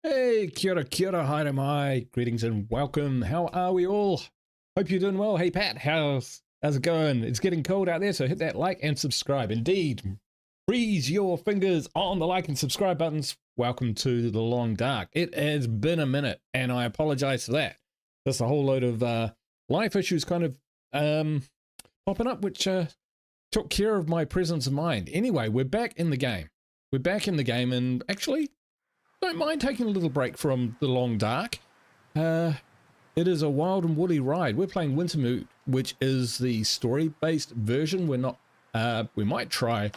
Hey, kia ora, haere mai, greetings and welcome. How are we all? Hope you're doing well. Hey Pat, how's it going? It's getting cold out there, so hit that like and subscribe. Indeed, freeze your fingers on the like and subscribe buttons. Welcome to the Long Dark. It has been a minute, and I apologize for that. There's a whole load of life issues kind of popping up, which took care of my presence of mind. Anyway, we're back in the game. We're back in the game, and actually, don't mind taking a little break from the Long Dark. It is a wild and woody ride. We're playing Wintermute, which is the story-based version. We're not. We might try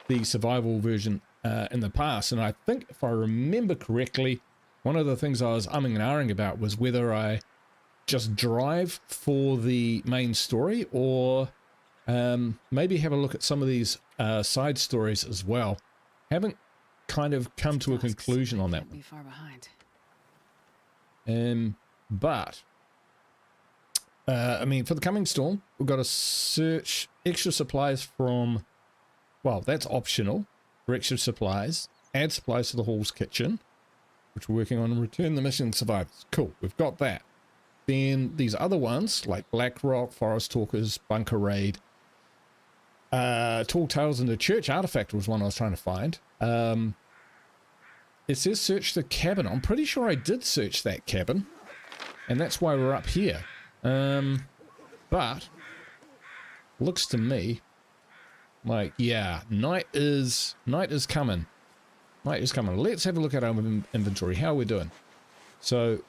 the survival version in the past, and I think if I remember correctly, one of the things I was umming and ahhing about was whether I just drive for the main story or maybe have a look at some of these side stories as well. Haven't kind of come to a conclusion on that one. Be far behind. But I mean, for the coming storm, we've got to search extra supplies from, well, that's optional for extra supplies. Add supplies to the hall's kitchen, which we're working on, and return the mission survivors. Cool, we've got that. Then these other ones like Black Rock, Forest Talkers, Bunker Raid, Tall Tales, and the Church Artifact was one I was trying to find. It says search the cabin. I'm pretty sure I did search that cabin, and that's why we're up here. But looks to me like, yeah, night is coming. Night is coming. Let's have a look at our inventory. How are we doing? So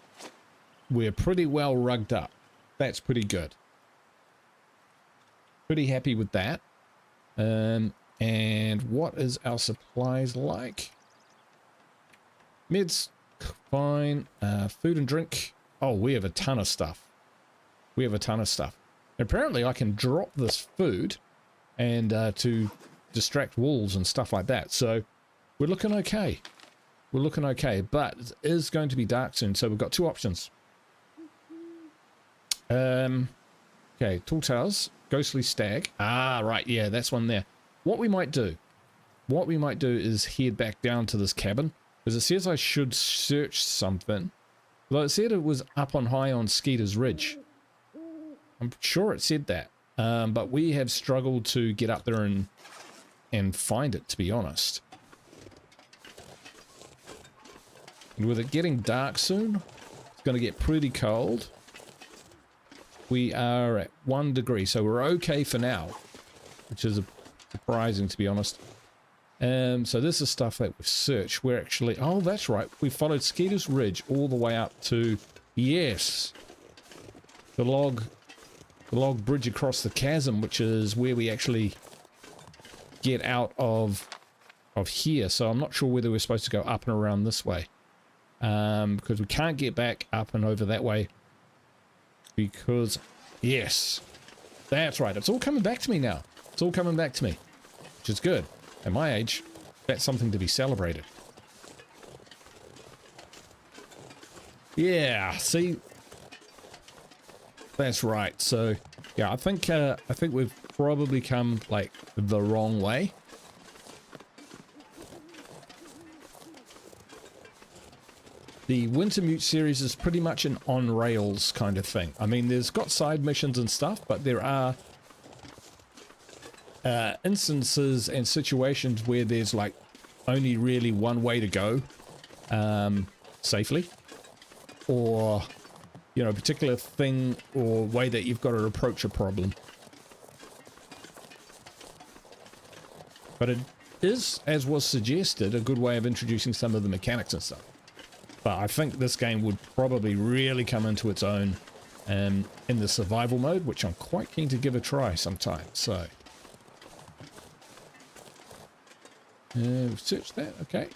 we're pretty well rugged up. That's pretty good. Pretty happy with that. And what is our supplies like? Meds, fine. Food and drink. Oh, we have a ton of stuff. We have a ton of stuff. Apparently I can drop this food and to distract wolves and stuff like that. So we're looking okay. We're looking okay, but it is going to be dark soon, so we've got two options. Okay, Tall Tales, Ghostly Stag. Ah, right, yeah, that's one there. What we might do is head back down to this cabin, because it says I should search something. Although it said it was up on high on Skeeter's Ridge. I'm sure it said that, but we have struggled to get up there and find it, to be honest. And with it getting dark soon, it's going to get pretty cold. We are at 1 degree, so we're okay for now, which is surprising, to be honest. So this is stuff that we've searched. We're actually, oh, that's right. We followed Skeeter's Ridge all the way up to, yes, the log bridge across the chasm, which is where we actually get out of here. So I'm not sure whether we're supposed to go up and around this way, because we can't get back up and over that way. Because, yes, that's right. It's all coming back to me now. It's all coming back to me, which is good. At my age, that's something to be celebrated. Yeah, see, that's right. So, yeah, I think we've probably come like the wrong way. The Wintermute series is pretty much an on-rails kind of thing. I mean, there's got side missions and stuff, but there are instances and situations where there's like only really one way to go safely, or, you know, a particular thing or way that you've got to approach a problem. But it is, as was suggested, a good way of introducing some of the mechanics and stuff. But I think this game would probably really come into its own in the survival mode, which I'm quite keen to give a try sometime. So, we've searched that, okay.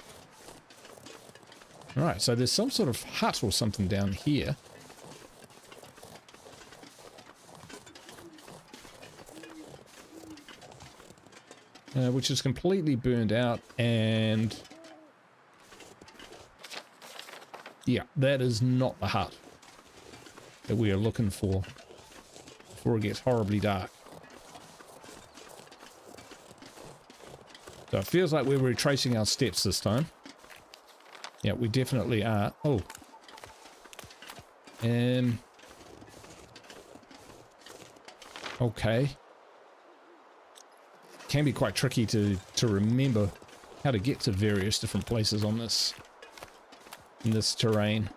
Alright, so there's some sort of hut or something down here. Which is completely burned out, and yeah, that is not the hut that we are looking for before it gets horribly dark. So it feels like we're retracing our steps this time. Yeah, we definitely are. Oh. Okay. Can be quite tricky to remember how to get to various different places on this in this terrain.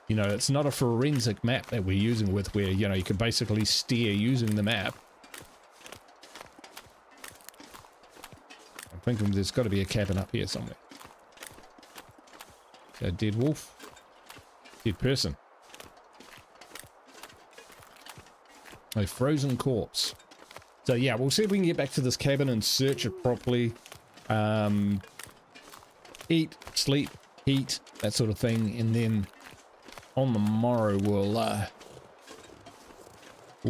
You know, it's not a forensic map that we're using with where, you know, you can basically steer using the map. I'm thinking there's got to be a cabin up here somewhere. Is that a dead wolf? Dead person. A frozen corpse. So yeah, we'll see if we can get back to this cabin and search it properly. Eat, sleep, eat, that sort of thing, and then on the morrow we'll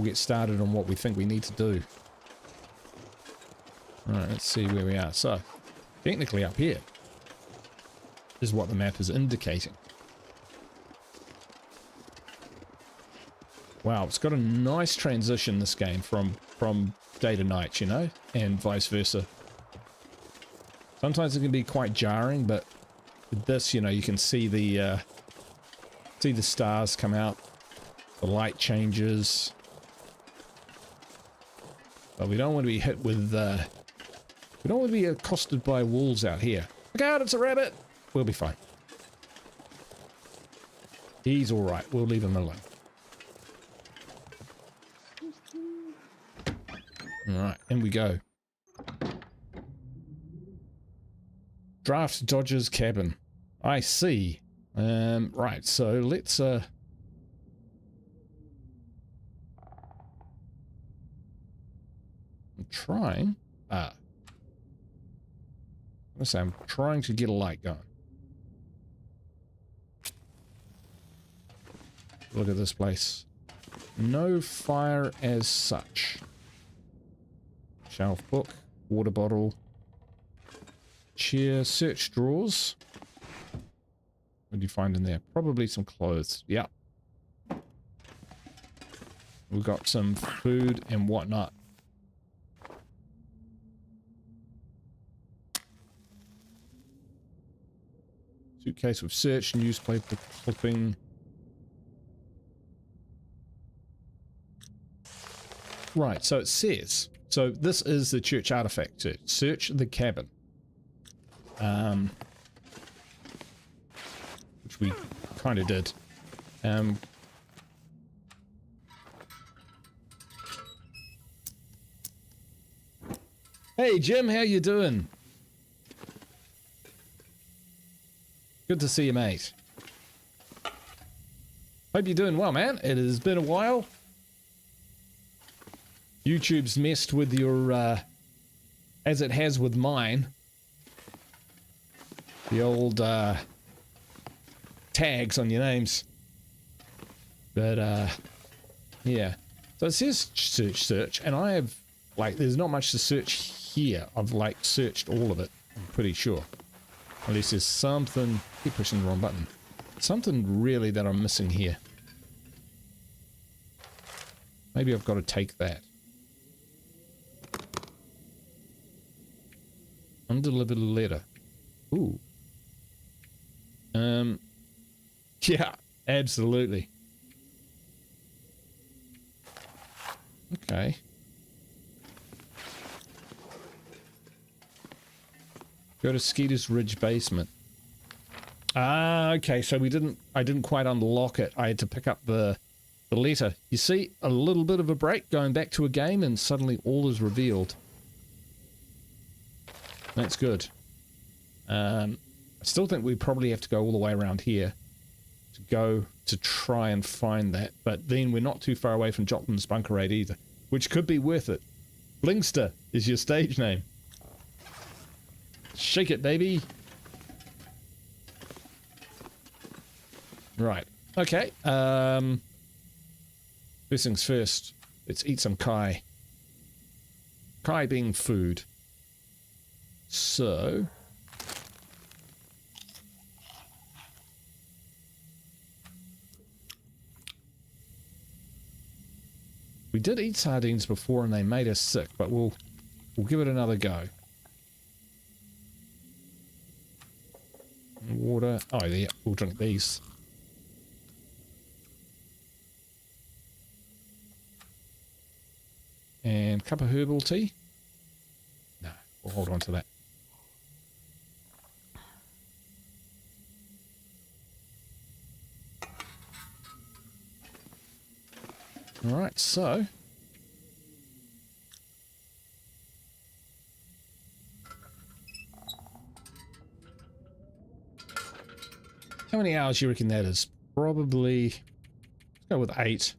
get started on what we think we need to do. Alright, let's see where we are. So, technically up here is what the map is indicating. Wow, it's got a nice transition, this game, from day to night, you know, and vice versa. Sometimes it can be quite jarring, but with this, you know, you can see the stars come out, the light changes. But we don't want to be hit with, we don't want to be accosted by wolves out here. Look out, it's a rabbit! We'll be fine. He's alright, we'll leave him alone. Alright, in we go. Draft Dodger's cabin. I see. Right, so let's I'm trying I'm trying to get a light going. Look at this place. No fire as such. Shelf book, water bottle, chair, search drawers. What do you find in there? Probably some clothes. Yeah. We've got some food and whatnot. Suitcase with search, newspaper clipping. Right, so it says, so this is the church artifact search. Search the cabin. Which we kind of did. Hey Jim, how you doing? Good to see you, mate. Hope you're doing well, man. It has been a while. YouTube's messed with your, as it has with mine, the old tags on your names. But yeah. So it says search, and I have, like, there's not much to search here. I've, like, searched all of it, I'm pretty sure. Unless there's something, keep pushing the wrong button. Something really that I'm missing here. Maybe I've got to take that. Undelivered letter. Ooh. Yeah, absolutely. Okay. Go to Skeeter's Ridge basement. Ah, okay, so I didn't quite unlock it. I had to pick up the letter. You see, a little bit of a break going back to a game and suddenly all is revealed. That's good. I still think we probably have to go all the way around here to try and find that, but then we're not too far away from Jotlin's Bunker Raid either, which could be worth it. Blinkster is your stage name. Shake it, baby. Right. Okay. First things first. Let's eat some kai. Kai being food. So. We did eat sardines before and they made us sick, but we'll we'll give it another go. Water. Oh, yeah, we'll drink these. And cup of herbal tea. No, we'll hold on to that. All right, so how many hours do you reckon that is? Probably, let's go with 8.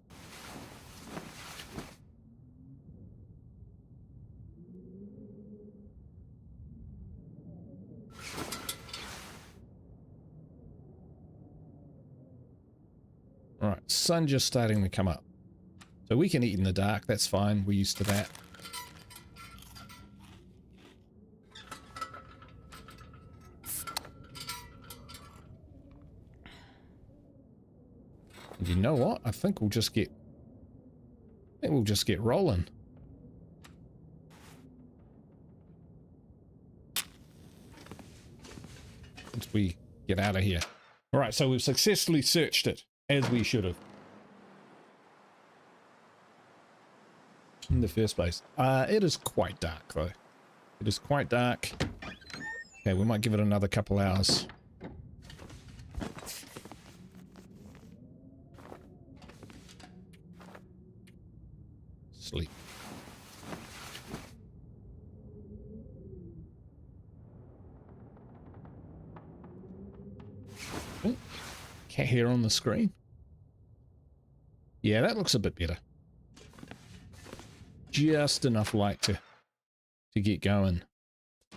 All right, sun just starting to come up. So we can eat in the dark, that's fine, we're used to that. And you know what? I think we'll just get rolling. Once we get out of here. Alright, so we've successfully searched it, as we should have. In the first place. It is quite dark though. It is quite dark. Okay, we might give it another couple hours. Sleep. Oh, cat hair on the screen. Yeah, that looks a bit better. Just enough light to get going.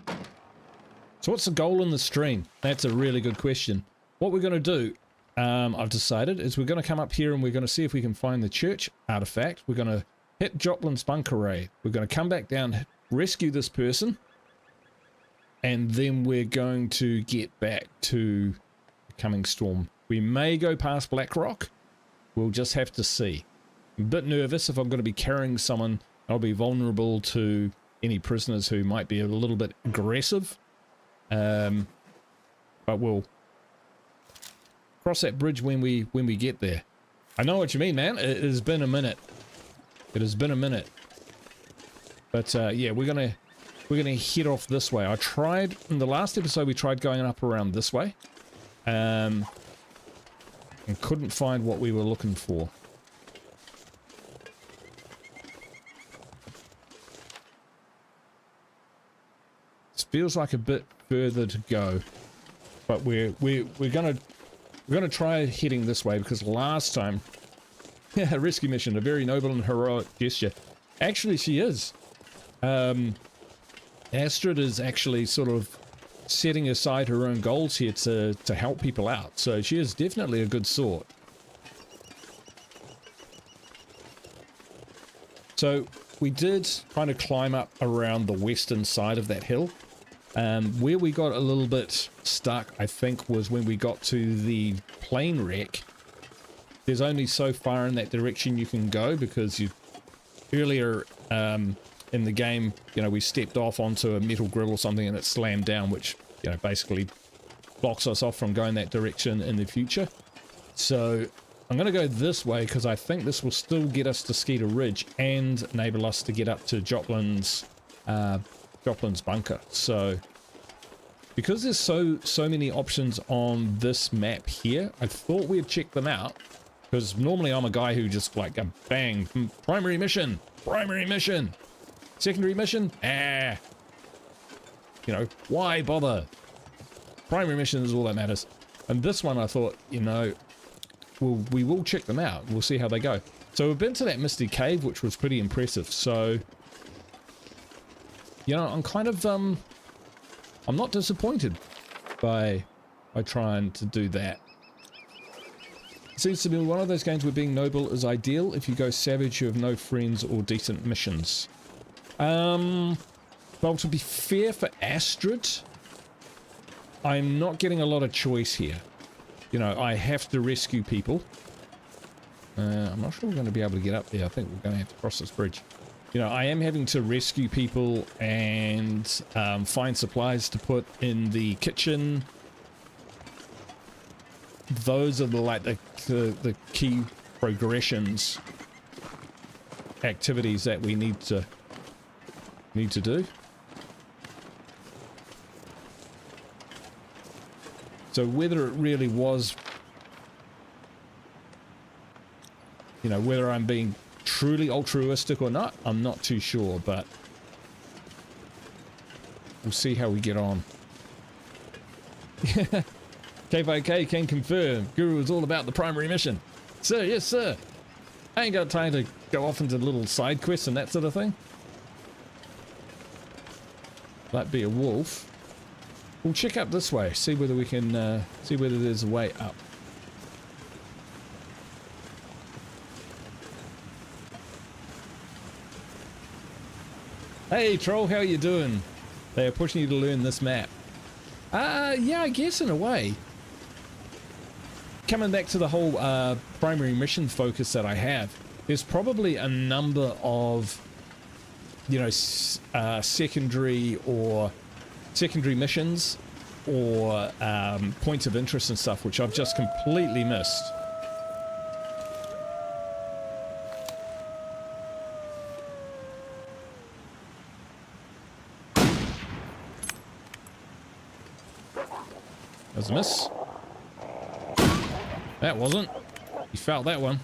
So what's the goal in the stream? That's a really good question. What we're going to do, I've decided, is we're going to come up here and we're going to see if we can find the church artifact. We're going to hit Joplin's bunker raid. We're going to come back down, rescue this person, and then we're going to get back to the coming storm. We may go past Blackrock. We'll just have to see. I'm a bit nervous if I'm going to be carrying someone. I'll be vulnerable to any prisoners who might be a little bit aggressive. But we'll cross that bridge when we get there. I know what you mean, man. It has been a minute. It has been a minute. But yeah, we're gonna head off this way. I tried in the last episode. We tried going up around this way, and couldn't find what we were looking for. Feels like a bit further to go, but we're gonna try heading this way because last time, yeah, rescue mission, a very noble and heroic gesture. Actually, she is. Astrid is actually sort of setting aside her own goals here to help people out, so she is definitely a good sort. So we did kind of climb up around the western side of that hill. Where we got a little bit stuck, I think, was when we got to the plane wreck. There's only so far in that direction you can go because earlier in the game, you know, we stepped off onto a metal grill or something and it slammed down, which, you know, basically blocks us off from going that direction in the future. So I'm going to go this way because I think this will still get us to Skeeter Ridge and enable us to get up to Joplin's bunker. So because there's so many options on this map here, I thought we'd check them out because normally I'm a guy who just like bang, primary mission, secondary mission, you know, why bother? Primary mission is all that matters. And this one I thought, you know, we will check them out. We'll see how they go. So we've been to that Misty Cave, which was pretty impressive. So, you know, I'm kind of, I'm not disappointed by trying to do that. It seems to be one of those games where being noble is ideal. If you go savage, you have no friends or decent missions. Well, to be fair for Astrid, I'm not getting a lot of choice here. You know, I have to rescue people. I'm not sure we're going to be able to get up there. I think we're going to have to cross this bridge. You know, I am having to rescue people and find supplies to put in the kitchen. Those are the key progressions, activities that we need to do. So whether it really was, you know, whether I'm being truly altruistic or not, I'm not too sure, but we'll see how we get on. KVK can confirm. Guru is all about the primary mission. Sir, yes, sir. I ain't got time to go off into little side quests and that sort of thing. Might be a wolf. We'll check up this way, see whether we can, see whether there's a way up. Hey, Troll, how you doing? They are pushing you to learn this map. Yeah, I guess in a way. Coming back to the whole primary mission focus that I have, there's probably a number of, you know, secondary missions or points of interest and stuff which I've just completely missed. That was a miss. That wasn't. You felt that one.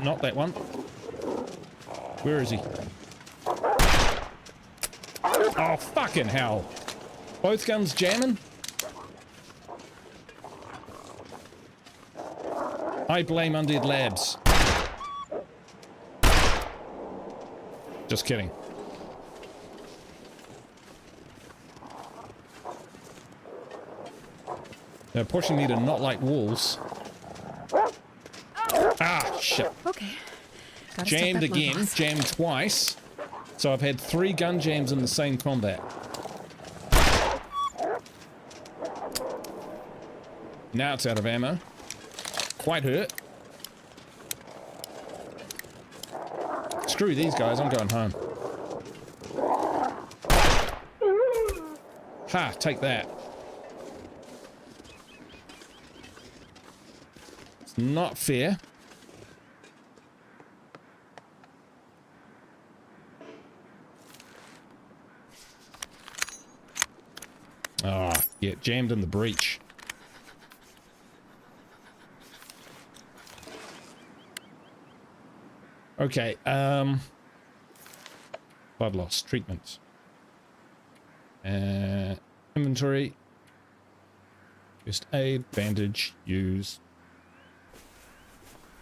Not that one. Where is he? Oh, fucking hell. Both guns jamming? I blame Undead Labs. Just kidding. They're pushing me to not like wolves. Ah, shit. Okay. Jammed again, jammed twice. So I've had 3 gun jams in the same combat. Now it's out of ammo. Quite hurt. Screw these guys, I'm going home. Ha, take that. It's not fair. Ah, oh, get jammed in the breach. Okay, blood loss, treatment. Inventory. First aid, bandage, use.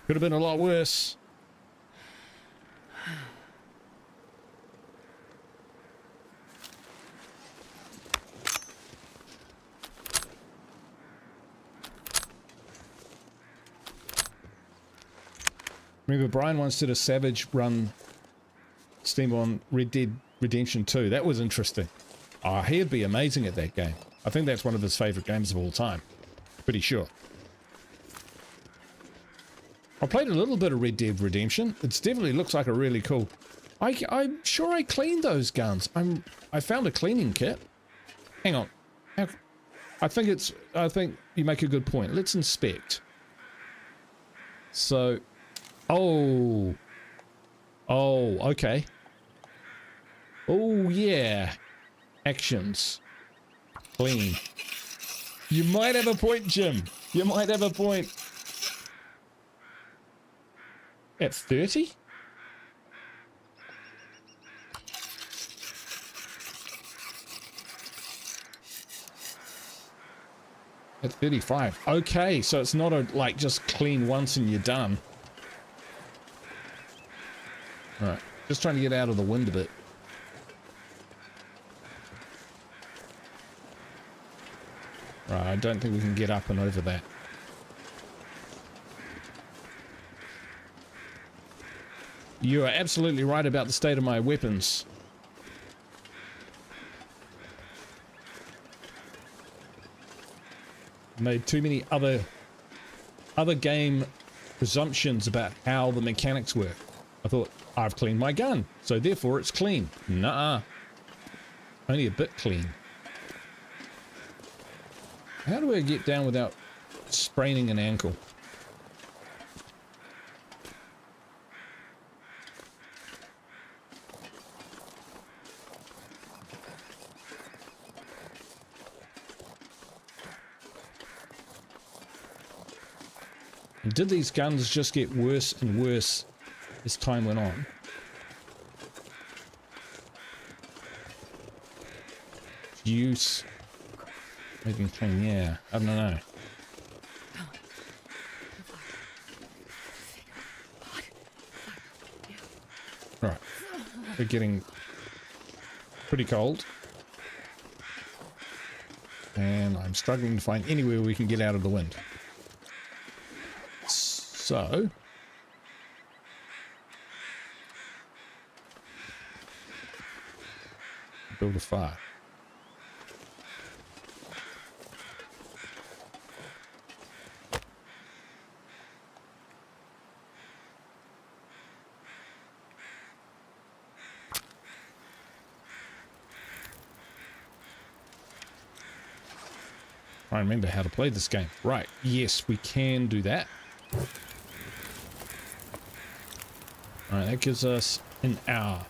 Could have been a lot worse. Remember, Brian once did a Savage run Steam on Red Dead Redemption 2. That was interesting. Oh, he'd be amazing at that game. I think that's one of his favourite games of all time. Pretty sure. I played a little bit of Red Dead Redemption. It definitely looks like a really cool... I'm sure I cleaned those guns. I found a cleaning kit. Hang on. I think you make a good point. Let's inspect. So... Oh, okay. Oh, yeah. Actions. Clean. You might have a point, Jim. You might have a point. At 30? At 35. Okay, so it's not a, like, just clean once and you're done. Alright, just trying to get out of the wind a bit. Right, I don't think we can get up and over that. You are absolutely right about the state of my weapons. Made too many other game presumptions about how the mechanics work. I thought, I've cleaned my gun, so therefore it's clean. Nuh-uh. Only a bit clean. How do I get down without spraining an ankle? And did these guns just get worse and worse as time went on? Use. Making clean, yeah. I don't know. Right. We're getting pretty cold. And I'm struggling to find anywhere we can get out of the wind. So, build a fire. I remember how to play this game. Right, yes, we can do that. Alright, that gives us an hour.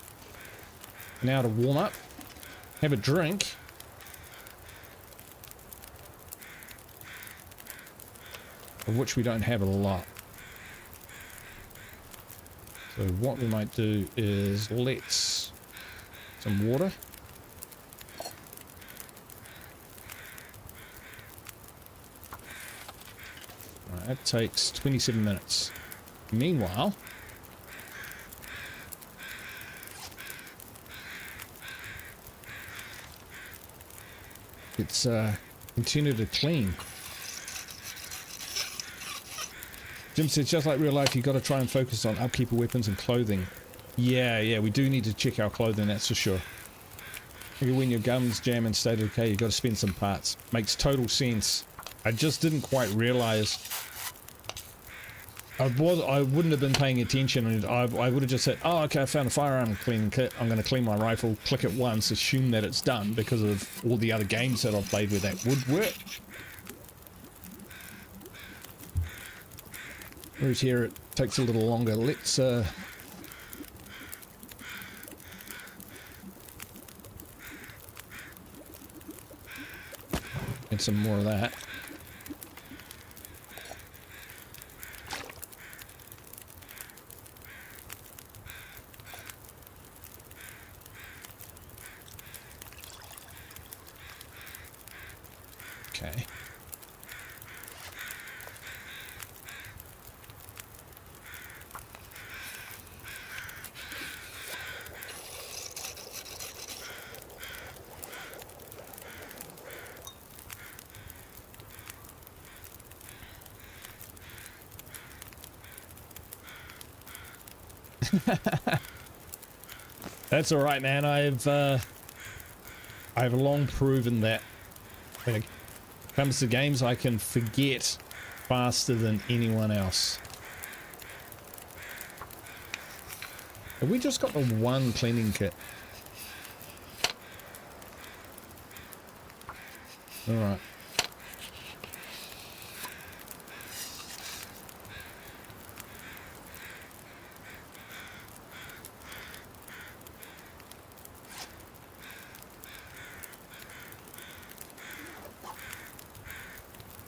An hour to warm up, have a drink. Of which we don't have a lot. So what we might do is let's some water. Alright, that takes 27 minutes. Meanwhile, let's continue to clean. Jim said, just like real life, you got to try and focus on upkeep of weapons and clothing. Yeah, we do need to check our clothing, that's for sure. Maybe when your guns jam in state of decay, you got to spend some parts. Makes total sense. I just didn't quite realize. I wouldn't have been paying attention, and I would have just said, oh, okay, I found a firearm cleaning kit. I'm going to clean my rifle, click it once, assume that it's done because of all the other games that I've played where that would work. Whereas here it takes a little longer. Let's get some more of that. Okay. That's all right, man. I've long proven that when it comes to games, I can forget faster than anyone else. Have we just got the one cleaning kit? All right.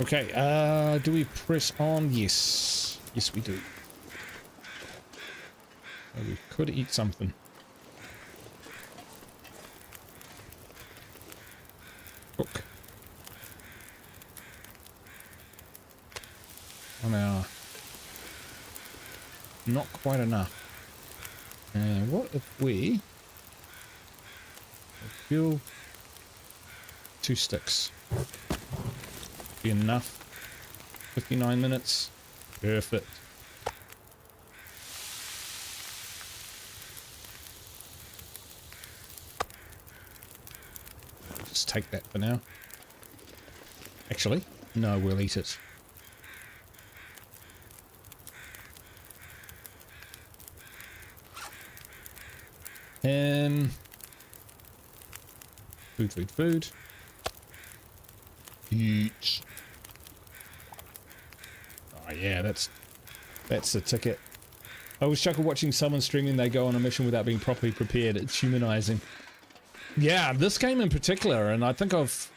Okay, do we press on? Yes. Yes, we do. Oh, we could eat something. Cook. 1 hour. Not quite enough. What if we fuel 2 sticks? Be enough. 59 minutes. Perfect. just take that for now. Actually, no, we'll eat it. Food. Eat. Oh yeah, that's the ticket. I always chuckle watching someone streaming. They go on a mission without being properly prepared. It's humanizing. Yeah, this game in particular, and I think I've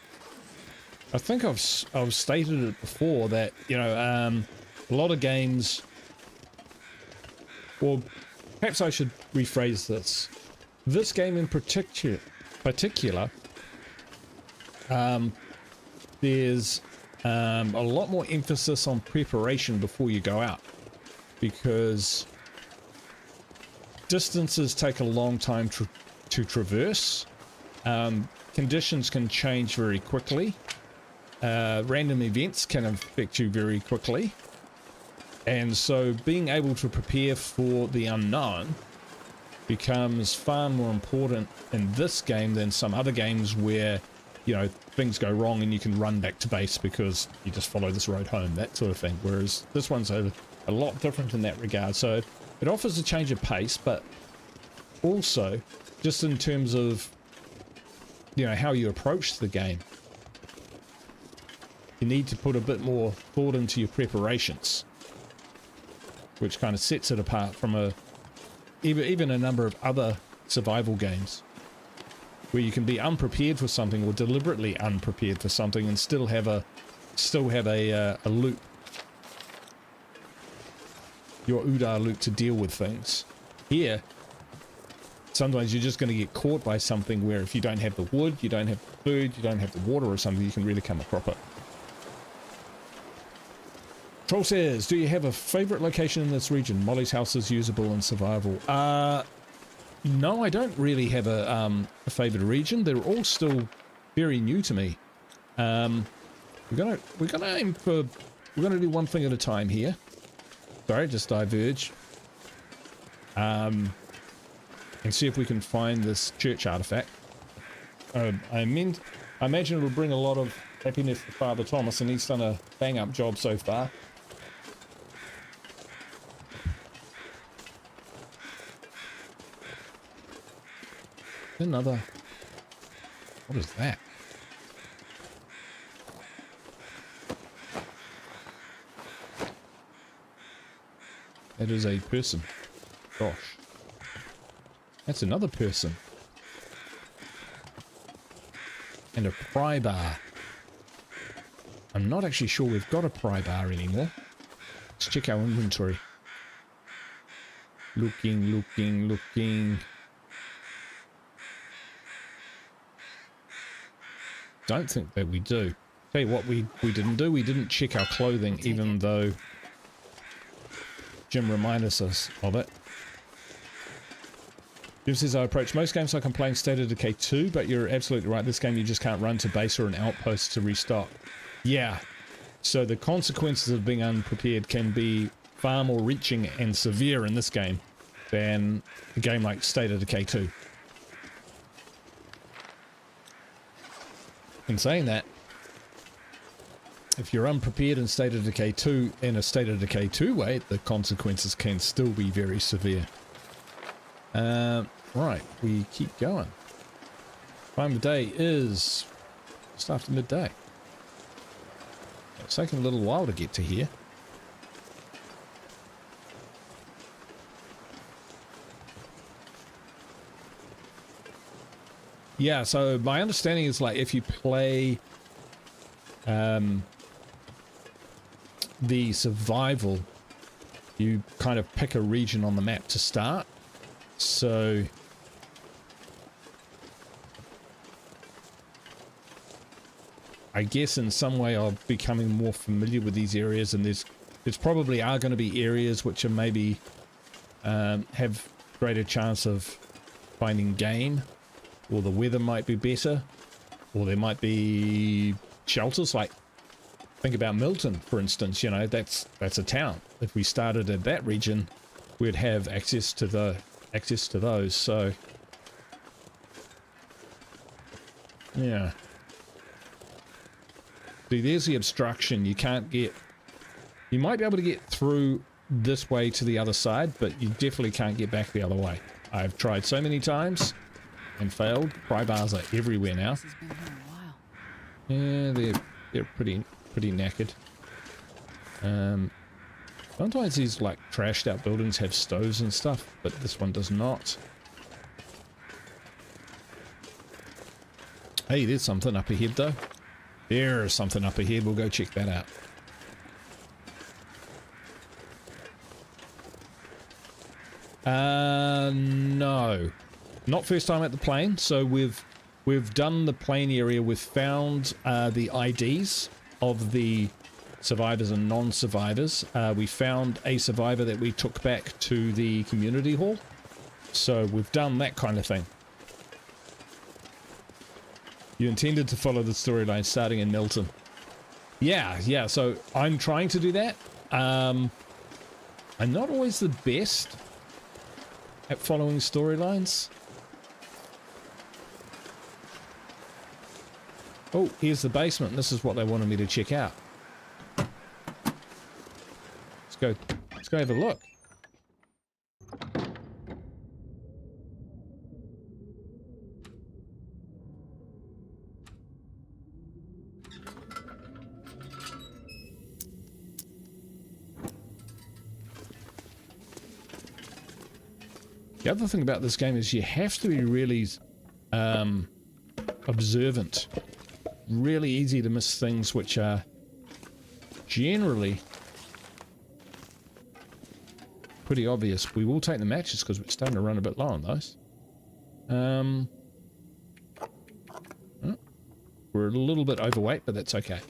stated it before that, you know, a lot of games. Well, perhaps I should rephrase this. This game in particular, there's a lot more emphasis on preparation before you go out, because distances take a long time to traverse. Conditions can change very quickly. Random events can affect you very quickly. And so being able to prepare for the unknown becomes far more important in this game than some other games where, you know, things go wrong and you can run back to base because you just follow this road home, that sort of thing. Whereas this one's a lot different in that regard. So it offers a change of pace, but also just in terms of, you know, how you approach the game. You need to put a bit more thought into your preparations, which kind of sets it apart from even a number of other survival games where you can be unprepared for something or deliberately unprepared for something and still have a loop, your OODA loop to deal with things. Here, sometimes you're just going to get caught by something where if you don't have the wood, you don't have the food, you don't have the water or something, you can really come a cropper. Troll says, do you have a favorite location in this region? Molly's house is usable in survival. No, I don't really have a favorite region. They're all still very new to me. We're gonna aim for, we're gonna do one thing at a time here. Sorry, just diverge. And see if we can find this church artifact. I imagine it'll bring a lot of happiness to Father Thomas, and he's done a bang-up job so far. Another. What is that? That is a person. Gosh. That's another person. And a pry bar. I'm not actually sure we've got a pry bar anymore. Let's check our inventory. Looking. Don't think that we do. Tell you what we didn't do. We didn't check our clothing, even though Jim reminded us of it. Jim says, I approach most games like I'm playing State of Decay 2, but you're absolutely right. This game you just can't run to base or an outpost to restock. Yeah. So the consequences of being unprepared can be far more reaching and severe in this game than a game like State of Decay 2. In saying that, if you're unprepared in State of Decay 2 in a State of Decay 2 way, the consequences can still be very severe. Right, we keep going. Time of day is just after midday. It's taking a little while to get to here. Yeah, so my understanding is like if you play the survival, you kind of pick a region on the map to start. So I guess in some way I'm becoming more familiar with these areas, and there's probably are going to be areas which are maybe have greater chance of finding game, or the weather might be better, or there might be shelters. Like think about Milton, for instance. You know, that's a town. If we started at that region, we'd have access to those. So yeah. See, there's the obstruction. You can't get... You might be able to get through this way to the other side, but you definitely can't get back the other way. I've tried so many times and failed. Pry bars are everywhere now. This has been here a while. Yeah, they're pretty knackered. Sometimes these like trashed out buildings have stoves and stuff, but this one does not. Hey, there's something up ahead though. There's something up ahead. We'll go check that out. No, not first time at the plane. So we've done the plane area. We've found the IDs of the survivors and non-survivors. We found a survivor that we took back to the community hall. So we've done that kind of thing. You intended to follow the storyline starting in Milton. Yeah, so I'm trying to do that. I'm not always the best at following storylines. Oh, here's the basement. This is what they wanted me to check out. Let's go have a look. The other thing about this game is you have to be really observant. Really easy to miss things which are generally pretty obvious. We will take the matches because we're starting to run a bit low on those. Oh, we're a little bit overweight, but that's okay.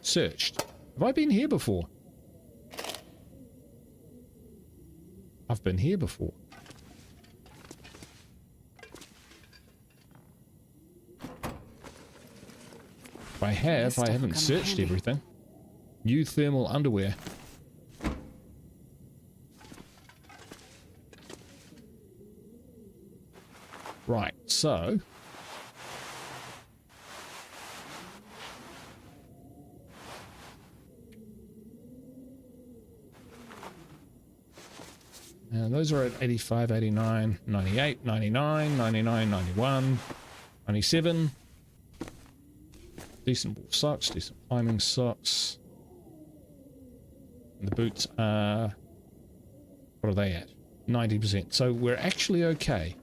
Searched. Have I been here before? I've been here before. If I have, I haven't searched everything. New thermal underwear. Right, so... those are at 85, 89, 98, 99, 99, 91, 97. Decent wolf socks, decent climbing socks. And the boots are... What are they at? 90%. So we're actually okay.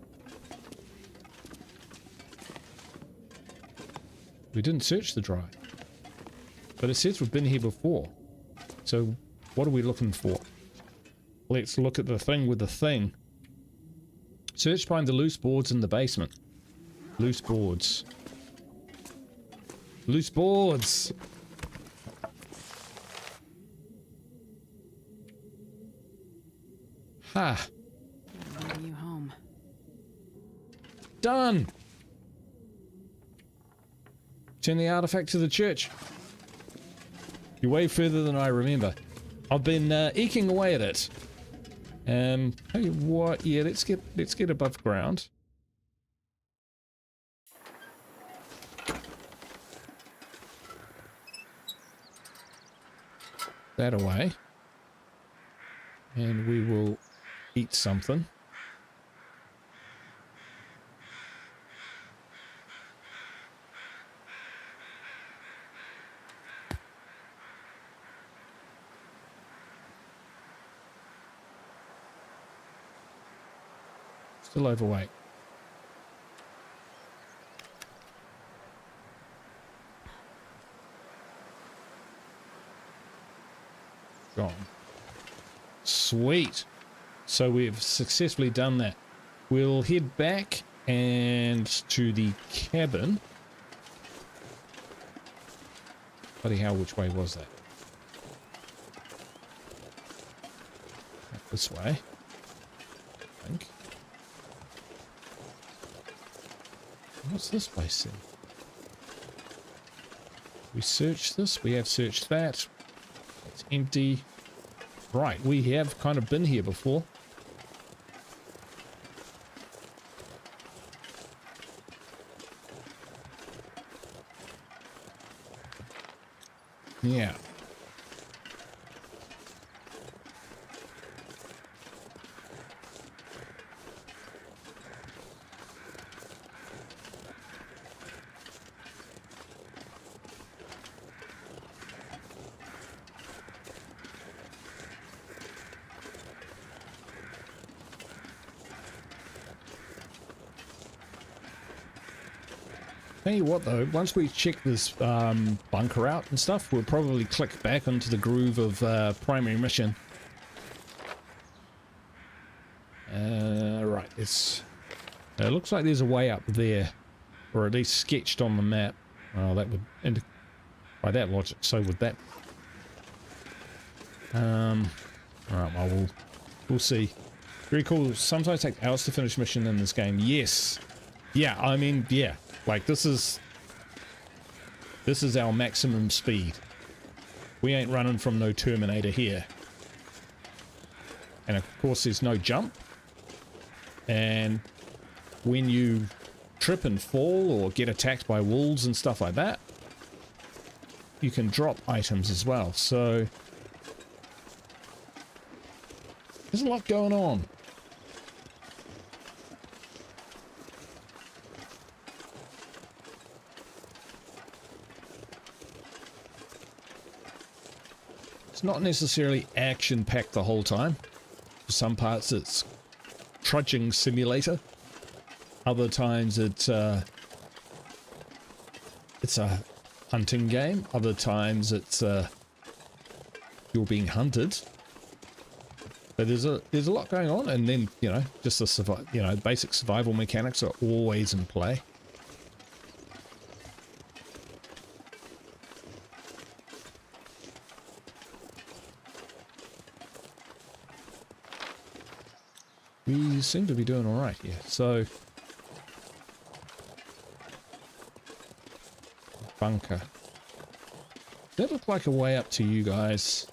We didn't search the drive. But it says we've been here before. So what are we looking for? Let's look at the thing with the thing. Search behind the loose boards in the basement. Loose boards. Loose boards! Ha! Bring you home. Done! Turn the artifact to the church. You're way further than I remember. I've been eking away at it. Tell you what, yeah, let's get above ground. That away. And we will eat something. Still overweight. Gone. Sweet. So we've successfully done that. We'll head back and to the cabin. Bloody hell, which way was that? This way, I think. What's this place then? We searched this. We have searched that. It's empty. Right, we have kind of been here before. Yeah. Tell you what though, once we check this bunker out and stuff, we'll probably click back into the groove of primary mission. Right, it looks like there's a way up there, or at least sketched on the map. Oh, that would, by that logic, so would that. Alright, well, we'll see. Very cool. Sometimes take hours to finish mission in this game. Yes. Yeah, I mean, yeah. Like, this is our maximum speed. We ain't running from no Terminator here. And of course there's no jump. And when you trip and fall or get attacked by wolves and stuff like that, you can drop items as well. So there's a lot going on. Not necessarily action-packed the whole time. For some parts it's trudging simulator. Other times it's a hunting game. Other times it's you're being hunted. But there's a lot going on, and then just the basic survival mechanics are always in play. We seem to be doing all right here. So, bunker. That looked like a way up to you guys.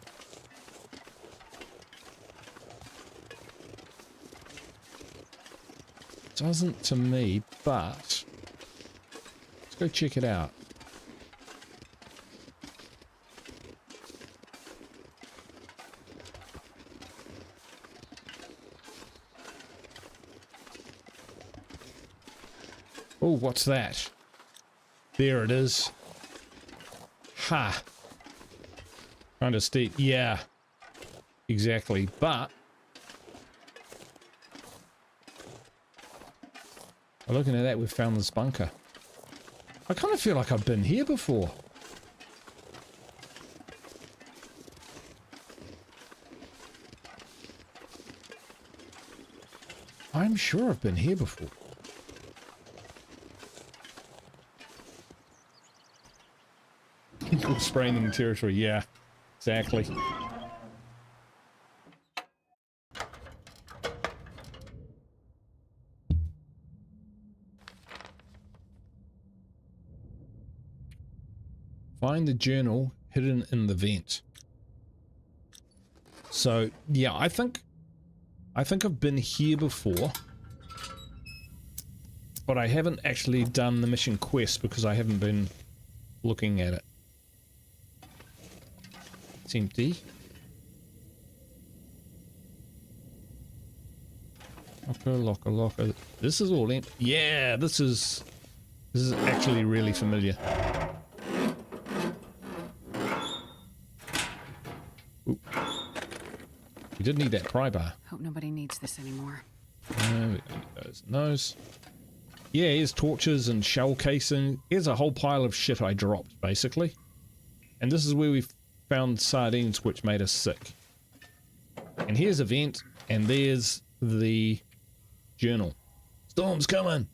Doesn't to me, but let's go check it out. Oh, what's that? There it is. Ha! Kind of steep. Yeah. Exactly. But looking at that, we've found this bunker. I kind of feel like I've been here before. I'm sure I've been here before. Spraying in the territory, yeah, exactly. Find the journal hidden in the vent. So yeah, I think I've been here before, but I haven't actually done the mission quest because I haven't been looking at it. It's empty. Locker. This is all empty. Yeah, this is actually really familiar. Ooh. You did need that pry bar. Hope nobody needs this anymore. No, we don't need those and those. Yeah, here's torches and shell casing. Here's a whole pile of shit I dropped, basically. And this is where we found sardines, which made us sick. And here's a vent, and there's the journal. Storm's coming.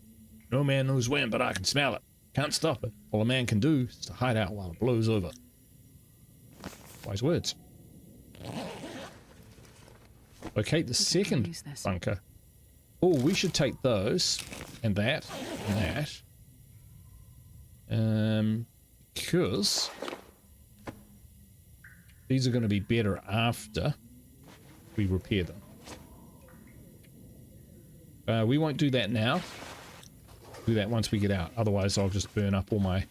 No man knows when, but I can smell it. Can't stop it. All a man can do is to hide out while it blows over. Wise words. Locate the second bunker. Oh, we should take those and that and that. Because these are going to be better after we repair them. We won't do that now. Do that once we get out. Otherwise, I'll just burn up all my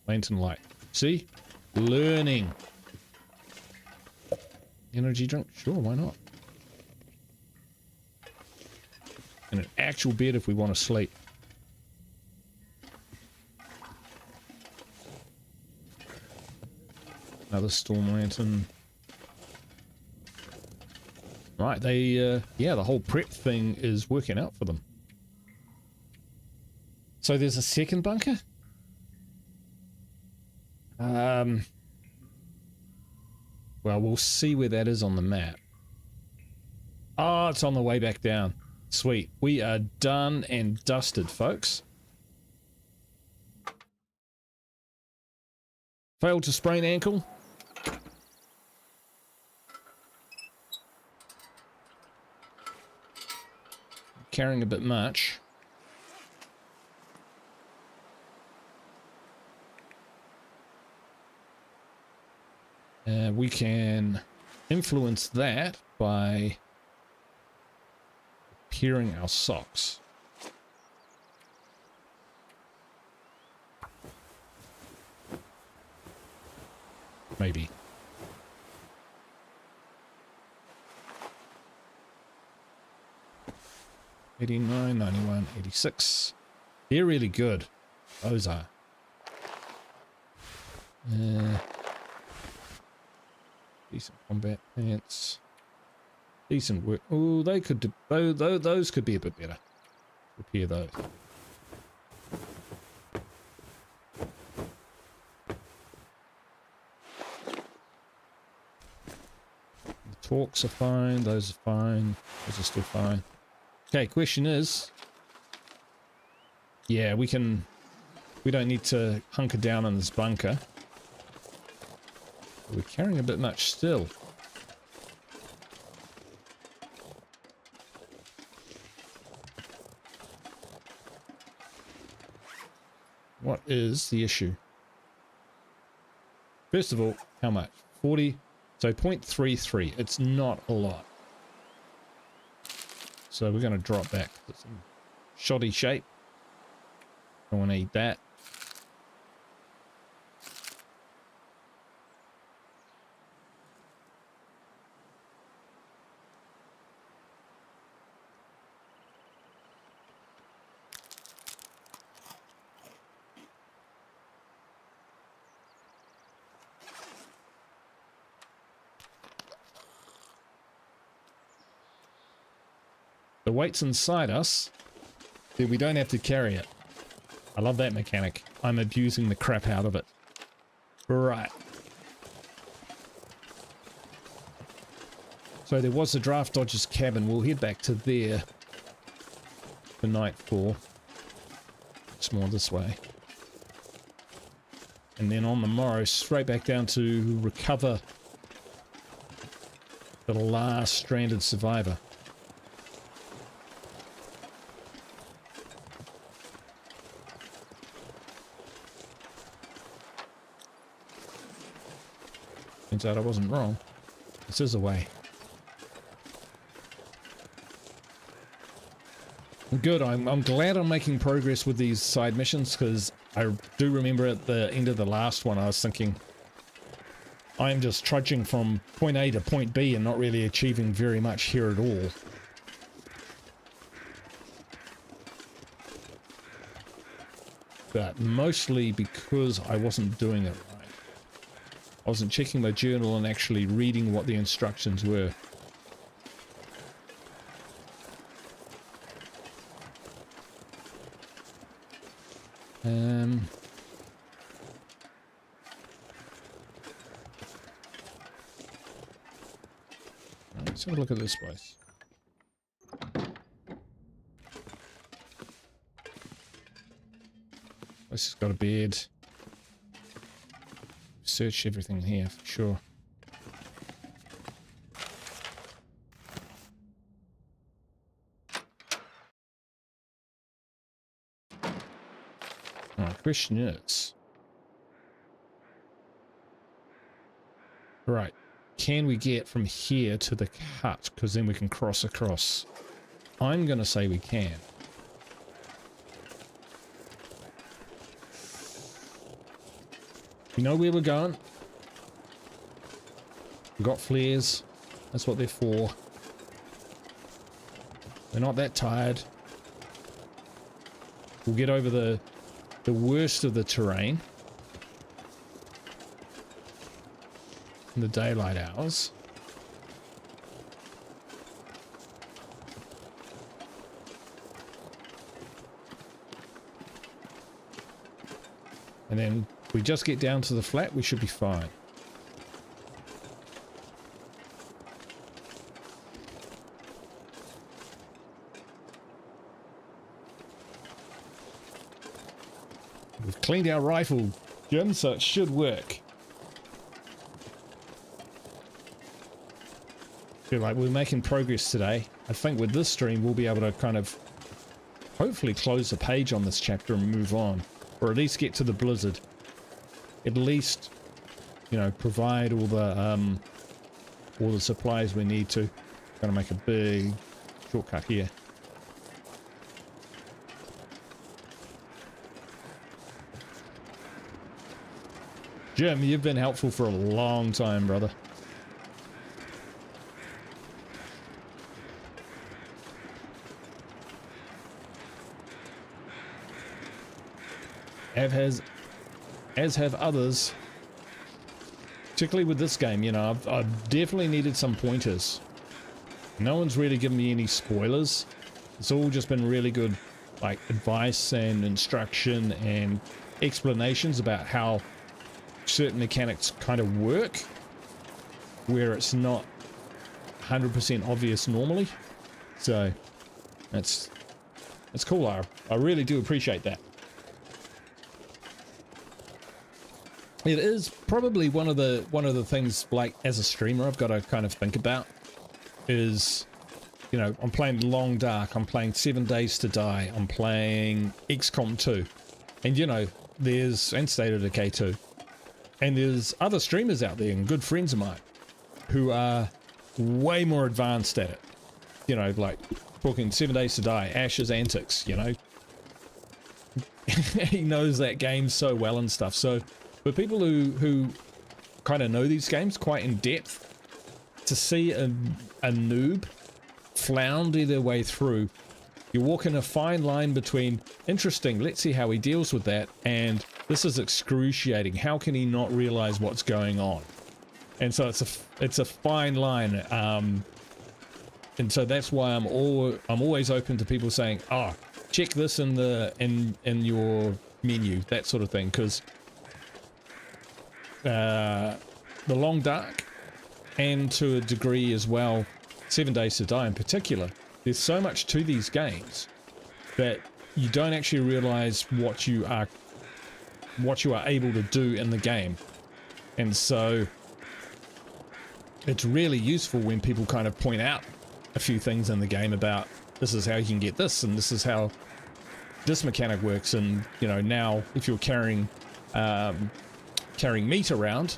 lantern light. See? Learning. Energy drink? Sure, why not? And an actual bed if we want to sleep. Another storm lantern. Right, they, yeah, the whole prep thing is working out for them. So there's a second bunker? Well, we'll see where that is on the map. Oh, it's on the way back down. Sweet. We are done and dusted, folks. Failed to sprain ankle. Carrying a bit much. We can influence that by repairing our socks. Maybe. $89, $91, $86. They're really good. Those are. Decent combat pants. Decent work. Oh, they could do, those could be a bit better. Repair those. The torques are fine. Those are fine. Those are still fine. Okay, question is, yeah, we don't need to hunker down in this bunker. We're carrying a bit much still. What is the issue? First of all, how much? 40, so 0.33. It's not a lot. So we're going to drop back to some shoddy shape. Don't want to eat that. The weight's inside us, then we don't have to carry it. I love that mechanic. I'm abusing the crap out of it. Right. So there was a draft dodger's cabin. We'll head back to there for nightfall. It's more this way. And then on the morrow, straight back down to recover the last stranded survivor. Turns out I wasn't wrong. This is a way. Good, I'm glad I'm making progress with these side missions, because I do remember at the end of the last one I was thinking I'm just trudging from point A to point B and not really achieving very much here at all. But mostly because I wasn't doing it right. I wasn't checking my journal and actually reading what the instructions were. Let's have a look at this place. This has got a bed. Search everything here for sure. My question is, right, can we get from here to the hut? Because then we can cross across. I'm going to say we can. We know where we're going. We've got flares. That's what they're for. They're not that tired. We'll get over the worst of the terrain in the daylight hours. And then if we just get down to the flat, we should be fine. We've cleaned our rifle, Jim, so it should work. Feel like we're making progress today. I think with this stream, we'll be able to kind of hopefully close the page on this chapter and move on. Or at least get to the blizzard. At least, you know, provide all the supplies we need to. Gonna make a big shortcut here. Jim, you've been helpful for a long time, brother. As have others. Particularly with this game, you know, I've definitely needed some pointers. No one's really given me any spoilers. It's all just been really good, like, advice and instruction and explanations about how certain mechanics kind of work, where it's not 100% obvious normally. So that's cool. I really do appreciate that. It is probably one of the things, like, as a streamer, I've got to kind of think about is, you know, I'm playing Long Dark, I'm playing 7 Days to Die, I'm playing XCOM 2, and, you know, and State of Decay 2, and there's other streamers out there and good friends of mine who are way more advanced at it. You know, like talking 7 Days to Die, Ash's Antics, you know. He knows that game so well and stuff. So for people who kind of know these games quite in depth, to see a noob flounder their way through, you're walking a fine line between interesting, let's see how he deals with that, and this is excruciating, how can he not realize what's going on? And so it's a fine line, and so that's why I'm always open to people saying, oh, check this in your menu, that sort of thing, because the Long Dark, and to a degree as well 7 Days to Die in particular, there's so much to these games that you don't actually realize what you are able to do in the game. And so it's really useful when people kind of point out a few things in the game about, this is how you can get this, and this is how this mechanic works. And, you know, now if you're carrying meat around,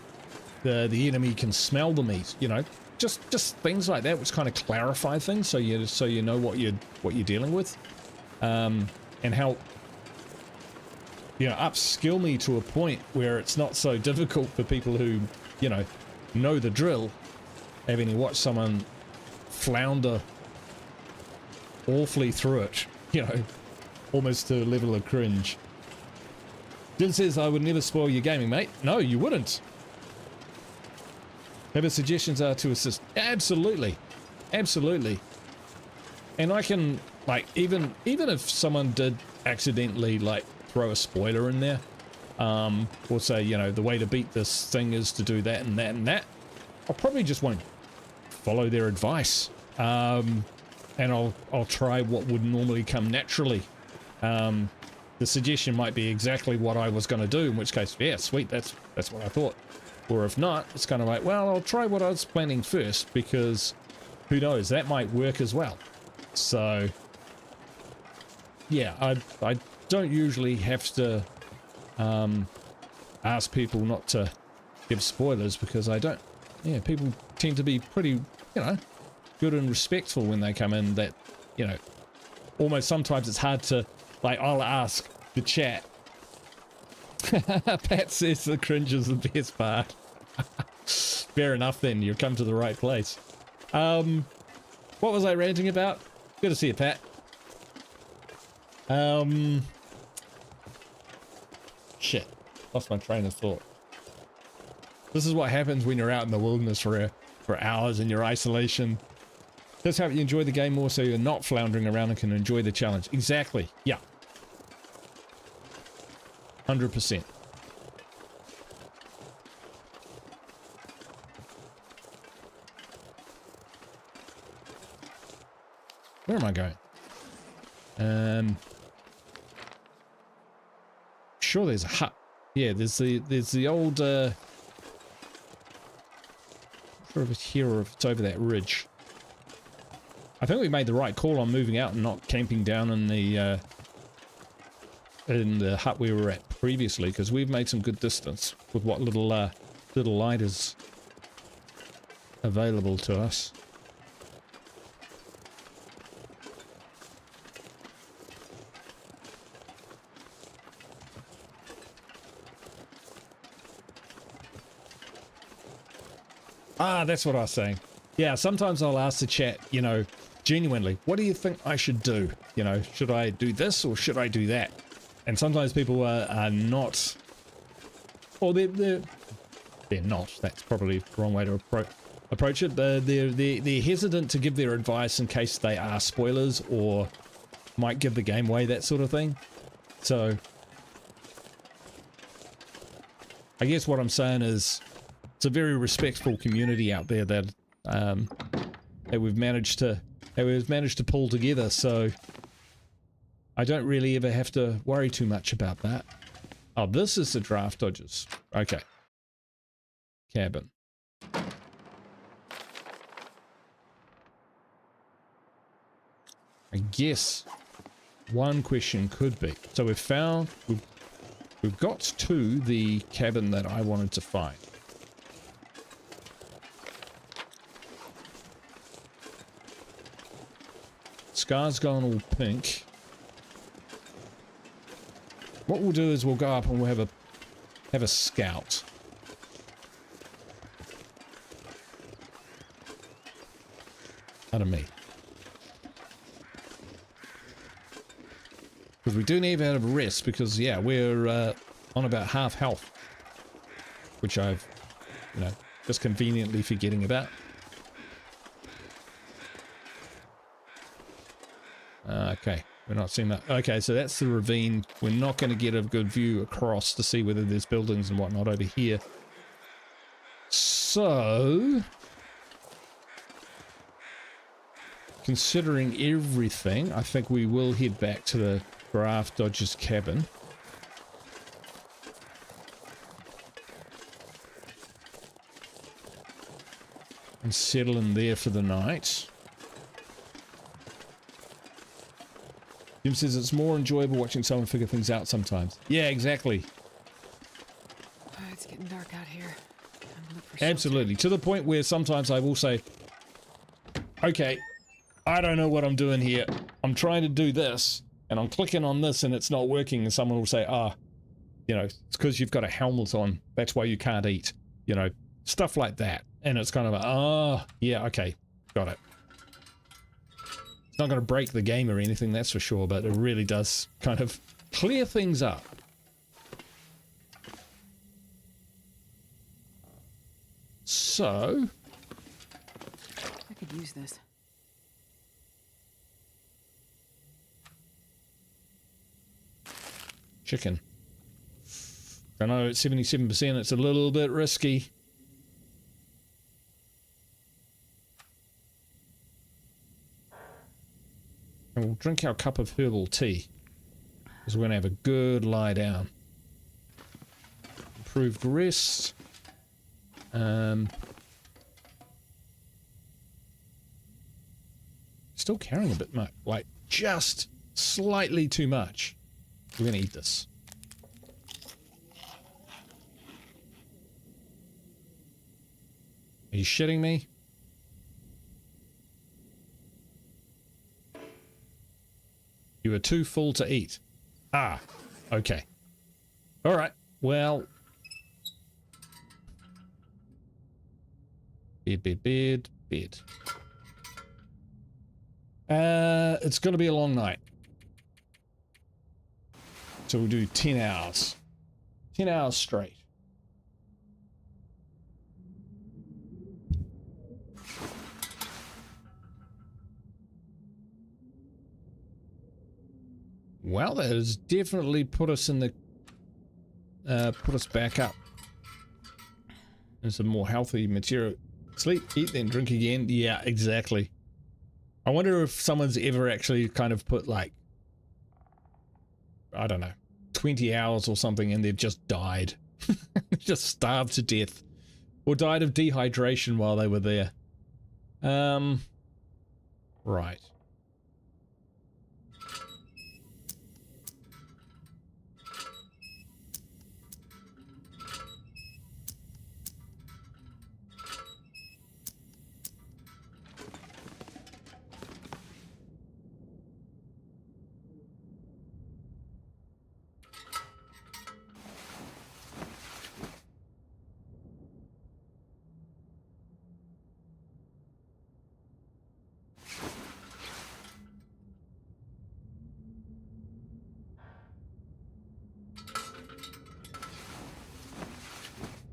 the enemy can smell the meat, you know, just things like that, which kind of clarify things, so you know what you're dealing with, and help, you know, upskill me to a point where it's not so difficult for people who, you know the drill, having to watch someone flounder awfully through it, you know, almost to a level of cringe. Jim says, I would never spoil your gaming, mate. No, you wouldn't. Maybe suggestions are to assist. Absolutely. Absolutely. And I can, like, even if someone did accidentally, like, throw a spoiler in there, or say, you know, the way to beat this thing is to do that and that and that, I probably just won't follow their advice. And I'll try what would normally come naturally. The suggestion might be exactly what I was going to do, in which case, yeah, sweet, that's what I thought. Or if not, it's kind of like, well, I'll try what I was planning first, because who knows, that might work as well. So yeah, I don't usually have to ask people not to give spoilers, because I don't, yeah, people tend to be pretty, you know, good and respectful when they come in, that, you know, almost sometimes it's hard to, like, I'll ask the chat. Pat says the cringe is the best part. Fair enough then, you've come to the right place. What was I ranting about? Good to see you, Pat. Shit. Lost my train of thought. This is what happens when you're out in the wilderness for hours in your isolation. Just help you enjoy the game more so you're not floundering around and can enjoy the challenge. Exactly. Yeah. 100%. Where am I going? Sure there's a hut. Yeah, there's the old sure if it's here or if it's over that ridge. I think we made the right call on moving out and not camping down in the hut we were at previously, because we've made some good distance with what little light is available to us. Ah, that's what I was saying. Yeah, sometimes I'll ask the chat, you know, genuinely, what do you think I should do? You know, should I do this or should I do that? And sometimes people are not, or they're not, that's probably the wrong way to approach it. They're hesitant to give their advice in case they are spoilers or might give the game away, that sort of thing. So, I guess what I'm saying is, it's a very respectful community out there that that we've managed to pull together, so I don't really ever have to worry too much about that. Oh, this is the draft dodgers. Okay. Cabin. I guess one question could be, so we've got to the cabin that I wanted to find. Scar's gone all pink. What we'll do is we'll go up and we'll have a scout. Out of me. Because we do need to have a rest because, yeah, we're on about half health. Which I've, you know, just conveniently forgetting about. Okay, we're not seeing that. Okay, so that's the ravine. We're not going to get a good view across to see whether there's buildings and whatnot over here. So, considering everything, I think we will head back to the Draft Dodgers cabin. And settle in there for the night. Jim says it's more enjoyable watching someone figure things out sometimes. Yeah, exactly. Oh, it's getting dark out here. Absolutely. To the point where sometimes I will say, okay, I don't know what I'm doing here. I'm trying to do this, and I'm clicking on this, and it's not working, and someone will say, you know, it's because you've got a helmet on. That's why you can't eat. You know, stuff like that. And it's kind of, yeah, okay, got it. It's not going to break the game or anything, that's for sure, but it really does kind of clear things up. So, I could use this. Chicken. I know it's 77%, it's a little bit risky. And we'll drink our cup of herbal tea. Because we're going to have a good lie down. Improved rest. Still carrying a bit much. Like, just slightly too much. We're going to eat this. Are you shitting me? You are too full to eat. Ah, okay. All right, well. Bed. bed. It's going to be a long night. So we'll do 10 hours. 10 hours straight. Well, that has definitely put us in the put us back up in some more healthy material. Sleep, eat, then drink again. Yeah, exactly. I wonder if someone's ever actually kind of put like, I don't know, 20 hours or something and they've just died. Just starved to death. Or died of dehydration while they were there. Right.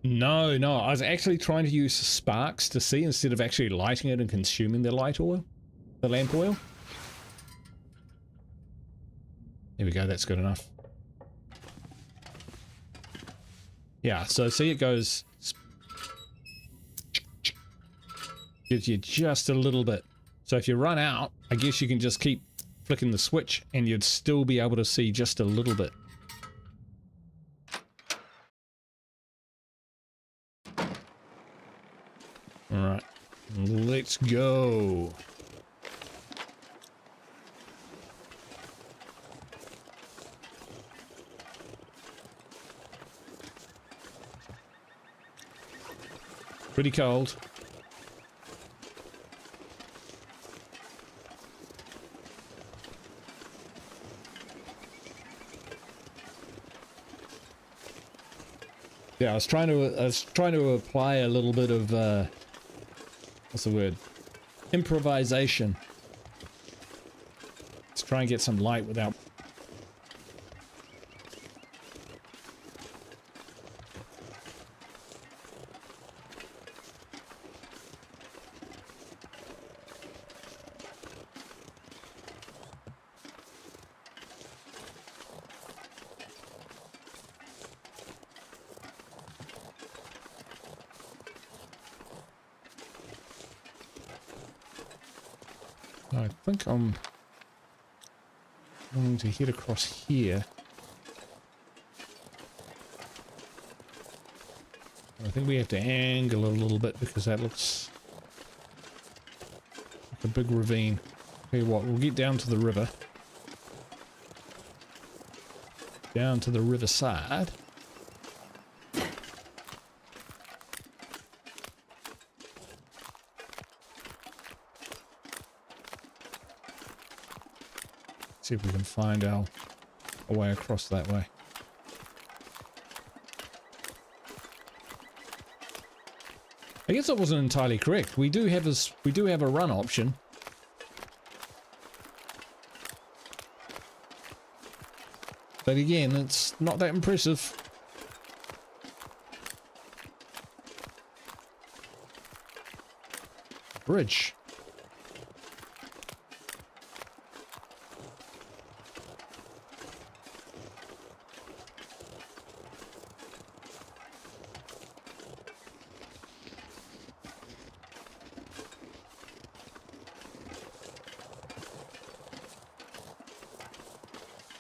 No, no, I was actually trying to use sparks to see instead of actually lighting it and consuming the light oil, the lamp oil. There we go, that's good enough. Yeah, so see it goes, gives you just a little bit. So if you run out, I guess you can just keep flicking the switch and you'd still be able to see just a little bit. Alright, let's go. Pretty cold. Yeah, I was trying to apply a little bit of what's the word? Improvisation. Let's try and get some light without. I think I'm going to head across here. I think we have to angle a little bit because that looks like a big ravine. Tell you what, we'll get down to the river. Down to the riverside. See if we can find our way across that way. I guess that wasn't entirely correct. We do have a run option. But again, it's not that impressive. Bridge.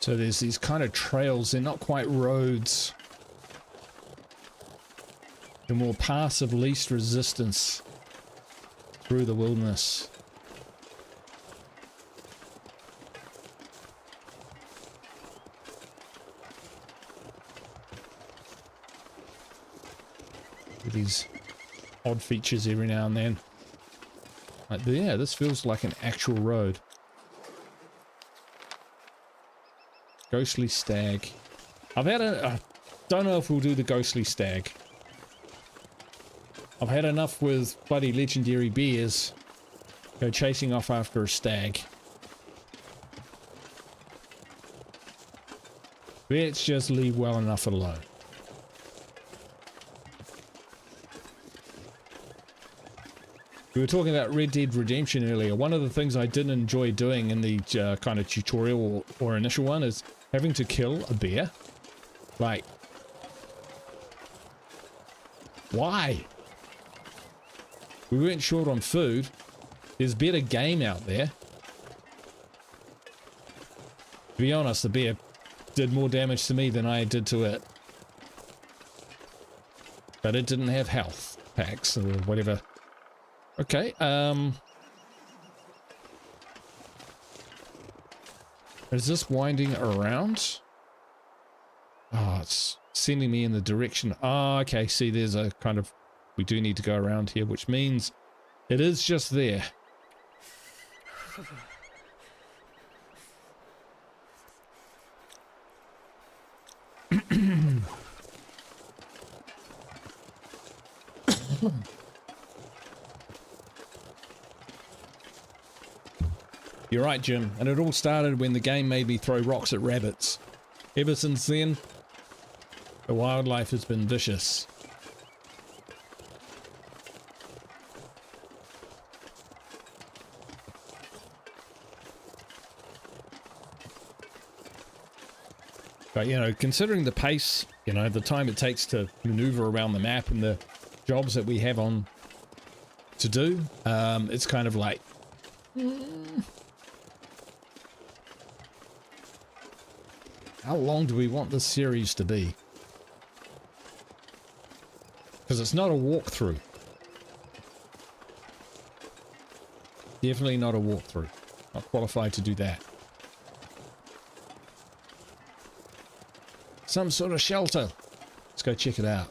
So there's these kind of trails, they're not quite roads. They're more paths of least resistance through the wilderness. With these odd features every now and then. Like, yeah, this feels like an actual road. Ghostly stag. I've had a... don't know if we'll do the ghostly stag. I've had enough with bloody legendary bears. Go chasing off after a stag. Let's just leave well enough alone. We were talking about Red Dead Redemption earlier. One of the things I didn't enjoy doing in the kind of tutorial or initial one is having to kill a bear. Like, why? We weren't short on food. There's better game out there. To be honest, the bear did more damage to me than I did to it. But it didn't have health packs or whatever. Okay, is this winding around? Oh, it's sending me in the direction. Oh, okay, see, there's a kind of... We do need to go around here, which means it is just there. You're right, Jim, and it all started when the game made me throw rocks at rabbits. Ever since then, the wildlife has been vicious. But, you know, considering the pace, you know, the time it takes to maneuver around the map and the jobs that we have on to do, it's kind of like... How long do we want this series to be? Because it's not a walkthrough. Definitely not a walkthrough. Not qualified to do that. Some sort of shelter. Let's go check it out.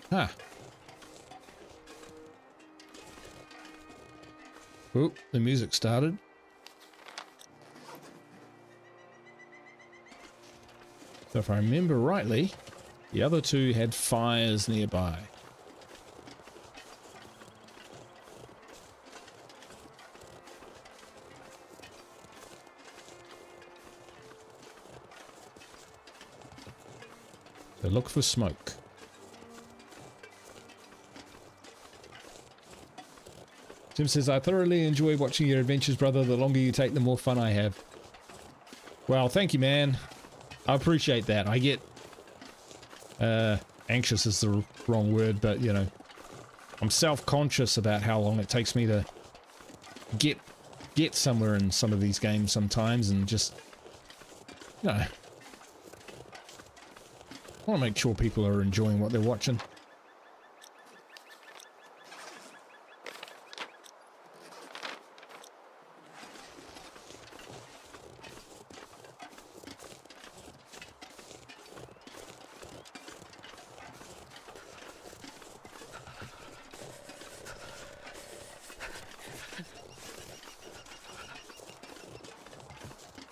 Huh. Oh, the music started. So if I remember rightly, the other two had fires nearby. So look for smoke. Jim says, I thoroughly enjoy watching your adventures, brother. The longer you take, the more fun I have. Well, thank you, man. I appreciate that. I get... anxious is the wrong word, but, you know, I'm self-conscious about how long it takes me to get somewhere in some of these games sometimes, and just, you know, I want to make sure people are enjoying what they're watching.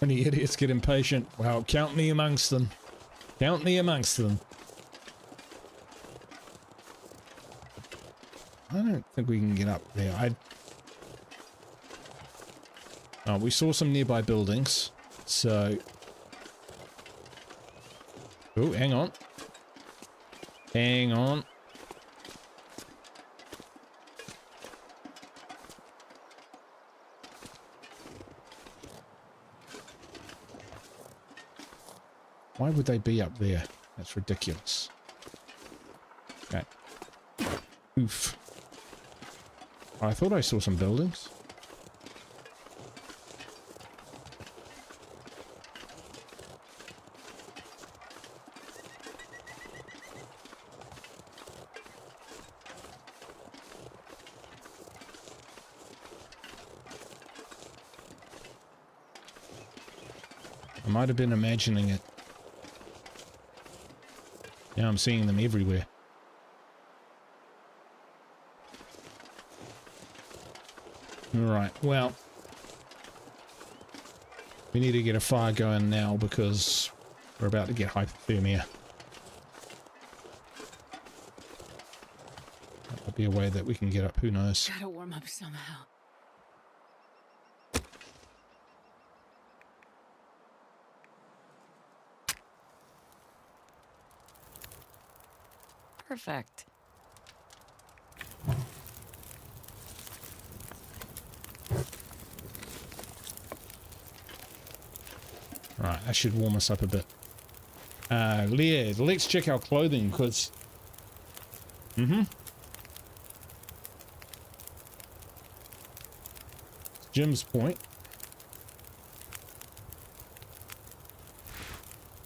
Any idiots get impatient. Well, count me amongst them. Count me amongst them. I don't think we can get up there. Oh, we saw some nearby buildings, so... Oh, hang on. Hang on. Why would they be up there? That's ridiculous. Okay. Oof. Oh, I thought I saw some buildings. I might have been imagining it. Now I'm seeing them everywhere. Right, well, we need to get a fire going now because we're about to get hypothermia. That might be a way that we can get up, who knows. Gotta warm up somehow. Perfect. Right, that should warm us up a bit. Leah, let's check our clothing, because... Jim's point.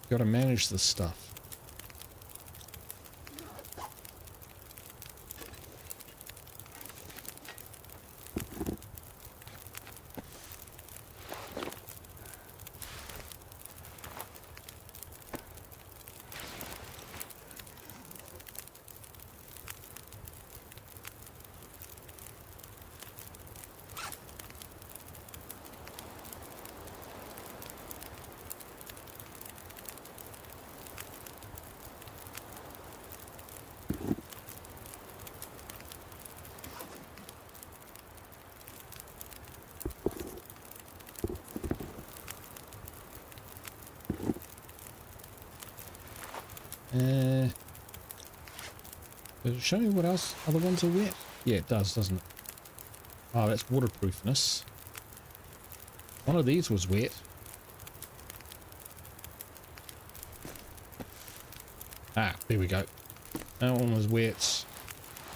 Gotta manage this stuff. Does it show me what else other ones are wet? Yeah, it does, doesn't it? Oh, that's waterproofness. One of these was wet. Ah, there we go. That one was wet.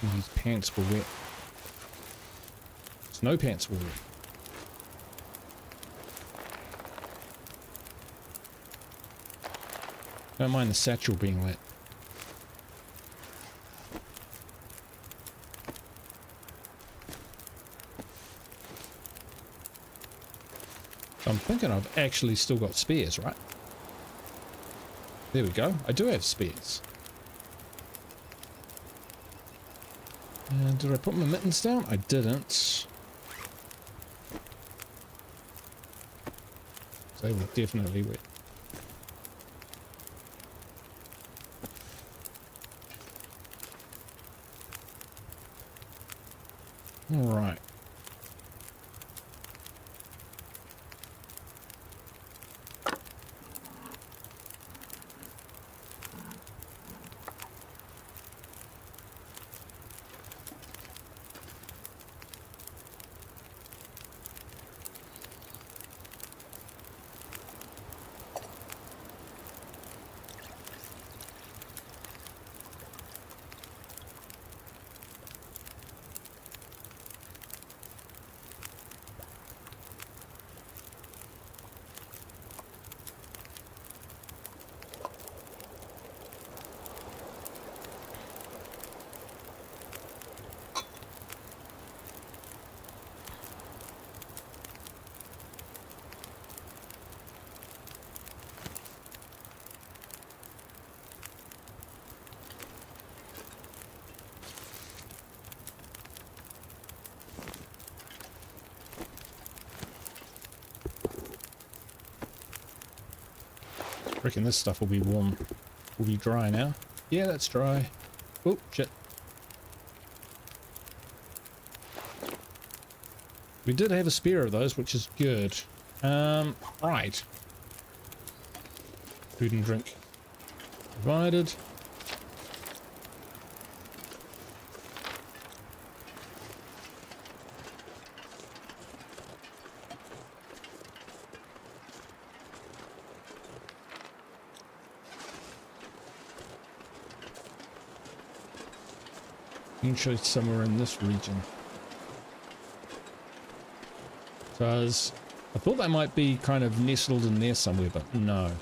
And these pants were wet. Snow pants were wet. Don't mind the satchel being wet. I'm thinking I've actually still got spears, right? There we go. I do have spears. And did I put my mittens down? I didn't. They were definitely wet. All right. Reckon this stuff will be warm. Will be dry now. Yeah, that's dry. Oh, shit. We did have a spare of those, which is good. Right. Food and drink provided. Usually somewhere in this region. Because I thought they might be kind of nestled in there somewhere, but no.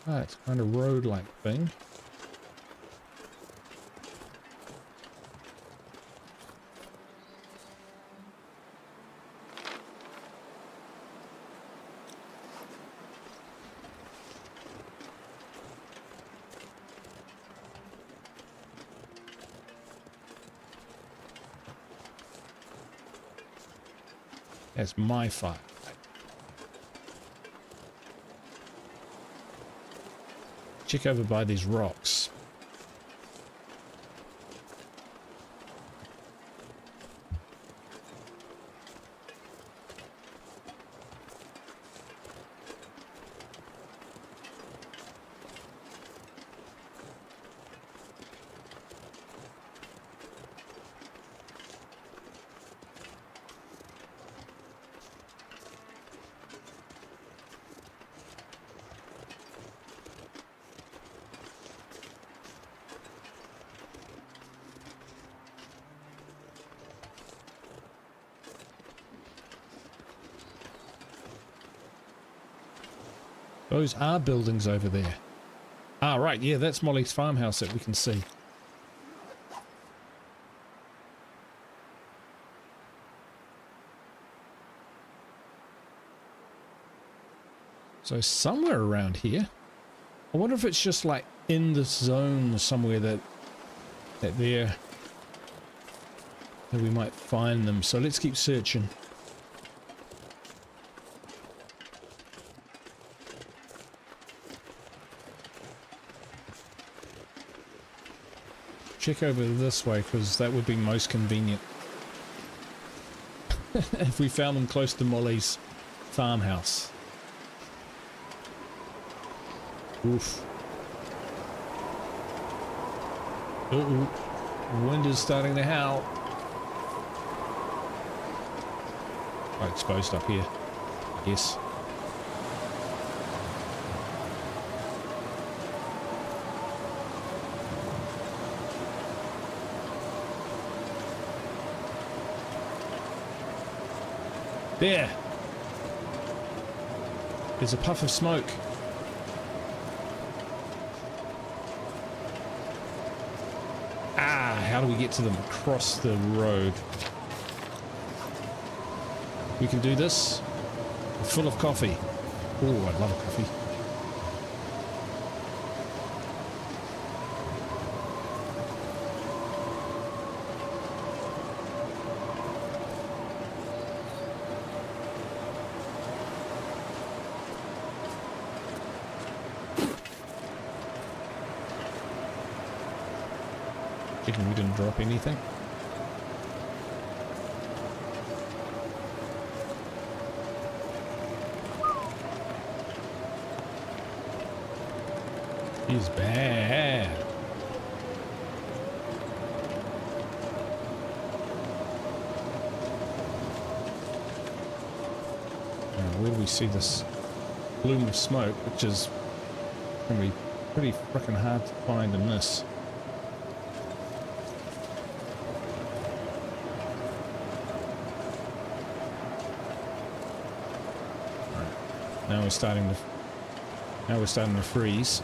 Ah, it's kind of road-like thing. That's my fire. Check over by these rocks. Those are buildings over there. Ah, right, yeah, that's Molly's farmhouse that we can see. So somewhere around here. I wonder if it's just like in this zone somewhere that we might find them. So let's keep searching. Check over this way because that would be most convenient. If we found them close to Molly's farmhouse. Oof. Uh-oh. Wind is starting to howl. Quite exposed up here, I guess. There! There's a puff of smoke. Ah, how do we get to them? Across the road. We can do this. We're full of coffee. Oh, I love a coffee. Checking we didn't drop anything. He's bad. Now, where do we see this plume of smoke, which is going to be pretty freaking hard to find in this? Now we're starting to freeze.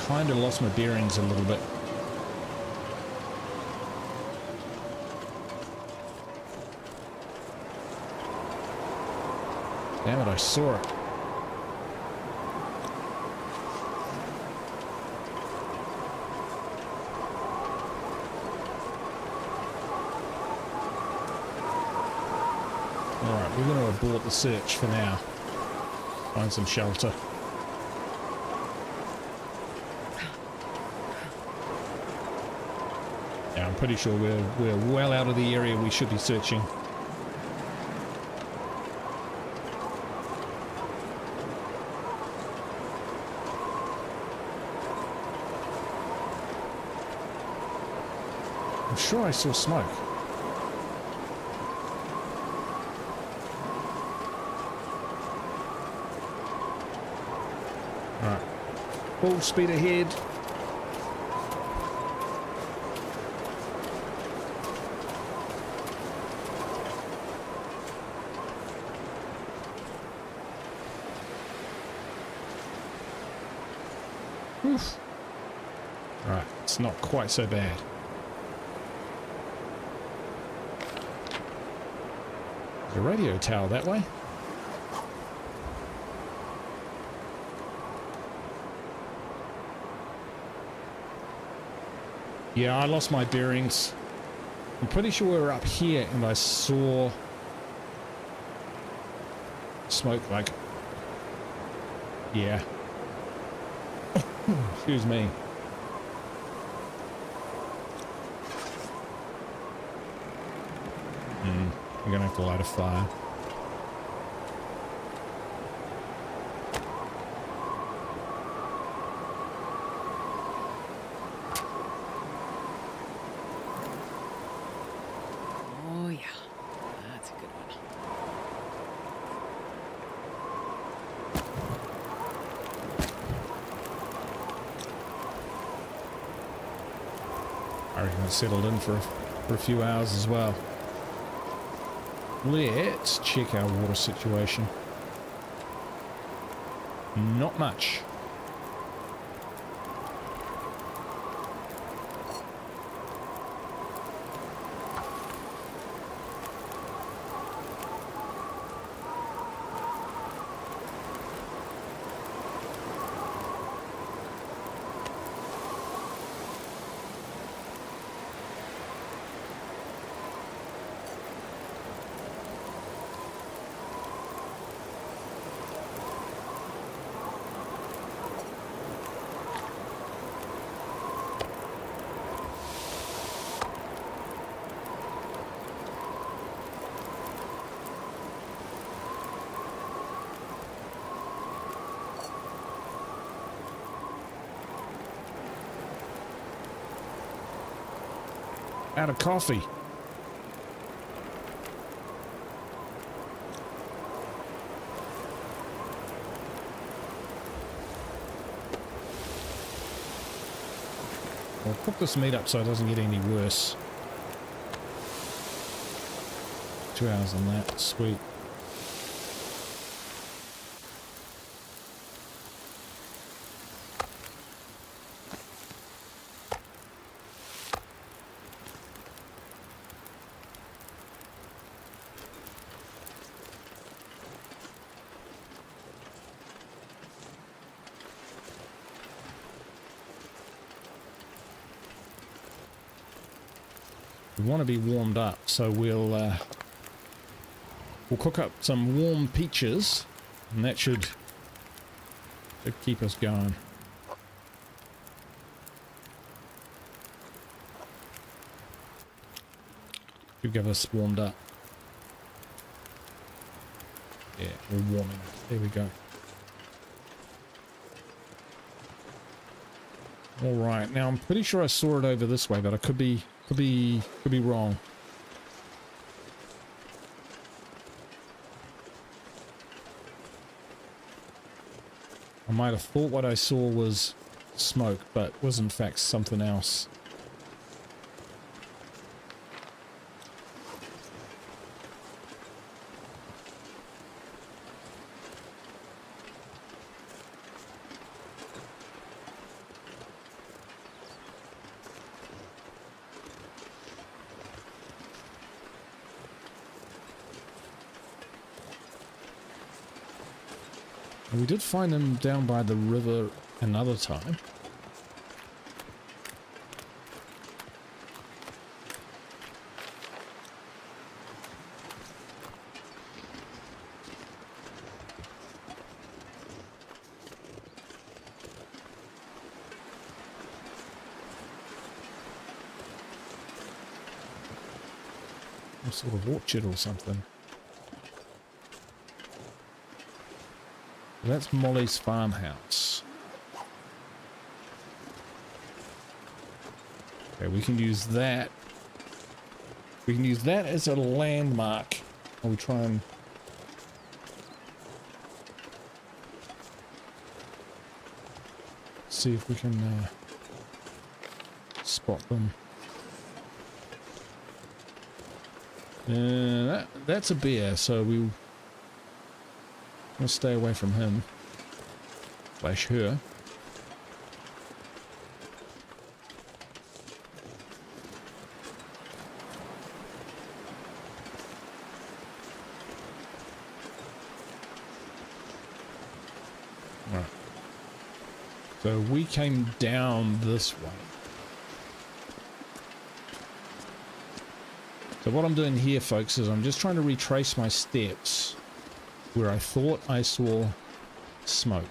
Kind of lost my bearings a little bit. Damn it, I saw it. Alright, we're going to abort the search for now. Find some shelter. Yeah, I'm pretty sure we're well out of the area we should be searching. I'm sure I saw smoke. Alright. Full speed ahead. Oof. Right, it's not quite so bad. There's a radio tower that way. Yeah, I lost my bearings. I'm pretty sure we were up here and I saw smoke like... Yeah. Excuse me. I'm gonna have to light a fire. Oh, yeah. That's a good one. I reckon I settled in for a few hours as well. Let's check our water situation. Not much. Out of coffee. I'll cook this meat up so it doesn't get any worse. 2 hours on that. Sweet. We want to be warmed up, so we'll cook up some warm peaches, and that should keep us going. Should get us warmed up. Yeah, we're warming up. There we go. All right, now I'm pretty sure I saw it over this way, but I could be wrong. I might have thought what I saw was smoke, but was in fact something else. We did find them down by the river another time. Some sort of orchard or something. That's Molly's farmhouse. Okay, we can use that. We can use that as a landmark. I'll try and see if we can spot them. That's a bear, so we'll stay away from him. Slash her. Right. So we came down this way. So what I'm doing here, folks, is I'm just trying to retrace my steps where I thought I saw smoke.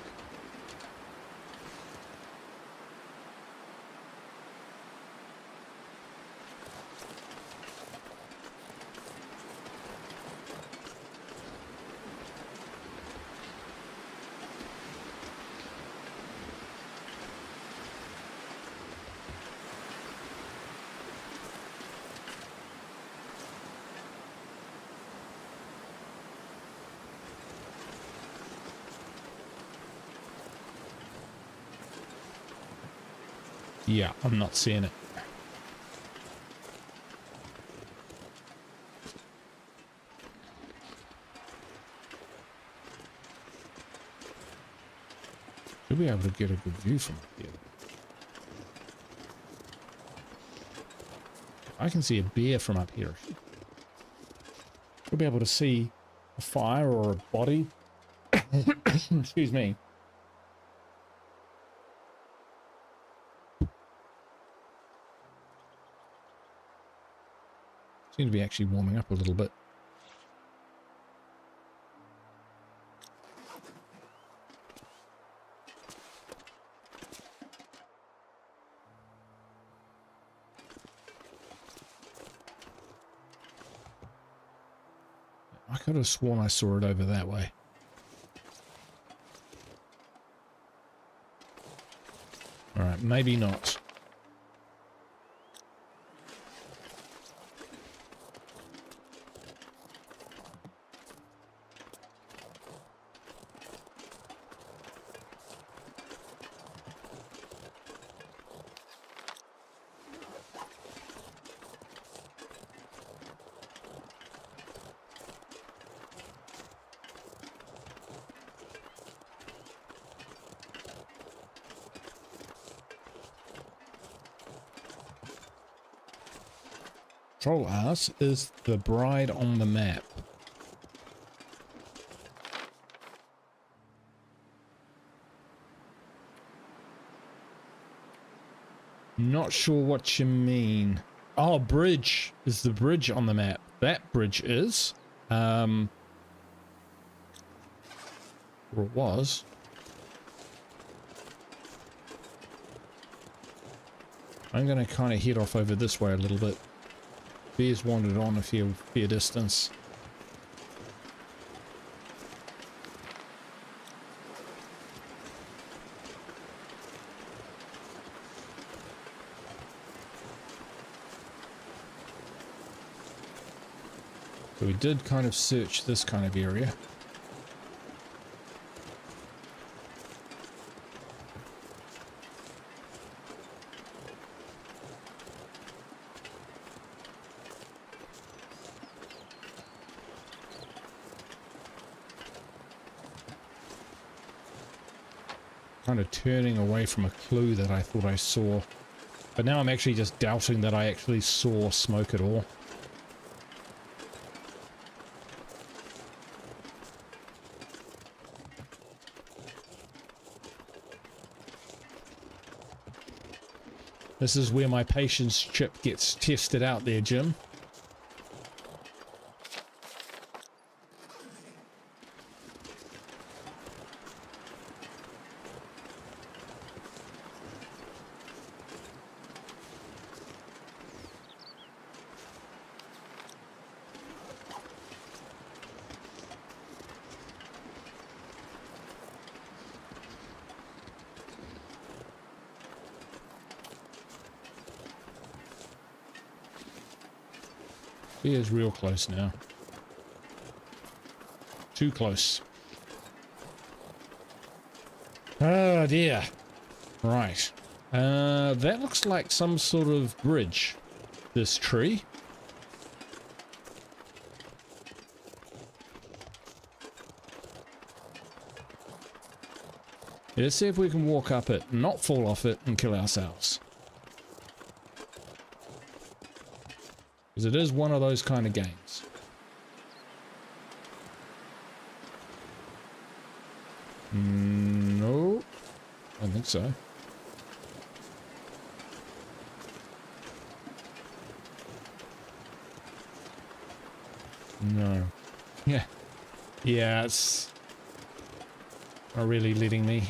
Yeah, I'm not seeing it. Should be able to get a good view from up here. I can see a bear from up here. We'll be able to see a fire or a body. Excuse me. Seem to be actually warming up a little bit. I could have sworn I saw it over that way. All right, maybe not. Troll Ass is the bride on the map. Not sure what you mean. Oh, bridge is the bridge on the map. That bridge is. Or it was. I'm going to kind of head off over this way a little bit. Bears wandered on a fair distance. So we did kind of search this kind of area. Kind of turning away from a clue that I thought I saw, but now I'm actually just doubting that I actually saw smoke at all. This is where my patience chip gets tested out there, Jim. He is real close now. Too close. Oh dear. Right. That looks like some sort of bridge. This tree. Let's see if we can walk up it, not fall off it, and kill ourselves. Because it is one of those kind of games. No. don't think so. No. Yeah. Yeah, it's not really letting me.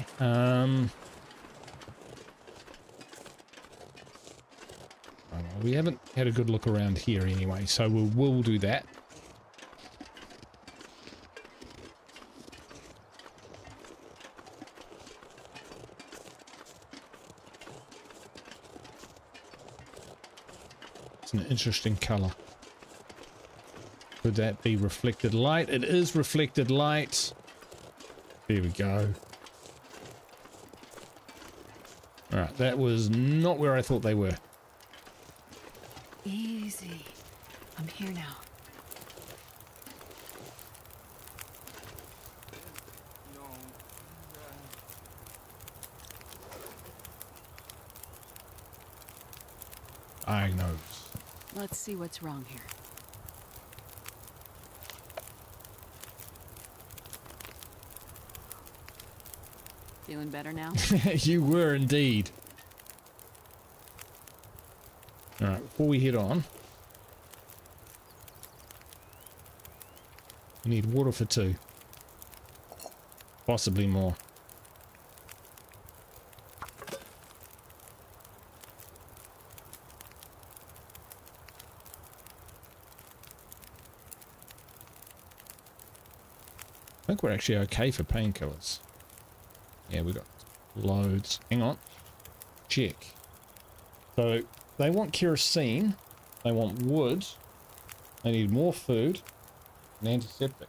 We haven't had a good look around here anyway, so we'll do that. It's an interesting color. Could that be reflected light? It is reflected light. There we go. Alright, that was not where I thought they were. Easy. I'm here now. I know. Let's see what's wrong here. Feeling better now? You were indeed. Alright, before we head on, we need water for 2. Possibly more. I think we're actually okay for painkillers. Yeah, we got loads. Hang on. Check. So they want kerosene. They want wood. They need more food. An antiseptic.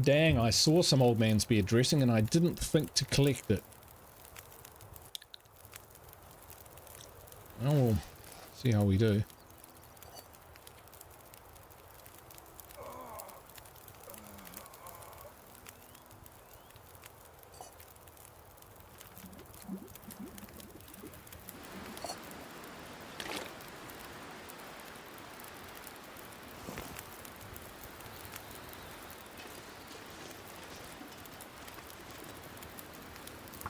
Dang, I saw some old man's beard dressing and I didn't think to collect it. Oh, we'll see how we do.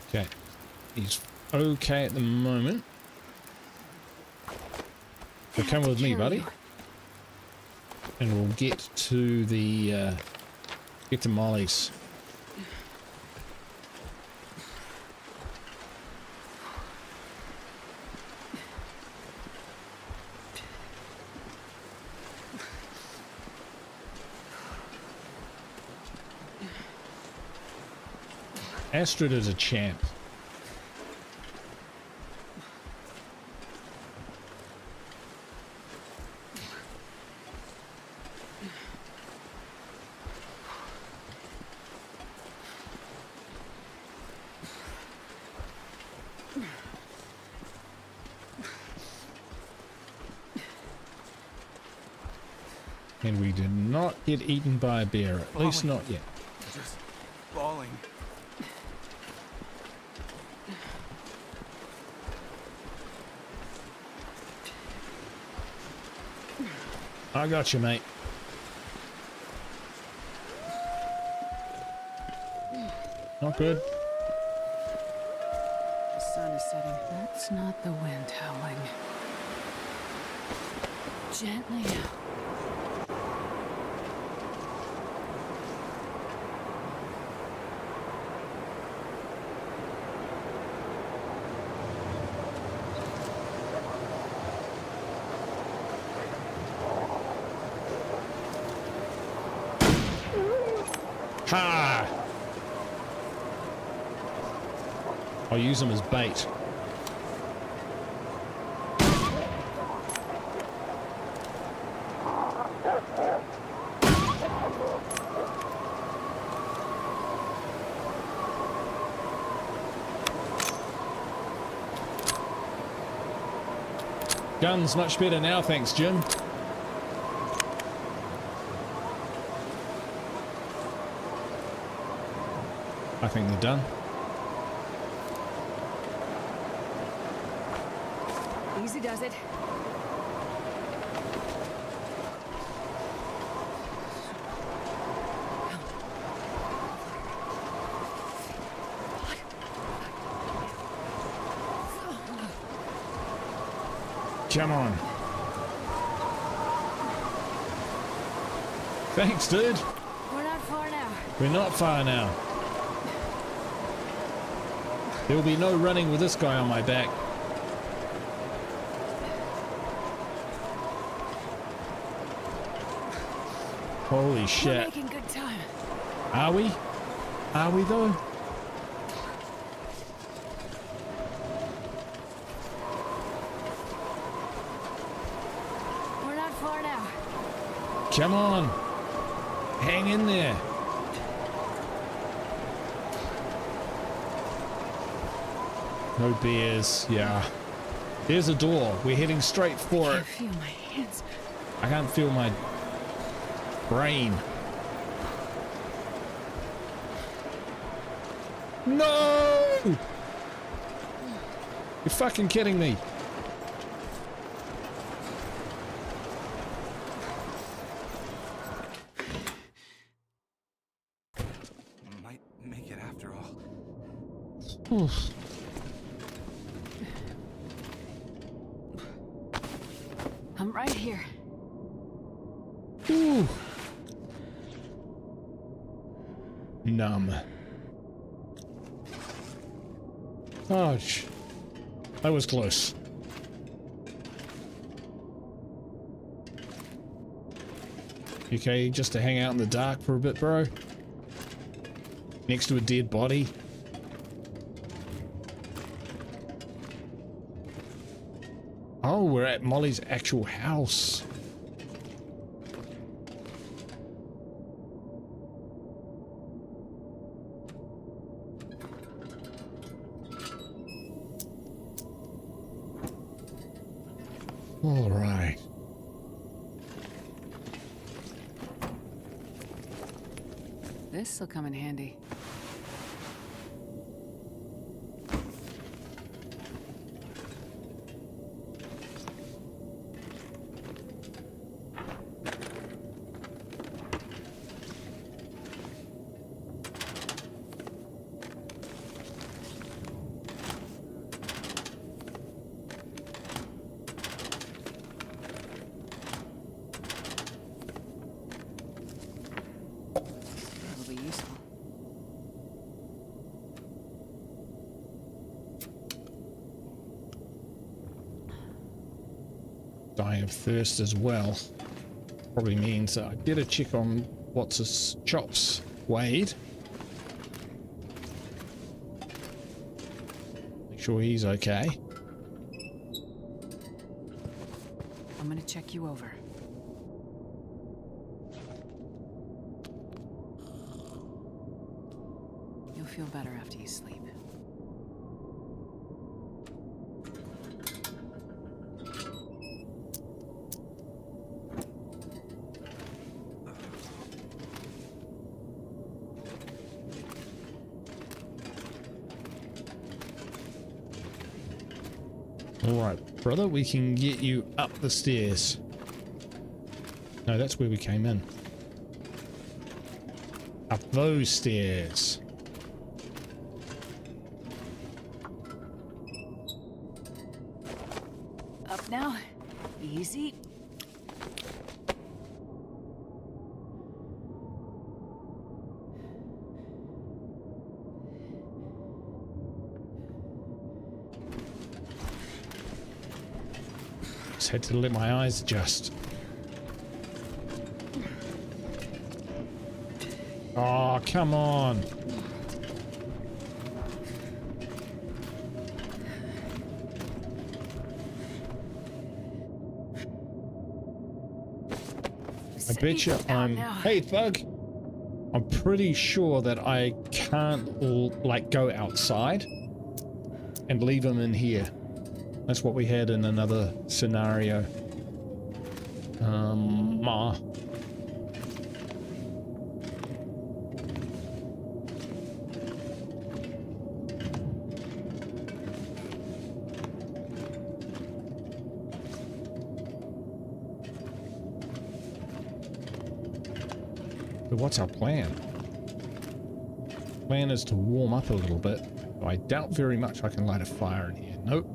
Okay, he's okay at the moment. So come with me, buddy, and we'll get to the Molly's. Astrid is a champ. And we did not get eaten by a bear, at least not yet. Just bawling. I got you, mate. Not good. The sun is setting. That's not the wind howling. Gently now. Ha! I'll use them as bait. Gun's much better now, thanks, Jim. I think they're done. Easy does it. Come on. Thanks, dude. We're not far now. We're not far now. There will be no running with this guy on my back. Holy shit. We're making good time. Are we? Are we though? We're not far now. Come on. Hang in there. No bears. Yeah. There's a door. We're heading straight for I it. feel my hands. I can't feel my brain. No! You're fucking kidding me. Might make it after all. Oof. I'm right here. Ooh. Numb. Oh, that was close. You okay, just to hang out in the dark for a bit, bro? Next to a dead body? Oh, we're at Molly's actual house. All right. This'll come in handy. That'll be useful. Dying of thirst as well. Probably means that I better check on what's his chops. Wade. Make sure he's okay. I'm gonna check you over. You'll feel better after you sleep. Alright, brother, we can get you up the stairs. No, that's where we came in. Up those stairs. Up now. Easy. Just had to let my eyes adjust. Oh, come on. I bet you I'm... Hey, Thug! I'm pretty sure that I can't, like, go outside and leave him in here. That's what we had in another scenario. But what's our plan? Plan is to warm up a little bit. I doubt very much I can light a fire in here. Nope.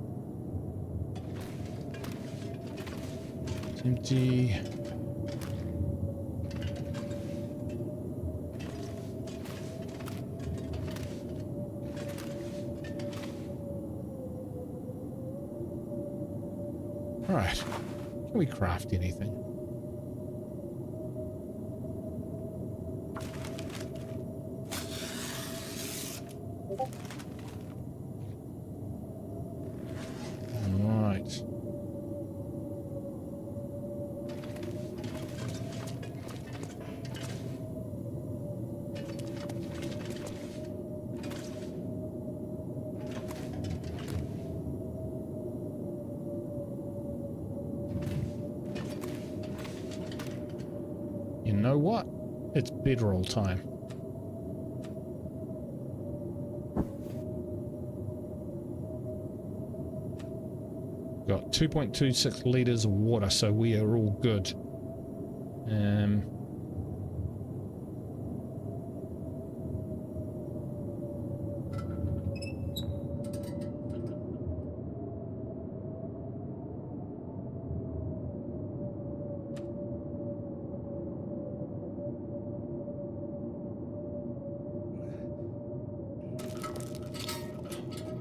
Empty. Alright. Can we craft anything? Alright. You know what? It's bedroll time. Got 2.26 liters of water, so we are all good.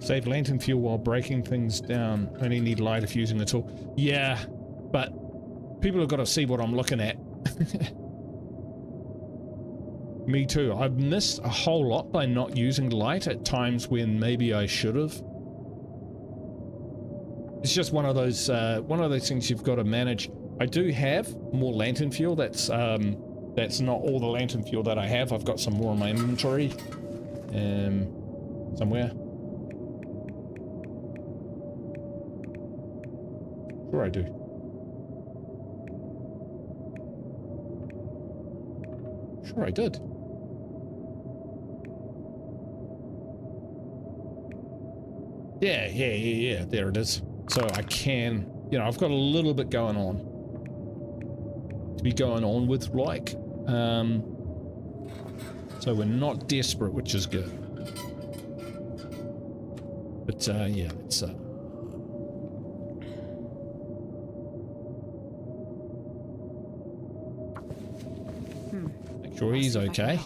Save lantern fuel while breaking things down. Only need light if using the tool. Yeah, but people have got to see what I'm looking at. Me too. I've missed a whole lot by not using light at times when maybe I should have. It's just one of those things you've got to manage. I do have more lantern fuel. That's not all the lantern fuel that I have. I've got some more in my inventory. Somewhere. Sure I do. Sure I did. Yeah. There it is. So I can, you know, I've got a little bit going on. To be going on with, like. So we're not desperate, which is good. But, yeah, it's, make sure he's okay.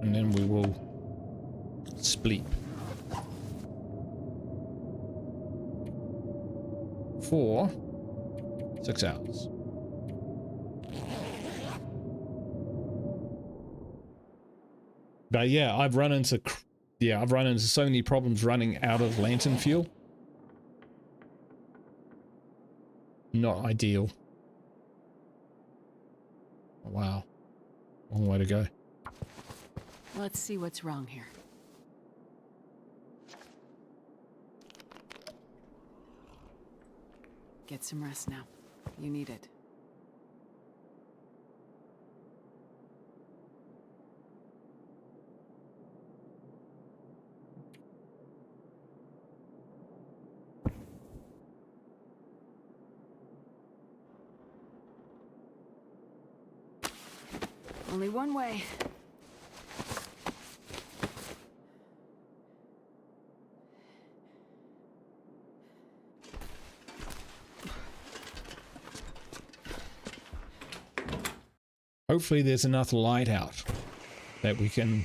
And then we will sleep. For 6 hours. But yeah, I've run into so many problems running out of lantern fuel. Not ideal. Wow. Long way to go. Let's see what's wrong here. Get some rest now. You need it. Only one way. Hopefully there's enough light out that we can...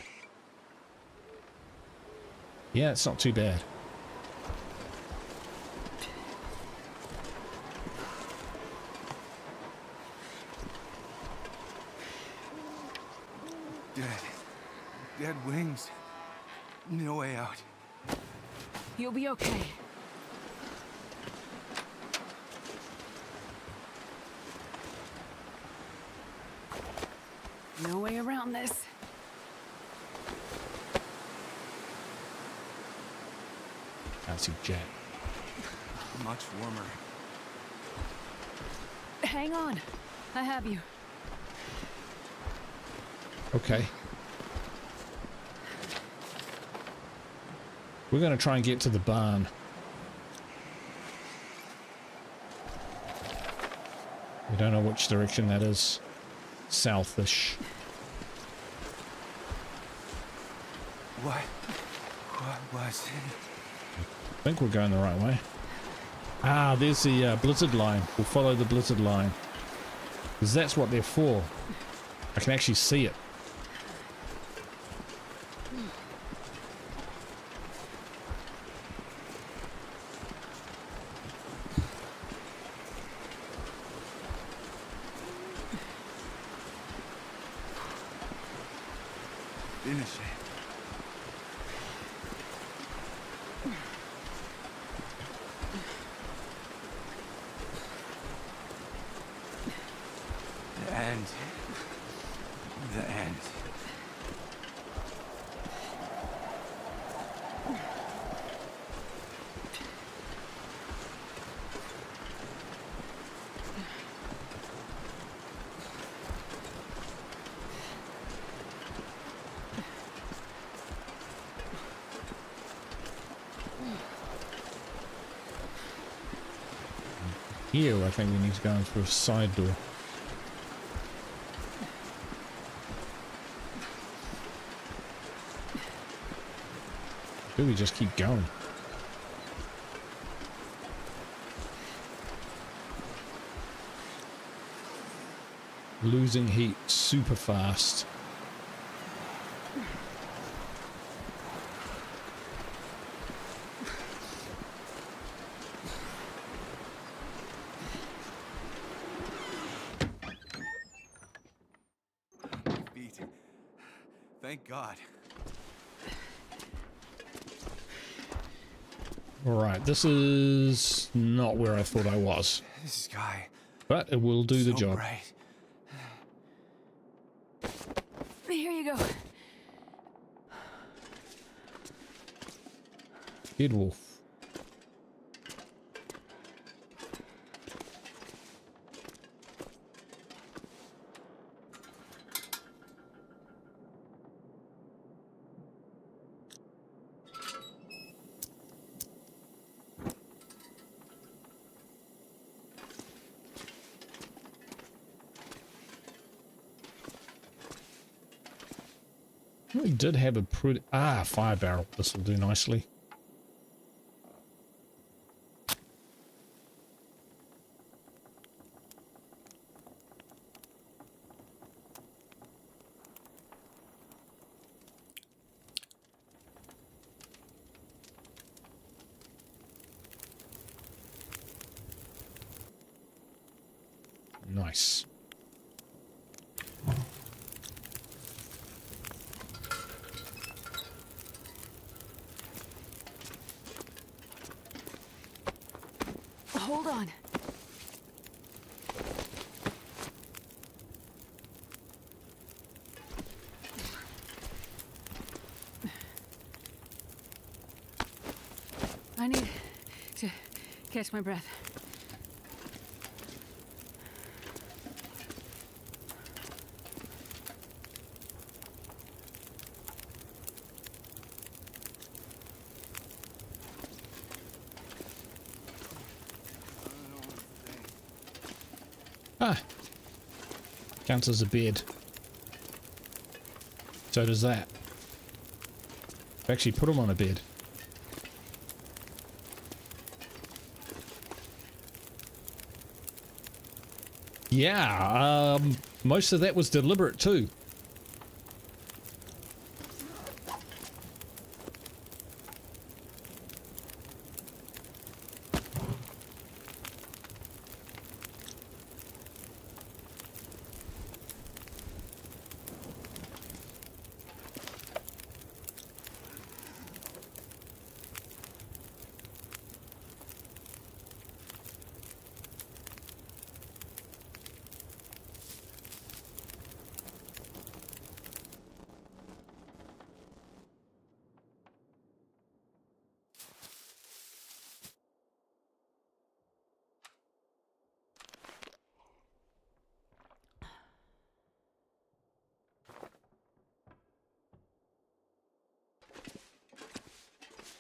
Yeah, it's not too bad. Dead wings. No way out. You'll be okay. No way around this. I see Jack. Much warmer. Hang on. I have you. Okay. We're going to try and get to the barn. We don't know which direction that is. Southish. What was it? I think we're going the right way. Ah, there's the blizzard line. We'll follow the blizzard line. Because that's what they're for. I can actually see it. Finish it. The end. The end. Here, I think we need to go in through a side door. Do we just keep going? Losing heat super fast. Beat. Thank God. Alright, this is not where I thought I was. This sky. But it will do the So job. bright. Here you go. Dead wolf. We did have a pretty... Ah, fire barrel. This will do nicely. Nice. Hold on. I need to catch my breath. Ah. Counts as a bed. So does that. Actually put them on a bed. Yeah, most of that was deliberate too.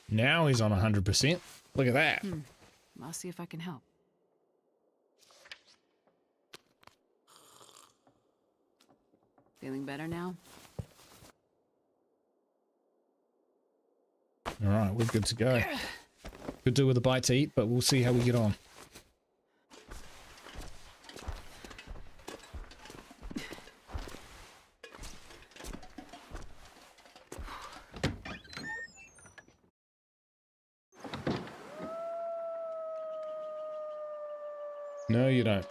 Now he's on 100%. Look at that. I'll see if I can help. Feeling better now? All right, we're good to go. Could do with a bite to eat, but we'll see how we get on. No, you don't.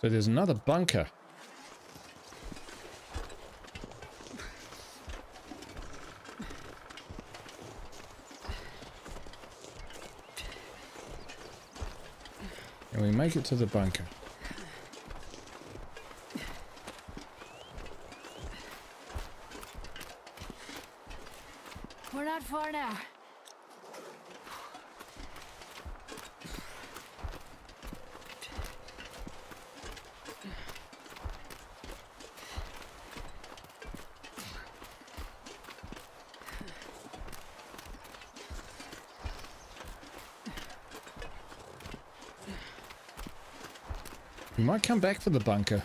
So there's another bunker. And we make it to the bunker. We're not far now. We might come back for the bunker.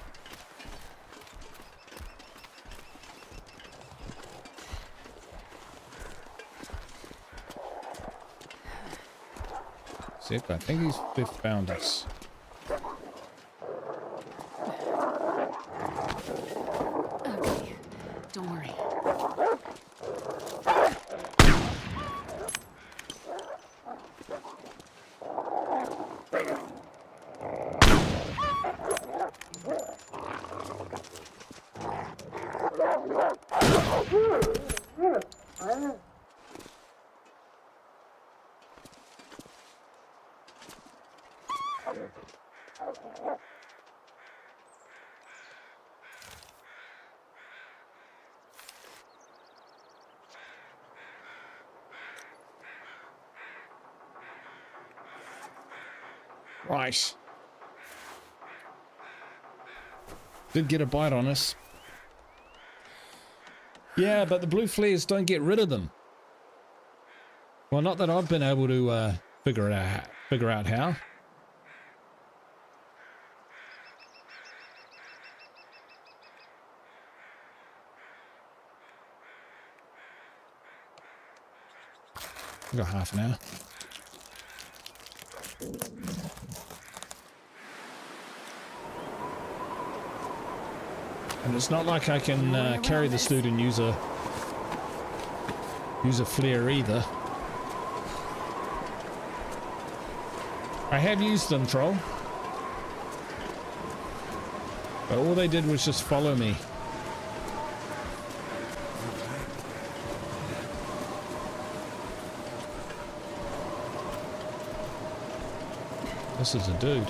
That's it, I think they've found us. Okay, don't worry. Right. Did get a bite on us. Yeah, but the blue flares don't get rid of them. Well, not that I've been able to figure out how. We've got half an hour. And it's not like I can carry this dude and use a flare either. I have used them, troll. But all they did was just follow me. This is a dude.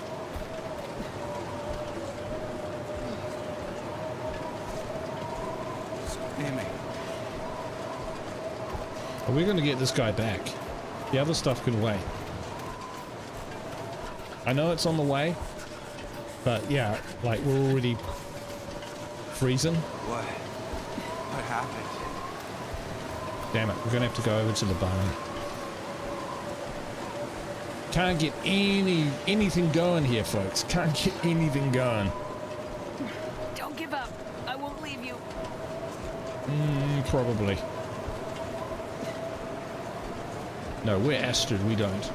Are we going to get this guy back? The other stuff could wait. I know it's on the way, but yeah, like we're already freezing. What happened? Damn it, we're going to have to go over to the barn. Can't get anything going here, folks. Can't get anything going. Don't give up. I won't leave you. Probably. No, we're Astrid, we don't.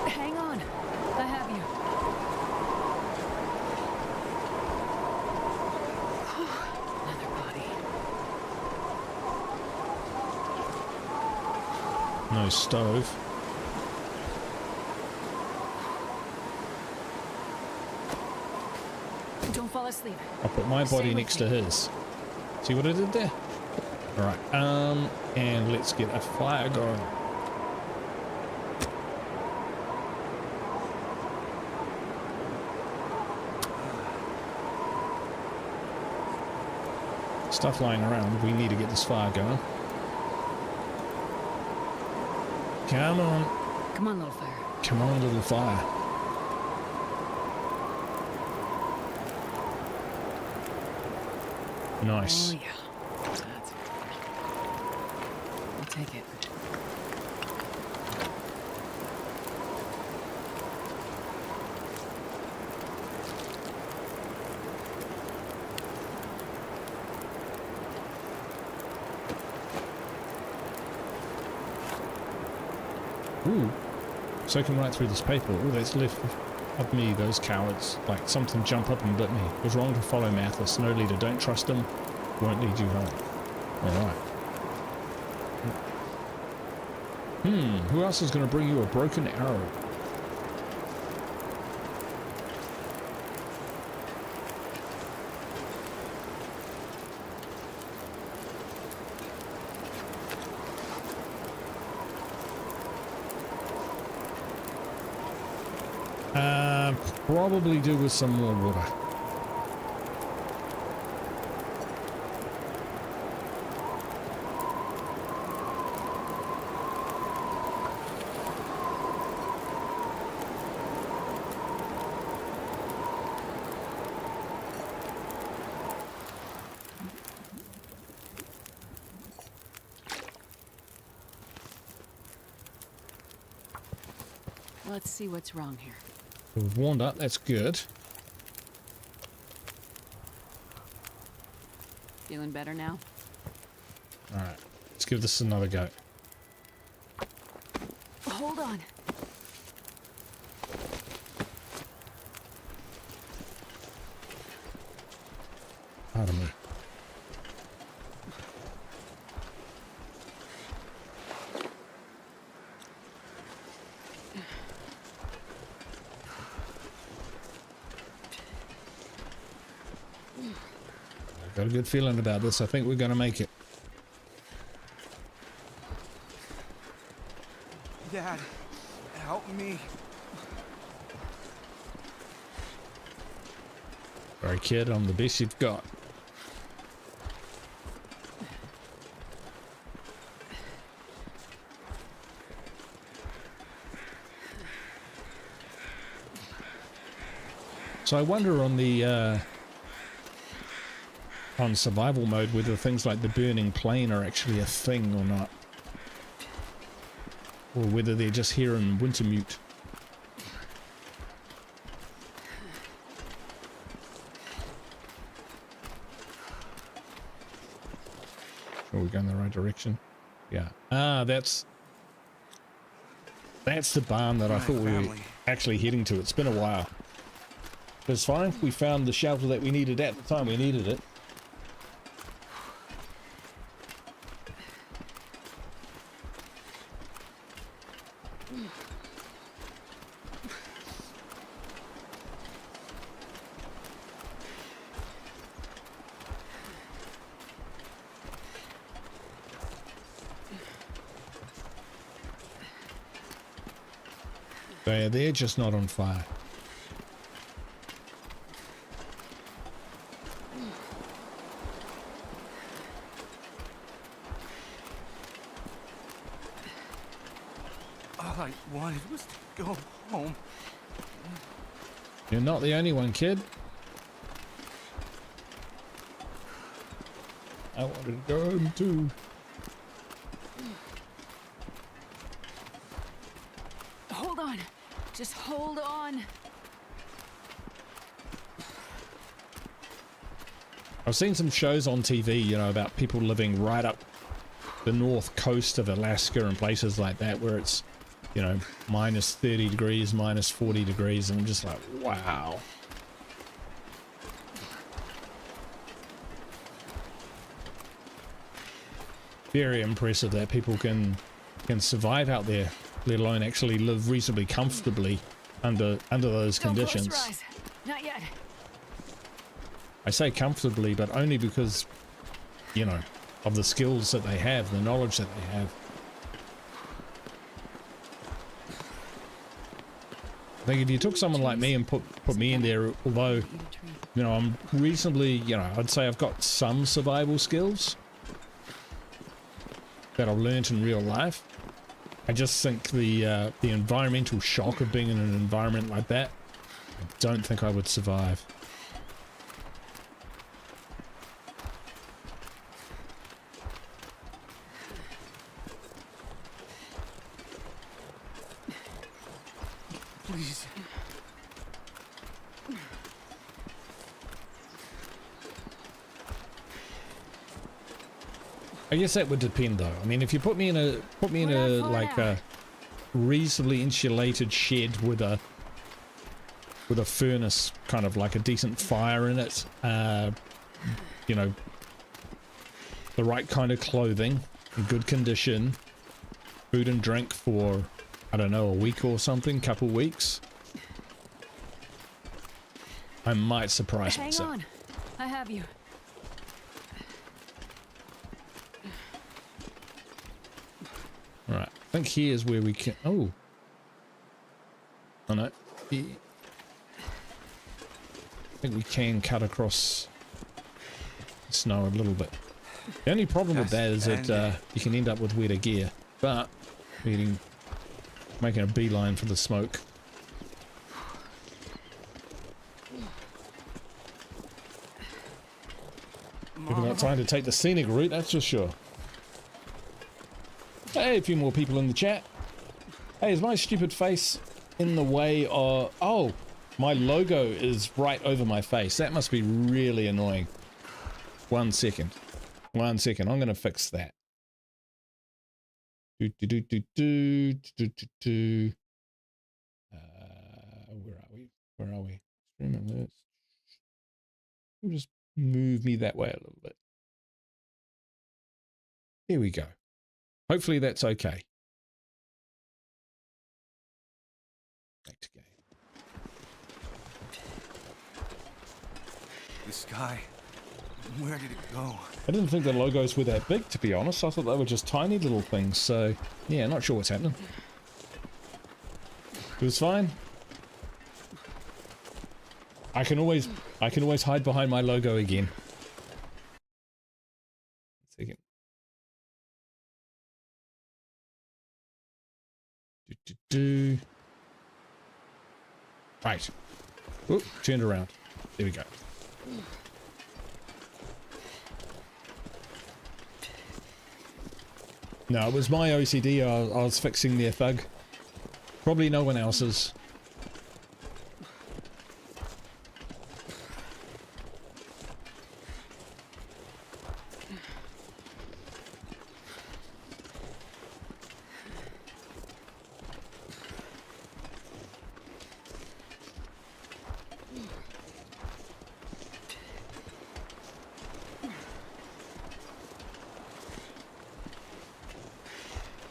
Hang on. I have you. Another body. No stove. Don't fall asleep. I'll put my body next to his. See what I did there? Alright, and let's get a fire going. Stuff lying around, we need to get this fire going. Come on. Come on, little fire. Come on, little fire. Nice. Oh, yeah. That's good. I'll take it. Ooh. Soaking right through this paper. All that's left of me, those cowards. Like something jump up and bit me. It was wrong to follow Mathis. No leader. Don't trust him. Won't lead you home. Alright. Who else is going to bring you a broken arrow? Probably do with some more water. Let's see what's wrong here. We've warmed up, that's good. Feeling better now? Alright, let's give this another go. Hold on. Pardon me. Got a good feeling about this. I think we're going to make it. Dad, help me. Sorry, kid, I'm the best you've got. So I wonder on the on survival mode whether things like the burning plane are actually a thing or not, or whether they're just here in Wintermute. Are we going the right direction? Yeah. Ah, that's the barn that I thought we were actually heading to. It's been a while. But it's fine. We found the shelter that we needed at the time we needed it. They're just not on fire. All I wanted was to go home. You're not the only one, kid. I wanted to go home too. Hold on. Just hold on. I've seen some shows on TV, you know, about people living right up the north coast of Alaska and places like that where it's, you know, minus 30 degrees, minus 40 degrees, and I'm just like, wow. Very impressive that people can survive out there, let alone actually live reasonably comfortably under those conditions. Don't close your eyes. Not yet. I say comfortably, but only because, you know, of the skills that they have, the knowledge that they have. I think if you took someone like me and put me in there, although, you know, I'm reasonably, you know, I'd say I've got some survival skills that I've learnt in real life. I just think the environmental shock of being in an environment like that, I don't think I would survive. Please. I guess that would depend though. I mean, if you put me in a like reasonably insulated shed with a furnace, kind of like a decent fire in it. You know, the right kind of clothing, in good condition, food and drink for, I don't know, a week or something, couple weeks. I might surprise myself. Hang on, I have you. Right, I think here's where we can. Oh no. I think we can cut across the snow a little bit. The only problem with that is that you can end up with wetter gear, but making a beeline for the smoke. We've got time to take the scenic route, that's for sure. Hey, a few more people in the chat. Hey, is my stupid face in the way of... Oh, my logo is right over my face. That must be really annoying. 1 second. 1 second. I'm going to fix that. Where are we? Where are we? Stream alerts. We'll just move me that way a little bit. Here we go. Hopefully that's okay. Back to game. The sky. Where did it go? I didn't think the logos were that big, to be honest. I thought they were just tiny little things. So, yeah, not sure what's happening. It was fine. I can always hide behind my logo again. Second. Right. Oop, turned around. There we go. No, it was my OCD. I was fixing their thug. Probably no one else's.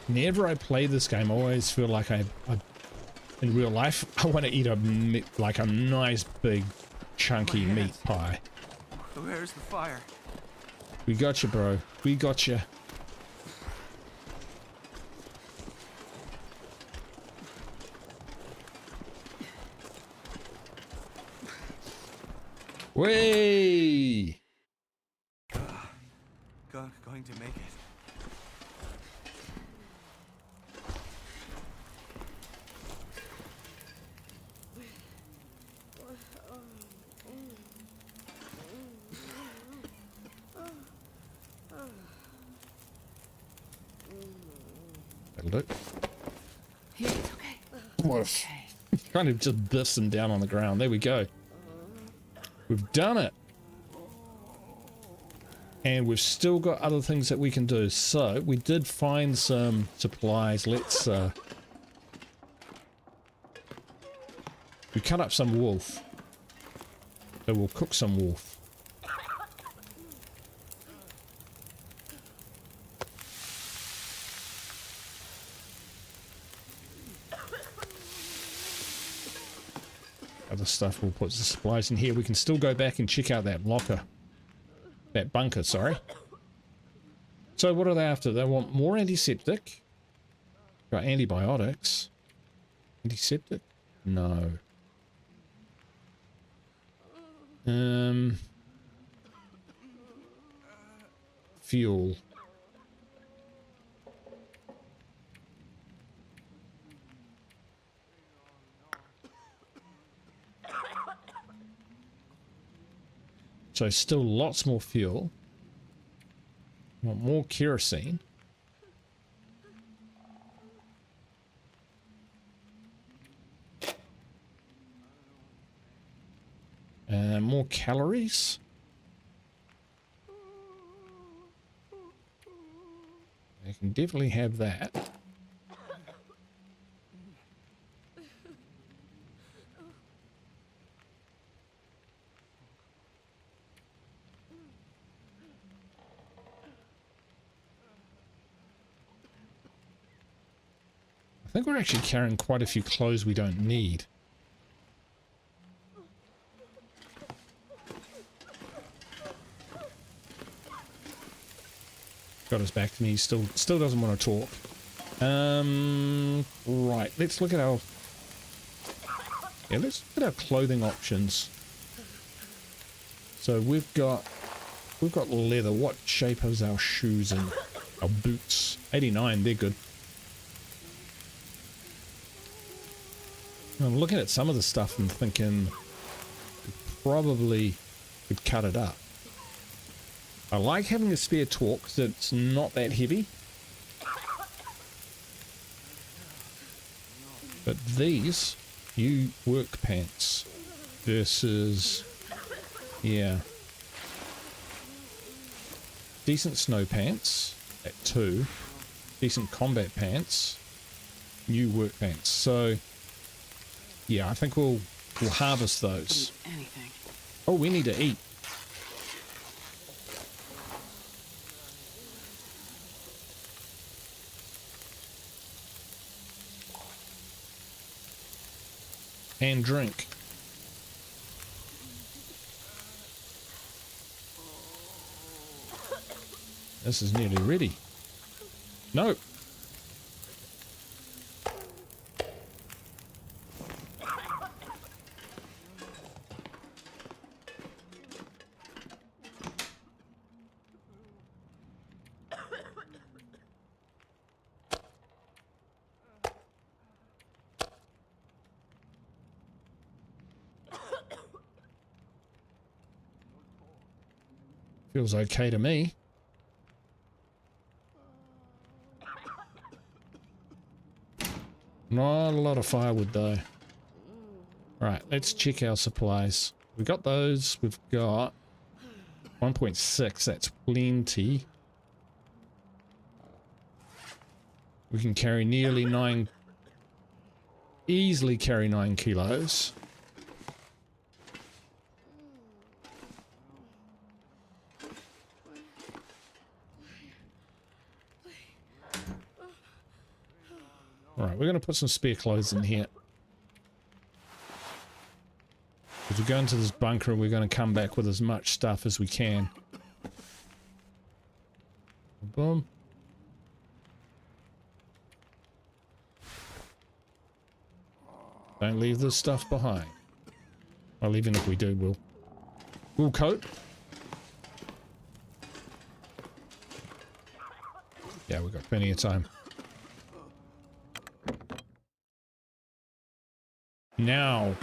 Whenever I play this game, I always feel like I in real life, I want to eat a nice big chunky meat pie. Where's the fire? We got you, bro. We got you. Way. Going to make it. That'll do. Here, it's okay. Woof. Kind of just burst them down on the ground. There we go. We've done it. And we've still got other things that we can do. So, we did find some supplies. Let's, we cut up some wolf. So we'll cook some wolf. Other stuff, we'll put the supplies in here. We can still go back and check out that locker. That bunker, sorry. So what are they after? They want more antiseptic. Got antibiotics. Antiseptic? No. Fuel. So still lots more fuel. Want more kerosene. More calories. I can definitely have that. I think we're actually carrying quite a few clothes we don't need. Got his back to me. He still doesn't want to talk. Right. Let's look at our... Yeah, let's look at our clothing options. So we've got leather. What shape is our shoes in? Our boots. 89, they're good. I'm looking at some of the stuff and thinking we probably could cut it up. I like having a spare torque because it's not that heavy. But these, new work pants versus, yeah, decent snow pants at 2, decent combat pants, new work pants. So, yeah, I think we'll harvest those. Anything. Oh, we need to eat. And drink. This is nearly ready. No. Feels okay to me. Not a lot of firewood though. Right, let's check our supplies. We got those. We've got 1.6. That's plenty. We can carry nearly 9. Easily carry 9 kilos. Alright, we're going to put some spare clothes in here. As we go into this bunker, we're going to come back with as much stuff as we can. Boom. Don't leave this stuff behind. Well, even if we do, we'll wool coat. Yeah, we've got plenty of time. Now,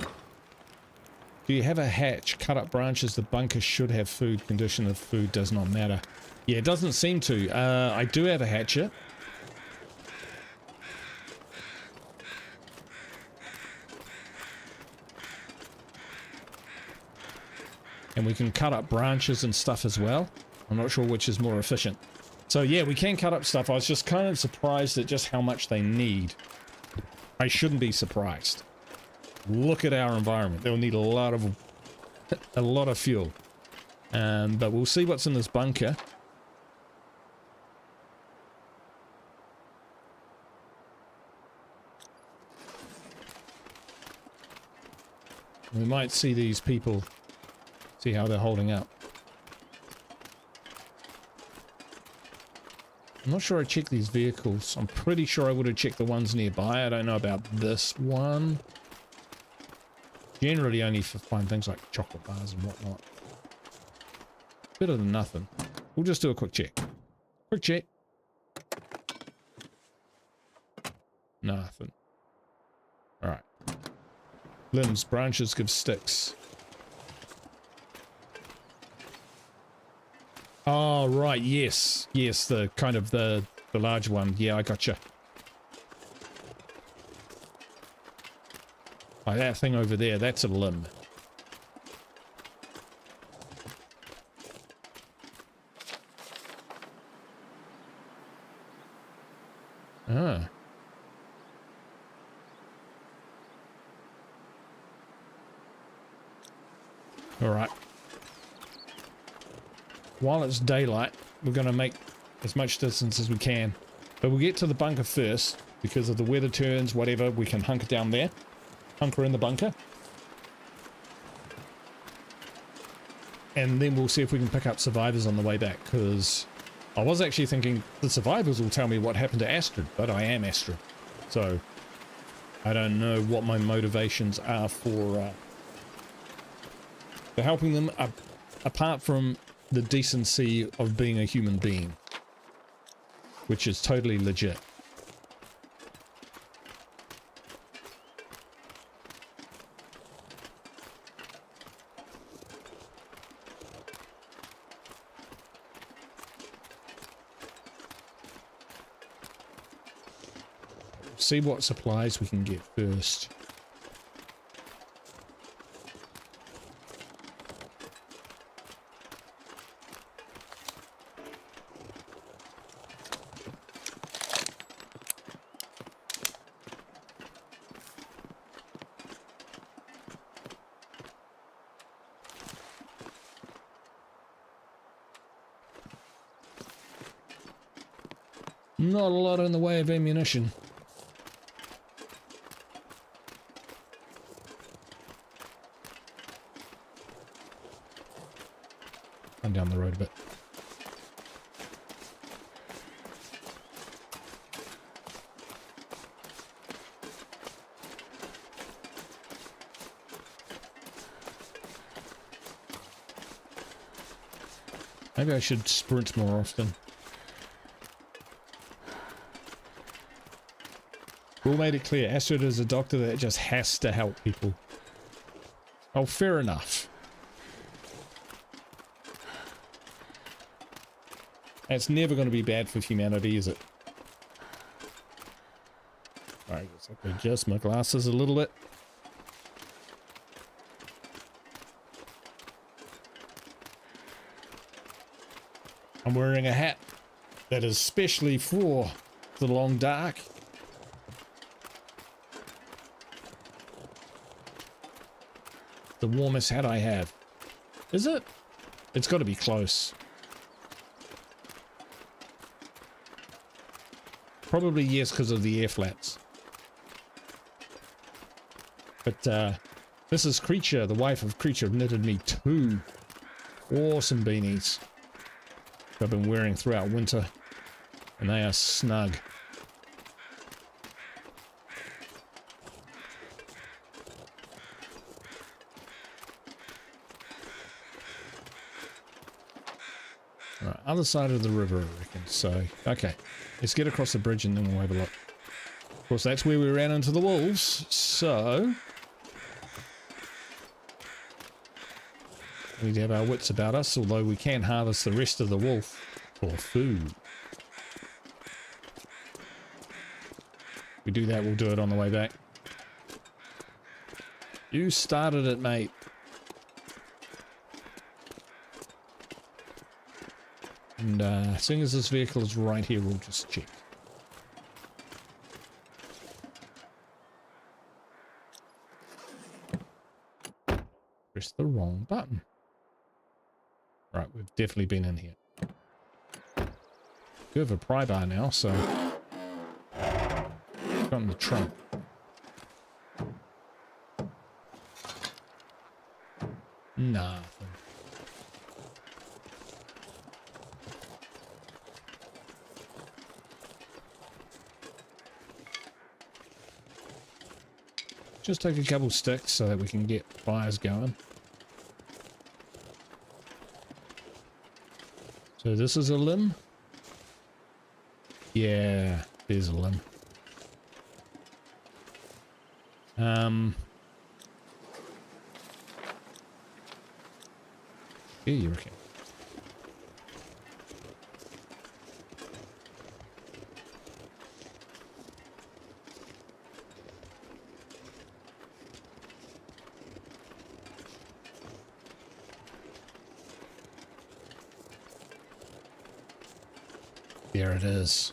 do you have a hatch? Cut up branches. The bunker should have food. Condition of food does not matter. Yeah, it doesn't seem to. I do have a hatchet. And we can cut up branches and stuff as well. I'm not sure which is more efficient. So yeah, we can cut up stuff. I was just kind of surprised at just how much they need. I shouldn't be surprised. Look at our environment. They'll need a lot of fuel. But we'll see what's in this bunker. We might see these people, see how they're holding up. I'm not sure I checked these vehicles. I'm pretty sure I would have checked the ones nearby. I don't know about this one. Generally only find things like chocolate bars and whatnot. Better than nothing. We'll just do a quick check. Quick check. Nothing. Alright. Limbs, branches give sticks. Oh, right, yes. Yes, the kind of the large one. Yeah, I gotcha. Like that thing over there, that's a limb. Ah. All right. While it's daylight, we're going to make as much distance as we can. But we'll get to the bunker first. because of the weather turns, whatever, we can hunker down there. Hunker in the bunker. And then we'll see if we can pick up survivors on the way back, because I was actually thinking the survivors will tell me what happened to Astrid, but I am Astrid. So I don't know what my motivations are for helping them, apart from the decency of being a human being, which is totally legit. See what supplies we can get first. Not a lot in the way of ammunition. I'm down the road a bit. Maybe I should sprint more often. We all made it clear, Astrid is a doctor that just has to help people. Oh, fair enough. It's never going to be bad for humanity, is it? Alright, I guess I could adjust my glasses a little bit. I'm wearing a hat that is specially for the Long Dark. The warmest hat I have. Is it? It's got to be close. Probably yes, because of the air flaps. But this is Creature, the wife of Creature, knitted me 2 awesome beanies that I've been wearing throughout winter, and they are snug. Right, other side of the river, I reckon. So, okay, let's get across the bridge and then we'll have a look. Of course, that's where we ran into the wolves, so we need to have our wits about us, although we can harvest the rest of the wolf for food. If we do that, we'll do it on the way back. You started it, mate. And seeing as this vehicle is right here, we'll just check. Press the wrong button. Right, we've definitely been in here. We have a pry bar now, so got in the trunk. Nothing. Just take a couple sticks so that we can get fires going. So this is a limb? Yeah, there's a limb. Yeah, you reckon? There it is.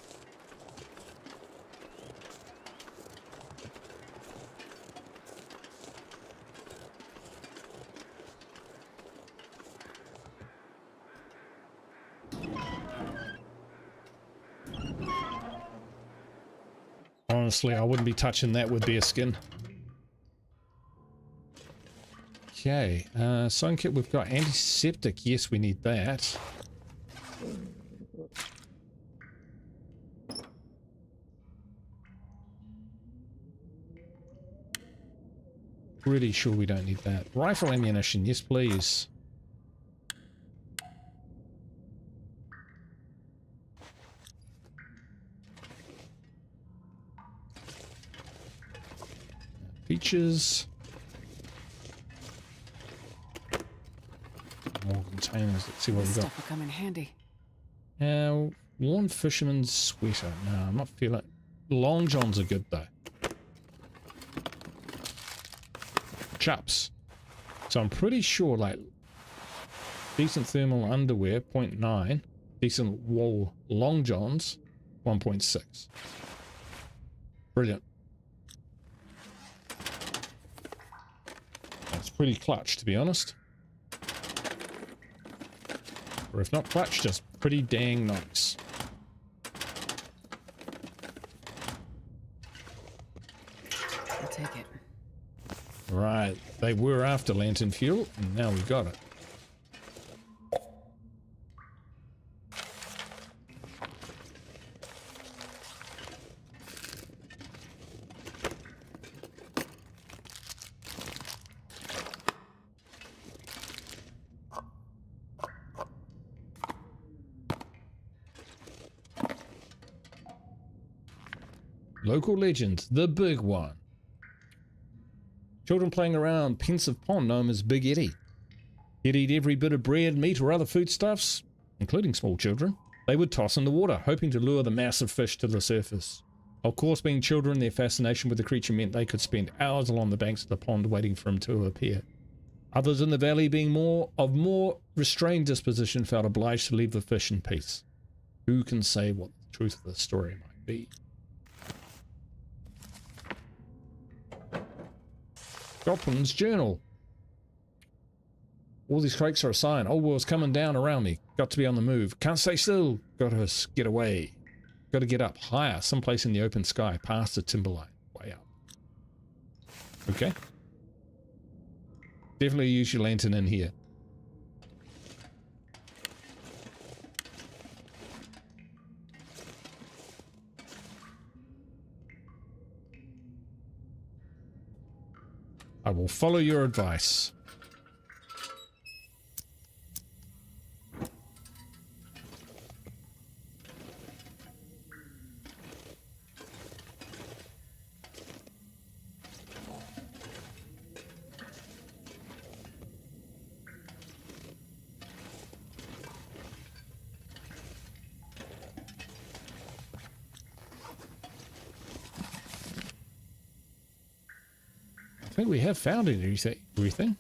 honestly, I wouldn't be touching that with bear skin. Okay, sewing kit, we've got antiseptic. Yes, we need that. Pretty sure we don't need that. Rifle ammunition, yes please. Features. More containers. Let's see what we've got. Stuff will come in handy. Worn fisherman's sweater. No, I'm not feeling it. Long johns are good though. Chaps. So I'm pretty sure like decent thermal underwear 0.9, decent wool long johns 1.6. Brilliant. That's pretty clutch to be honest. Or if not clutch, just pretty dang nice. I'll take it. Right, they were after lantern fuel, and now we got it. Local legend, the big one. Children playing around pensive pond known as Big Eddie. He'd eat every bit of bread, meat or other foodstuffs, including small children, they would toss in the water, hoping to lure the massive fish to the surface. Of course, being children, their fascination with the creature meant they could spend hours along the banks of the pond waiting for him to appear. Others in the valley, being more restrained disposition, felt obliged to leave the fish in peace. Who can say what the truth of the story might be? Goplin's journal. All these quakes are a sign. Old world's coming down around me. Got to be on the move. Can't stay still. Got to get away. Got to get up higher, someplace in the open sky, past the timberline. Way up. Okay. Definitely use your lantern in here. I will follow your advice. I think we have found everything.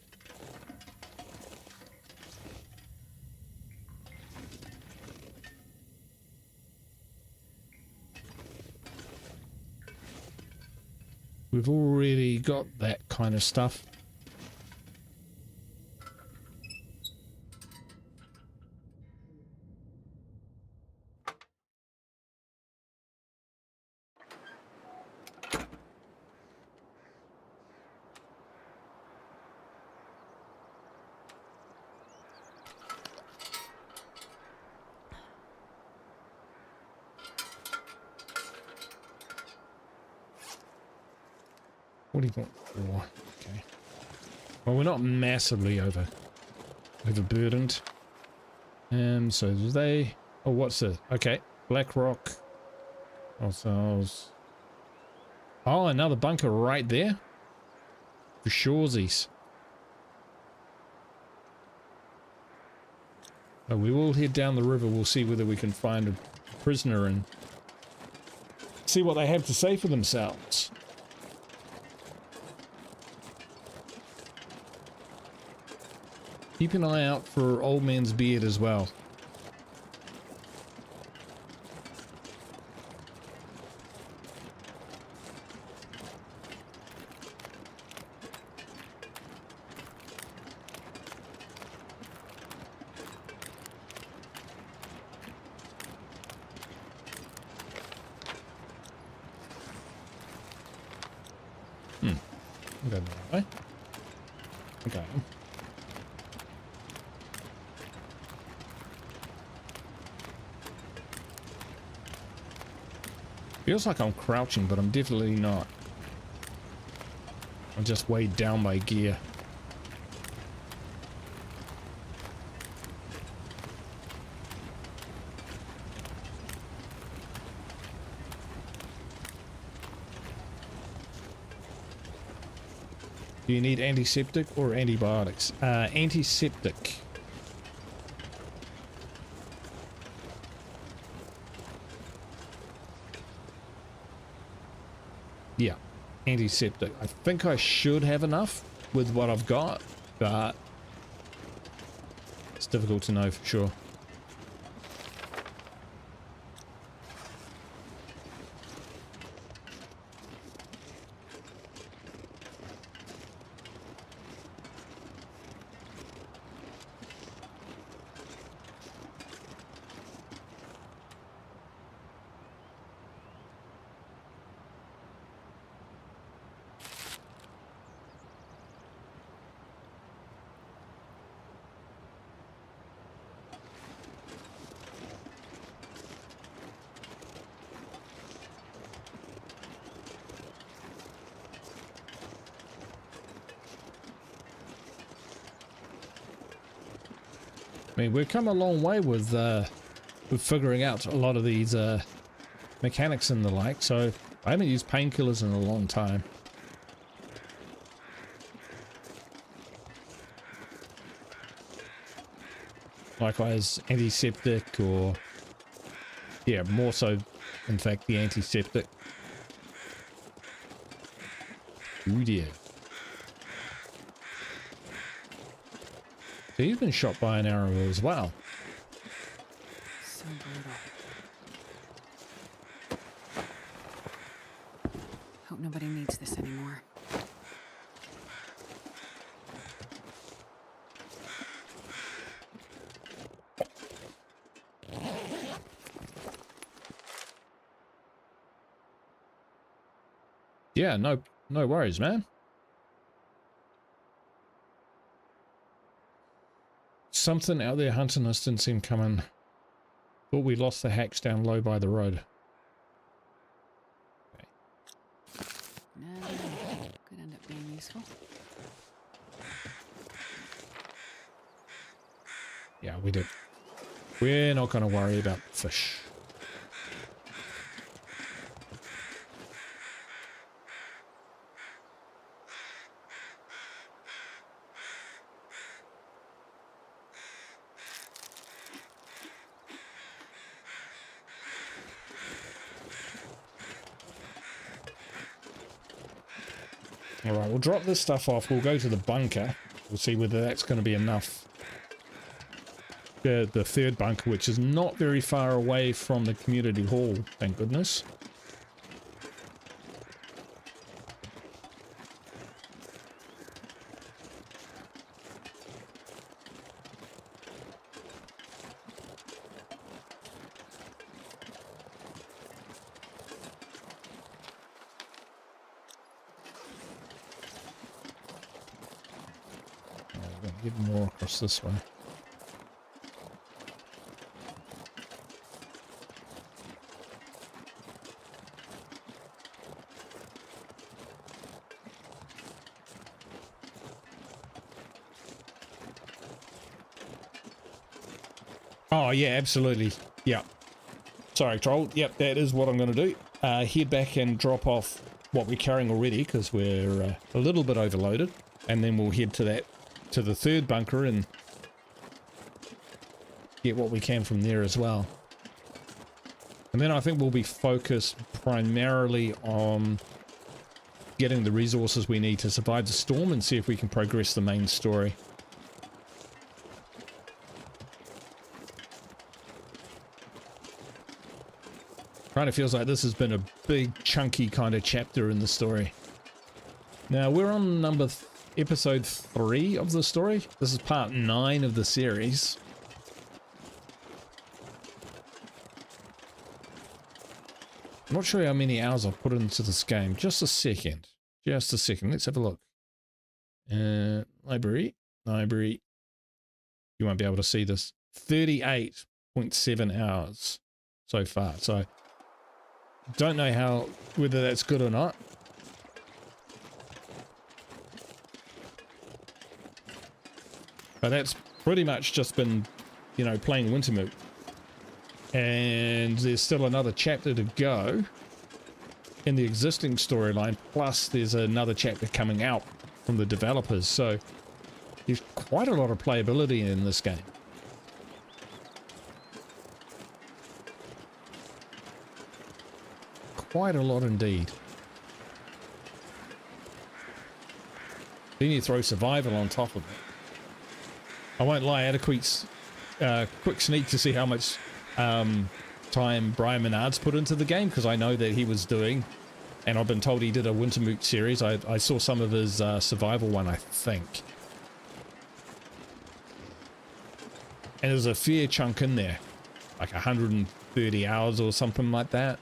We've already got that kind of stuff. What do you want? Oh, okay. Well, we're not massively overburdened. So do they? Oh, what's this? Okay, Black Rock. Ourselves. Oh, another bunker right there. For suresies. Oh, we will head down the river. We'll see whether we can find a prisoner and see what they have to say for themselves. Keep an eye out for Old Man's Beard as well. I'm going the right way. Okay. Feels like I'm crouching, but I'm definitely not. I'm just weighed down by gear. Do you need antiseptic or antibiotics? Antiseptic. Yeah, antiseptic. I think I should have enough with what I've got, but it's difficult to know for sure. I mean, we've come a long way with figuring out a lot of these mechanics and the like, so I haven't used painkillers in a long time. Likewise, antiseptic, or yeah, more so, in fact, the antiseptic. Ooh dear. So you've been shot by an arrow as well. So brutal. Hope nobody needs this anymore. Yeah, no worries, man. Something out there hunting us didn't seem coming. Thought we lost the hacks down low by the road. Okay. No, could end up being useful. Yeah, we did. We're not going to worry about fish. Alright, we'll drop this stuff off. We'll go to the bunker. We'll see whether that's going to be enough. The third bunker, which is not very far away from the community hall, thank goodness. Get more across this way. Oh yeah, absolutely. Yeah. Sorry, Troll. Yep, that is what I'm going to do. Head back and drop off what we're carrying already, because we're a little bit overloaded, and then we'll head to the third bunker and get what we can from there as well. And then I think we'll be focused primarily on getting the resources we need to survive the storm and see if we can progress the main story. Kind of feels like this has been a big chunky kind of chapter in the story. Now we're on episode 3 of the story. This is part 9 of the series. I'm not sure how many hours I've put into this game. Just a second. Just a second. Let's have a look. Library. You won't be able to see this. 38.7 hours so far. So don't know whether that's good or not. But that's pretty much just been, you know, playing Wintermute. And there's still another chapter to go in the existing storyline, plus there's another chapter coming out from the developers, so there's quite a lot of playability in this game. Quite a lot indeed. Then you throw survival on top of it. I won't lie, I had a quick sneak to see how much time Brian Menard's put into the game, because I know that he was doing, and I've been told he did a Wintermute series. I saw some of his survival one, I think. And there's a fair chunk in there, like 130 hours or something like that.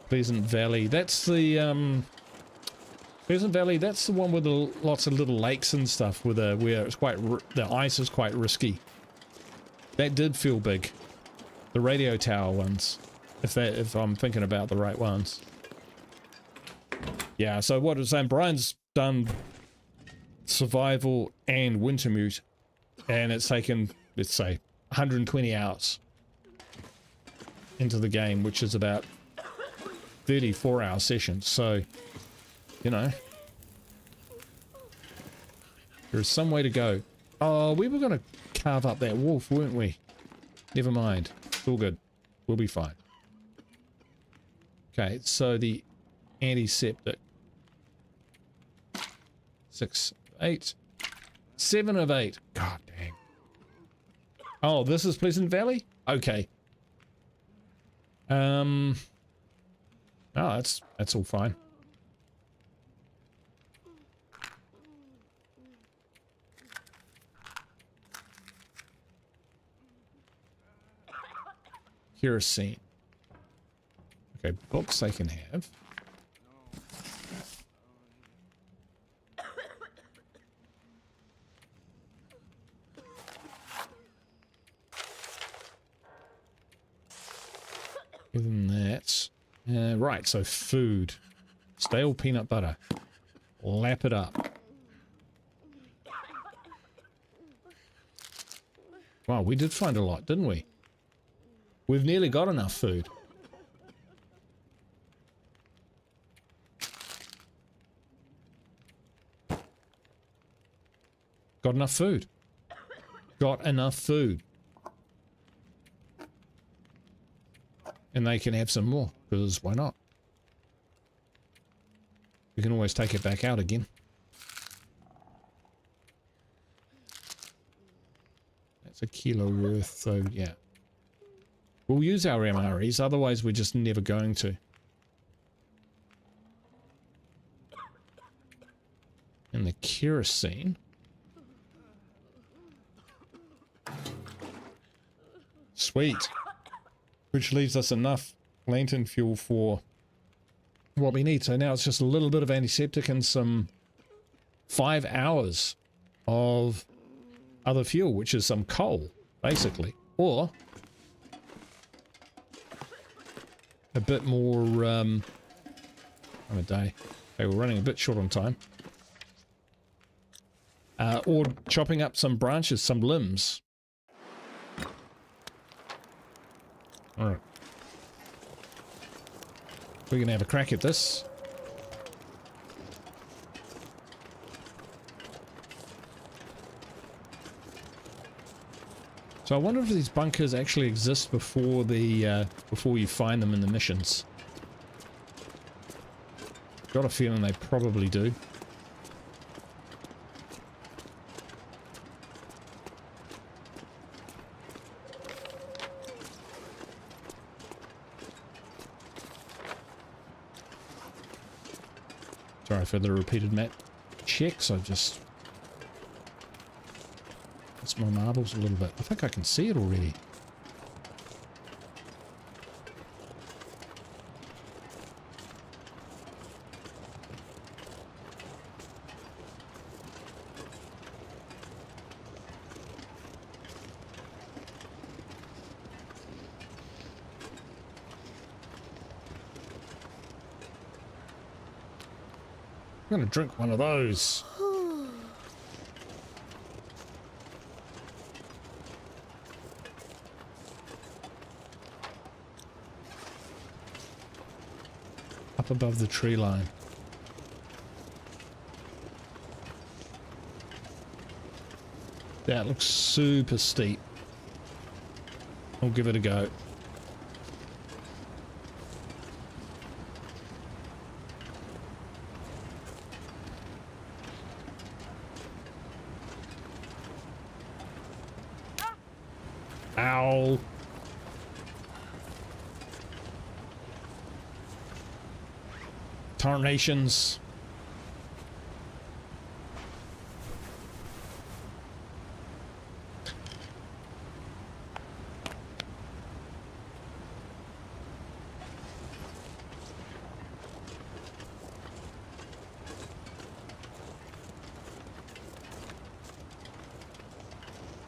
Pleasant Valley, that's the Pleasant Valley, that's the one with the lots of little lakes and stuff where it's quite the ice is quite risky. That did feel big. The radio tower ones, if I'm thinking about the right ones. Yeah, so what I was saying, Brian's done survival and Wintermute, and it's taken, let's say, 120 hours into the game, which is about 34-hour sessions, so, you know, there's some way to go. Oh, we were going to carve up that wolf, weren't we? Never mind. It's all good. We'll be fine. Okay, so the antiseptic. 6 of 8. 7 of 8. God dang. Oh, this is Pleasant Valley? Okay. Oh, that's all fine. Kerosene. Okay, books I can have. Other than that, right, so food. Stale peanut butter. Lap it up. Wow, we did find a lot, didn't we? We've nearly got enough food. Got enough food. Got enough food. And they can have some more, because why not? We can always take it back out again. That's a kilo worth, so yeah. We'll use our MREs, otherwise we're just never going to. And the kerosene. Sweet. Which leaves us enough lantern fuel for what we need. So now it's just a little bit of antiseptic and some 5 hours of other fuel, which is some coal, basically. Or a bit more on a day. Okay, we're running a bit short on time. Or chopping up some branches, some limbs. Alright. We're gonna have a crack at this. So I wonder if these bunkers actually exist before the before you find them in the missions. Got a feeling they probably do. Sorry for the repeated map checks. I just adjust my marbles a little bit. I think I can see it already. I'm gonna drink one of those. Up above the tree line. That looks super steep. I'll give it a go. Ow. Tarnations.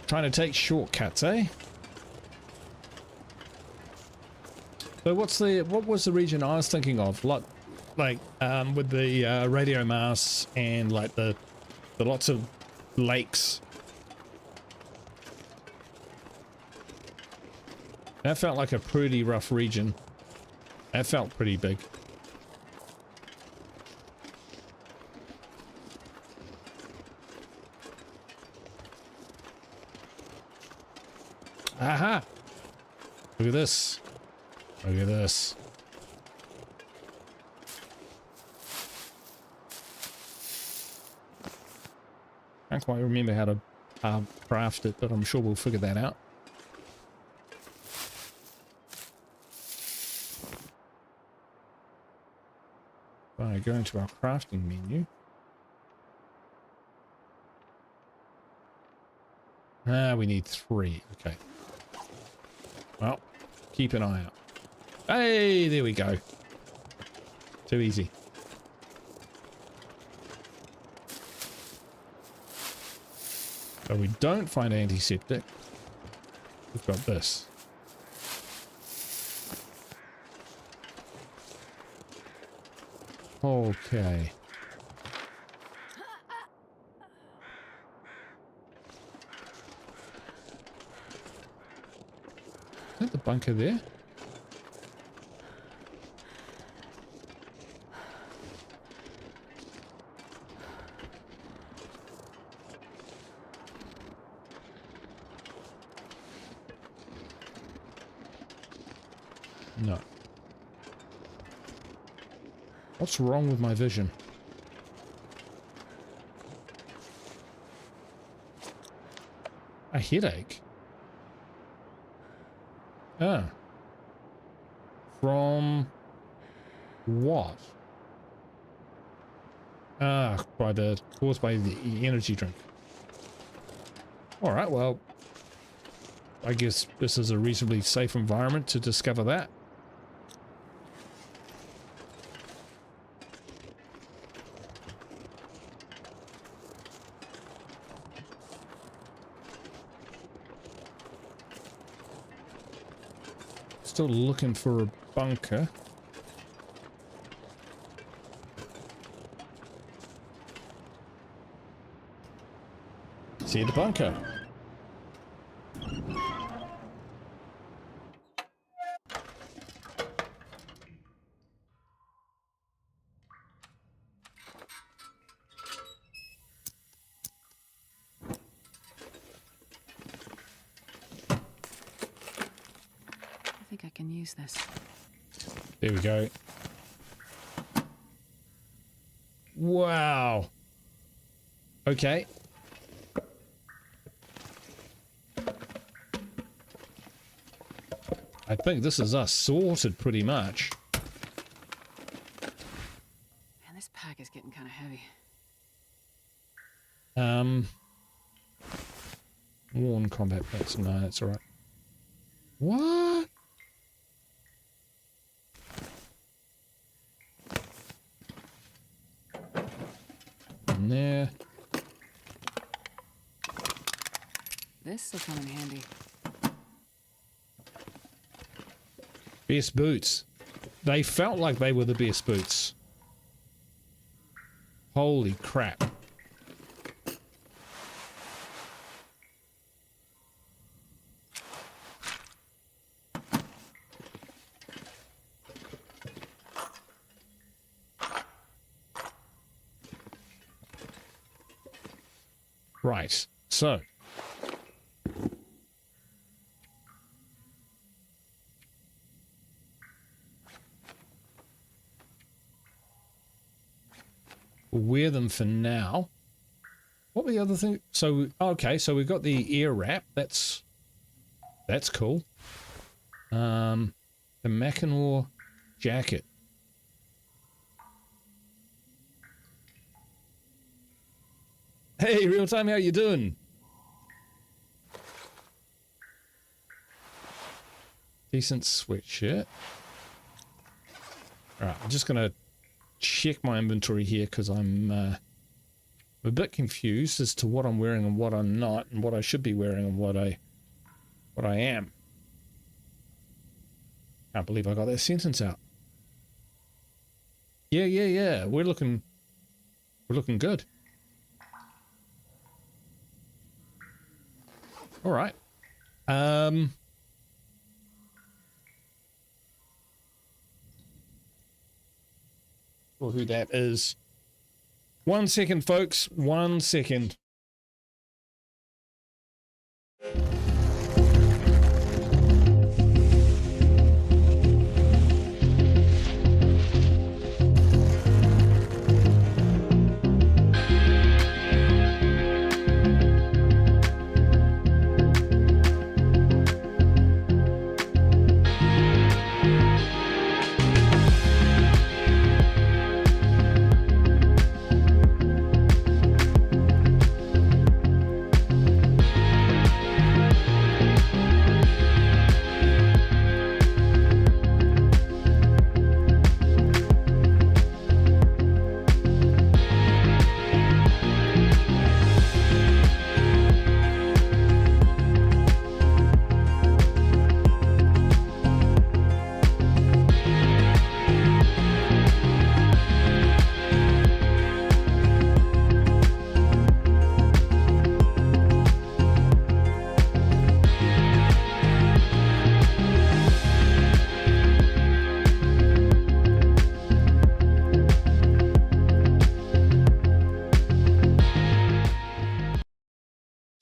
Trying to take shortcuts, eh? So what was the region I was thinking of? Like with the radio masts and like the lots of lakes. That felt like a pretty rough region. That felt pretty big. Aha! Look at this. Look at this. Can't quite remember how to craft it, but I'm sure we'll figure that out. Right, go into our crafting menu. We need 3. Okay. Well, keep an eye out. Hey, there we go. Too easy. So we don't find antiseptic. We've got this. Okay. Is that the bunker there? No. What's wrong with my vision? A headache? Ah. From what? Ah, caused by the energy drink. All right, well, I guess this is a reasonably safe environment to discover that. Still looking for a bunker. See the bunker. I think I can use this. There we go. Wow. Okay. I think this is us sorted pretty much. Man, this pack is getting kind of heavy. Worn combat pants. No, that's alright. What? In there. This will come in handy. Best boots. They felt like they were the best boots. Holy crap. Right, so. We'll wear them for now. What were the other thing? So, okay, so we've got the ear wrap. That's cool. The Mackinac jacket. Hey, real time, how you doing? Decent sweatshirt. Alright, I'm just gonna check my inventory here because I'm a bit confused as to what I'm wearing and what I'm not, and what I should be wearing and what I am. Can't believe I got that sentence out. Yeah. We're looking good. All right. Or who that is. 1 second, folks. 1 second.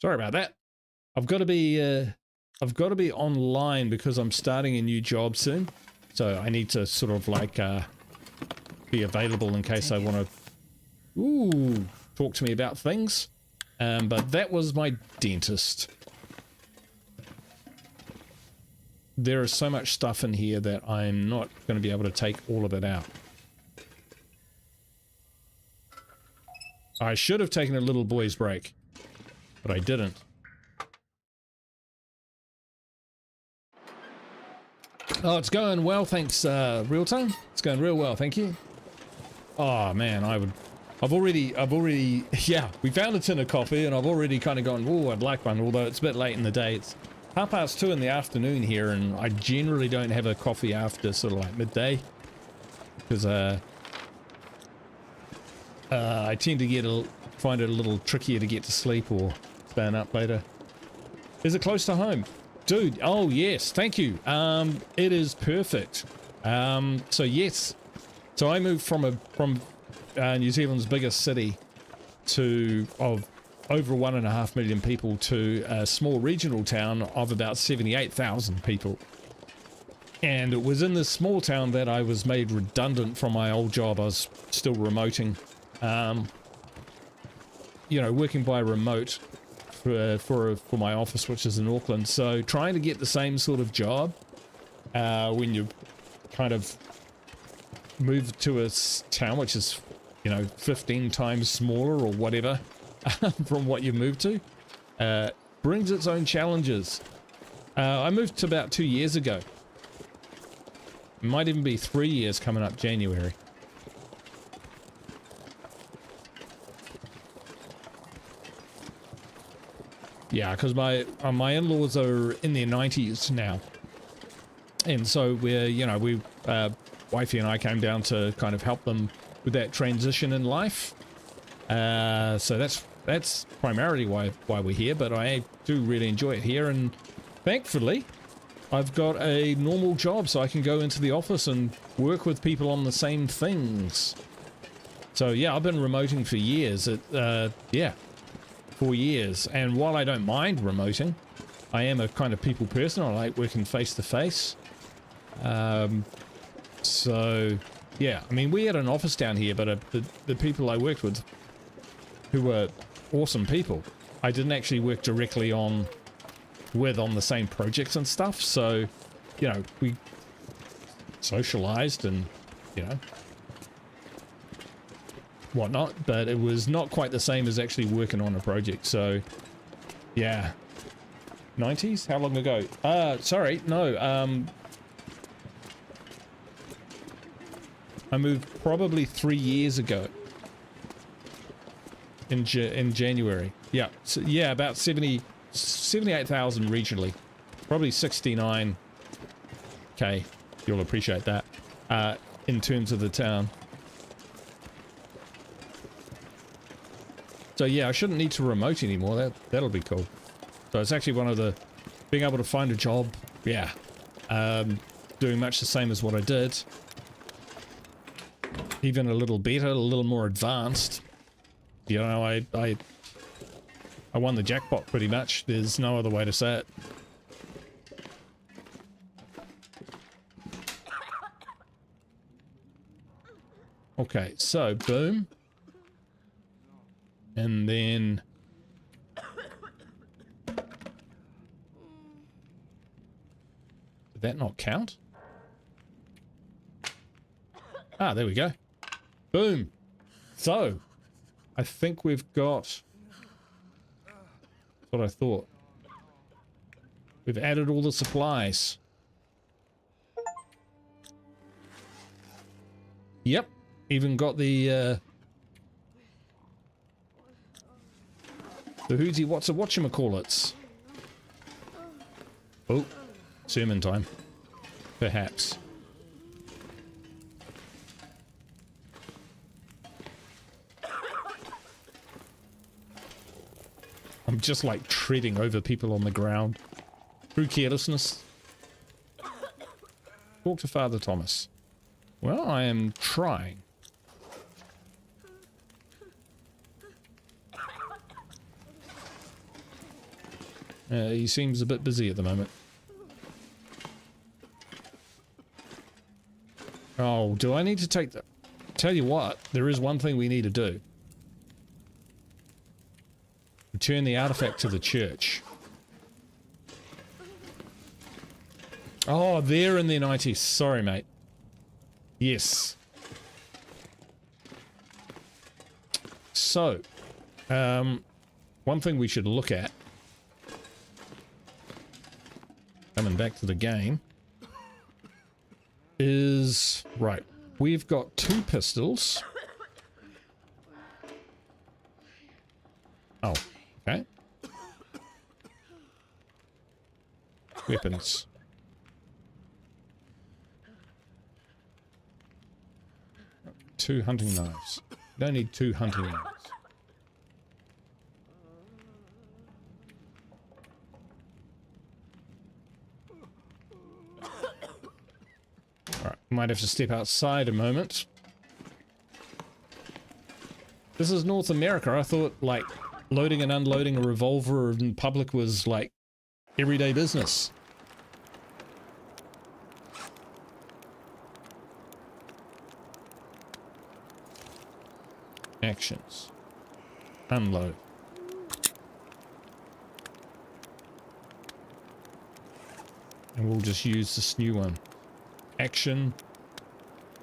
Sorry about that. I've got to be online because I'm starting a new job soon. So I need to sort of like be available in case I want to talk to me about things. But that was my dentist. There is so much stuff in here that I'm not going to be able to take all of it out. I should have taken a little boy's break, but I didn't. Oh, it's going well, thanks, real time. It's going real well, thank you. Oh man, I've already, yeah, we found a tin of coffee and I've already kind of gone, oh, I'd like one, although it's a bit late in the day. It's 2:30 in the afternoon here, and I generally don't have a coffee after sort of like midday, because I tend to find it a little trickier to get to sleep or staying up later. Is it close to home? Dude, oh yes, thank you. It is perfect. So yes, so I moved from New Zealand's biggest city of over 1.5 million people to a small regional town of about 78,000 people. And it was in this small town that I was made redundant from my old job. I was still remoting, you know, working by remote for my office, which is in Auckland. So trying to get the same sort of job when you kind of move to a town which is, you know, 15 times smaller or whatever from what you moved to, brings its own challenges. I moved to about 2 years ago. It might even be 3 years coming up January. Yeah, because my in-laws are in their 90s now. And so wifey and I came down to kind of help them with that transition in life. So that's primarily why we're here, but I do really enjoy it here, and thankfully I've got a normal job so I can go into the office and work with people on the same things. So yeah, I've been remoting for years. 4 years, and while I don't mind remoting, I am a kind of people person. I like working face to face. So yeah, I mean, we had an office down here, but the people I worked with, who were awesome people, I didn't actually work directly with on the same projects and stuff. So, you know, we socialized and, you know, whatnot, but it was not quite the same as actually working on a project. So yeah, 90s, how long ago? Sorry, no, I moved probably 3 years ago in January. Yeah, so yeah, about 78,000 regionally, probably 69k, you'll appreciate that, in terms of the town. So yeah, I shouldn't need to remote anymore. That'll be cool. So it's actually one of the, being able to find a job, yeah, doing much the same as what I did, even a little better, a little more advanced. You know, I won the jackpot pretty much. There's no other way to say it. Okay, so boom. And then did that not count? Ah, there we go. Boom. So I think we've got what I thought. We've added all the supplies. Yep. Even got the who's he, what's a whatchamacallits? Oh, sermon time. Perhaps. I'm just like treading over people on the ground. Through carelessness. Talk to Father Thomas. Well, I am trying. He seems a bit busy at the moment. Oh, do I need to take the... Tell you what, there is one thing we need to do. Return the artifact to the church. Oh, they're in their 90s. Sorry, mate. Yes. So, one thing we should look at, coming back to the game, is, right, we've got 2 pistols. Oh, okay. Weapons. Two hunting knives. Don't need 2 hunting knives. Alright, might have to step outside a moment. This is North America. I thought, like, loading and unloading a revolver in public was, like, everyday business. Actions. Unload. And we'll just use this new one. Action.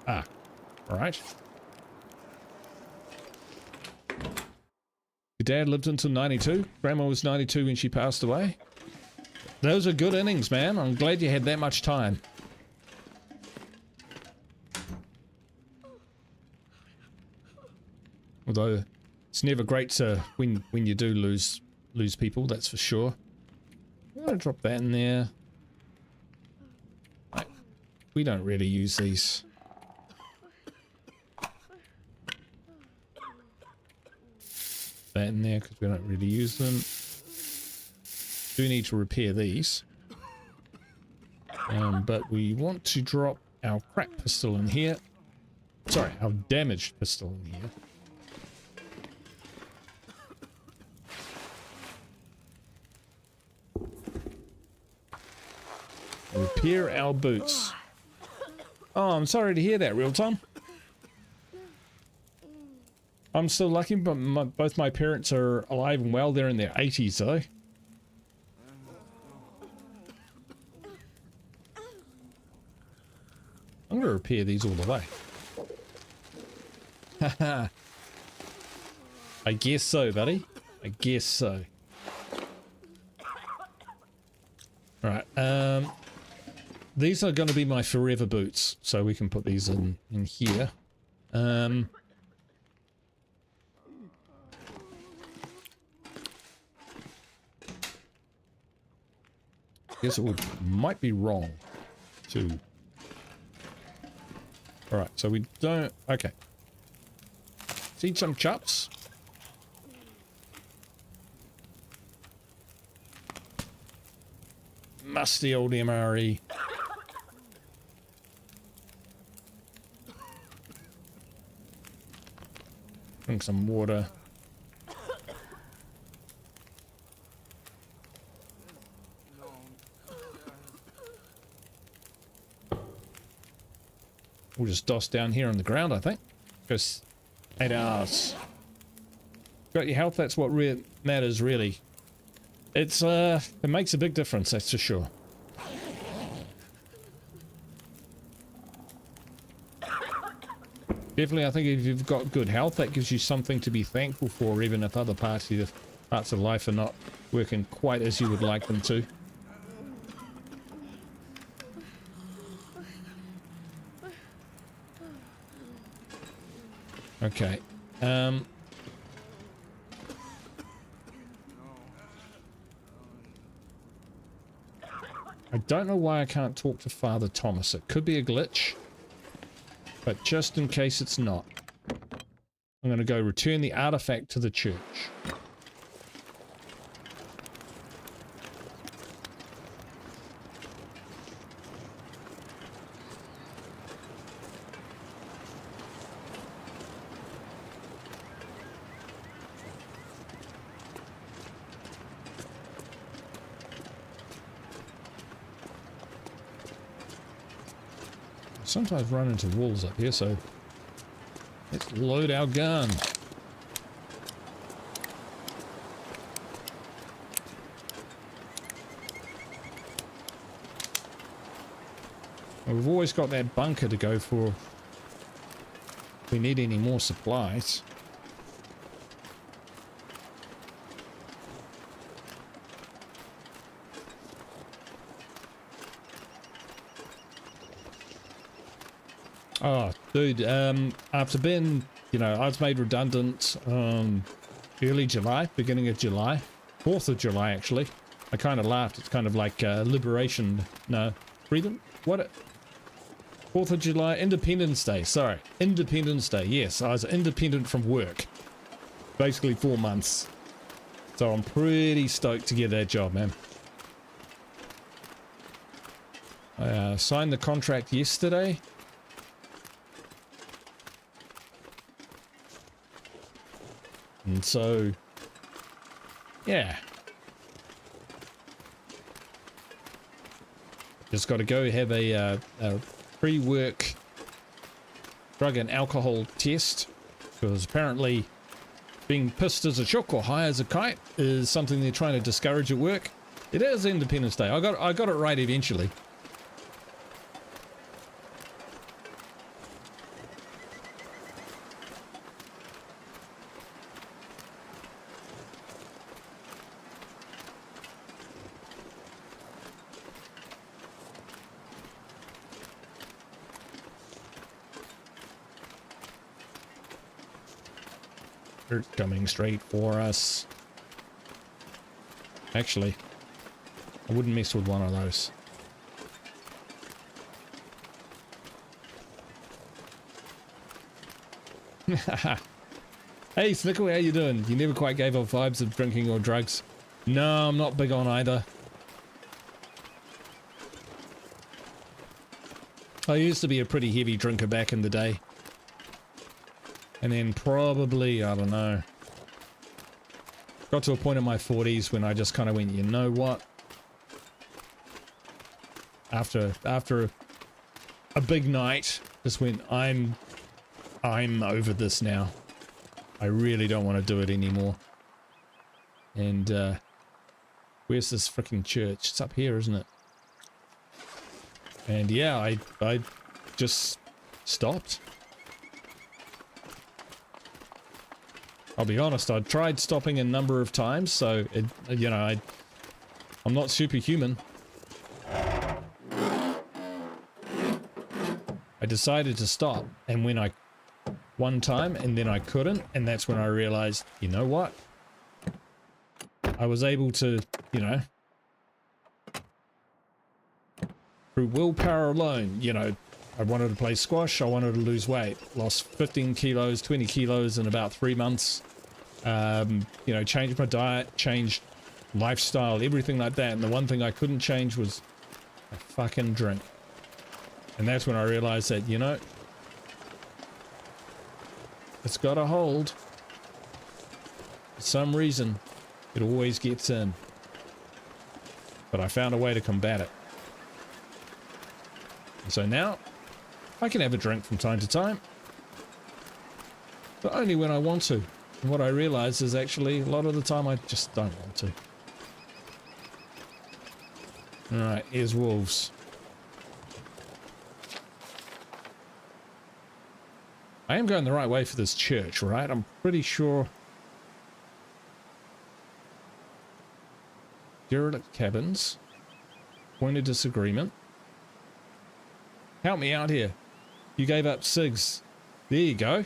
Ah. Alright. Your dad lived until 92. Grandma was 92 when she passed away. Those are good innings, man. I'm glad you had that much time. Although it's never great to when you do lose people, that's for sure. I'm gonna drop that in there. Like, we don't really use these. That in there because we don't really use them. Do need to repair these. But we want to drop our crack pistol in here. Sorry, our damaged pistol in here. Repair our boots. Oh, I'm sorry to hear that, Real Tom. I'm still lucky, but both my parents are alive and well. They're in their 80s, though. I'm going to repair these all the way. Haha. I guess so, buddy. I guess so. Alright, these are going to be my forever boots, so we can put these in here. Guess it might be wrong to... Alright, so we don't... Okay. Let's eat some chops. Musty old MRE. Drink some water. We'll just doss down here on the ground, I think. Because 8 hours. Got your health, that's what matters, really. It's, it makes a big difference, that's for sure. Definitely, I think if you've got good health, that gives you something to be thankful for, even if other parts of life are not working quite as you would like them to. Okay. I don't know why I can't talk to Father Thomas. It could be a glitch. But just in case it's not, I'm going to go return the artifact to the church. Sometimes run into walls up here, so let's load our gun. And we've always got that bunker to go for if we need any more supplies. Oh, dude, after being, you know, I was made redundant early July, beginning of July, 4th of July, actually. I kind of laughed. It's kind of like liberation, no, freedom? What? 4th of July, Independence Day, sorry. Independence Day, yes, I was independent from work. Basically 4 months. So I'm pretty stoked to get that job, man. I signed the contract yesterday. And so, yeah. Just got to go have a pre-work drug and alcohol test. Because apparently being pissed as a chook or high as a kite is something they're trying to discourage at work. It is Independence Day. I got it right eventually. They're coming straight for us. Actually, I wouldn't mess with one of those. Hey Snickle, how you doing? You never quite gave off vibes of drinking or drugs. No, I'm not big on either. I used to be a pretty heavy drinker back in the day. And then probably, I don't know, got to a point in my 40s when I just kind of went, you know what? After a big night, just went, I'm over this now. I really don't want to do it anymore. And where's this freaking church? It's up here, isn't it? And yeah, I just stopped. I'll be honest, I tried stopping a number of times, so it, you know, I'm not superhuman. I decided to stop, and when one time, and then I couldn't, and that's when I realized, you know what? I was able to, you know, through willpower alone, you know, I wanted to play squash, I wanted to lose weight, lost 15 kilos, 20 kilos in about 3 months, you know, changed my diet, changed lifestyle, everything like that, and the one thing I couldn't change was a fucking drink. And that's when I realized that, you know, it's got a hold. For some reason, it always gets in. But I found a way to combat it. And so now, I can have a drink from time to time. But only when I want to. And what I realize is actually, a lot of the time, I just don't want to. Alright, here's wolves. I am going the right way for this church, right? I'm pretty sure. Derelict cabins. Point of disagreement. Help me out here. You gave up cigs. There you go.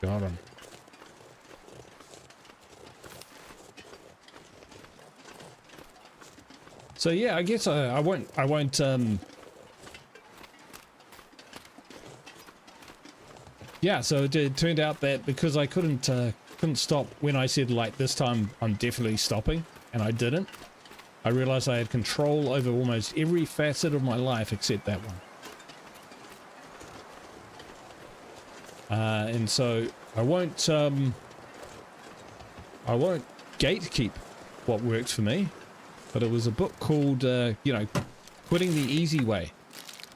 Got him. So yeah, I guess I won't yeah, so it turned out that because I couldn't stop when I said, like, this time I'm definitely stopping, and I didn't, I realized I had control over almost every facet of my life except that one. And so I won't gatekeep what works for me, but it was a book called, you know, Quitting the Easy Way.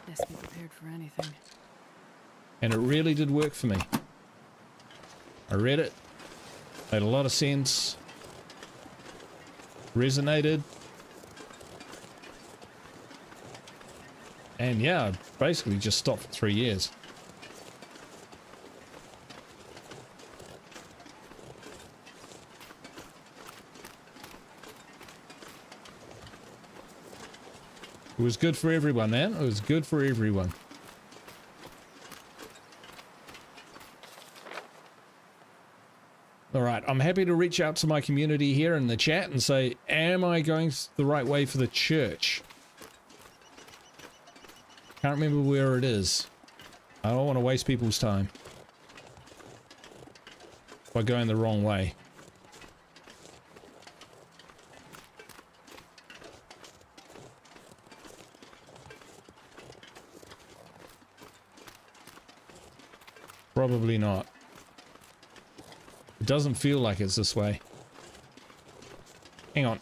Best be prepared for anything. And it really did work for me. I read it, made a lot of sense, resonated, and yeah, basically just stopped for 3 years. It was good for everyone, man. It was good for everyone. All right, I'm happy to reach out to my community here in the chat and say, am I going the right way for the church? Can't remember where it is. I don't want to waste people's time by going the wrong way. probably not. It doesn't feel like it's this way. Hang on.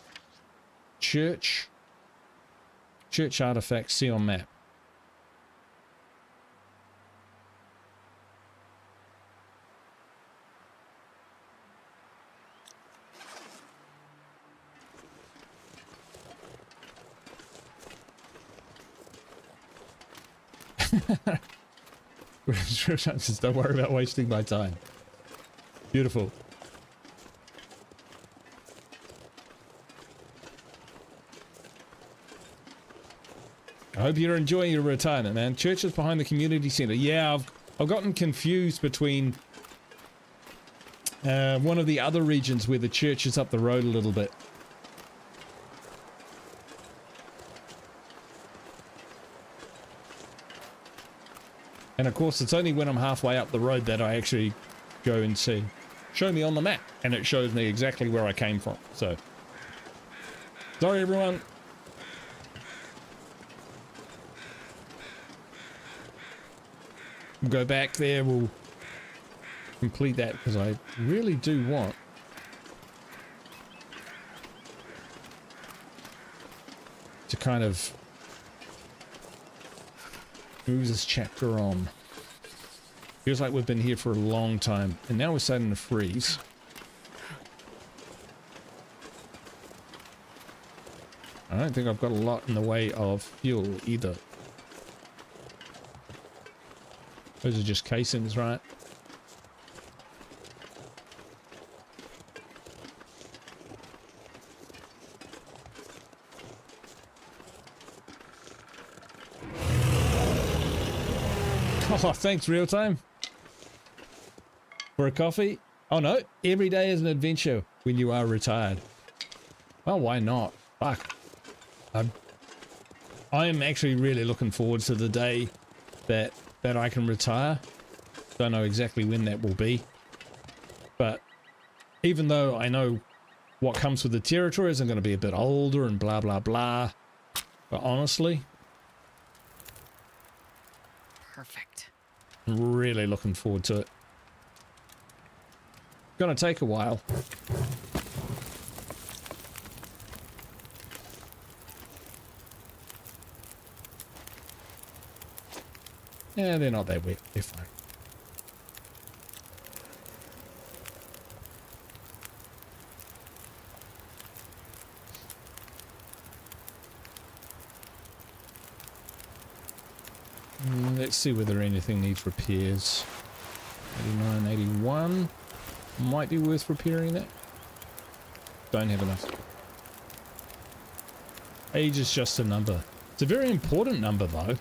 Church. Church artifacts, see on map. Just don't worry about wasting my time. Beautiful. I hope you're enjoying your retirement, man. Church is behind the community center. Yeah, I've gotten confused between one of the other regions where the church is up the road a little bit. And of course, it's only when I'm halfway up the road that I actually go and see. Show me on the map, and it shows me exactly where I came from. So, sorry everyone. We'll go back there, we'll complete that, because I really do want to kind of move this chapter on. Feels like we've been here for a long time, and now we're starting to freeze. I don't think I've got a lot in the way of fuel either. Those are just casings, right? Oh, thanks, real time. For a coffee? Oh no, every day is an adventure when you are retired. Well, why not? Fuck. I am actually really looking forward to the day that I can retire. Don't know exactly when that will be. But even though I know what comes with the territories, I'm going to be a bit older and blah, blah, blah. But honestly, Perfect. I'm really looking forward to it. Gonna take a while. Yeah, they're not that wet. They're fine. Let's see whether anything needs repairs. 89, 81. Might be worth repairing that. Don't have enough. Age is just a number. It's a very important number though.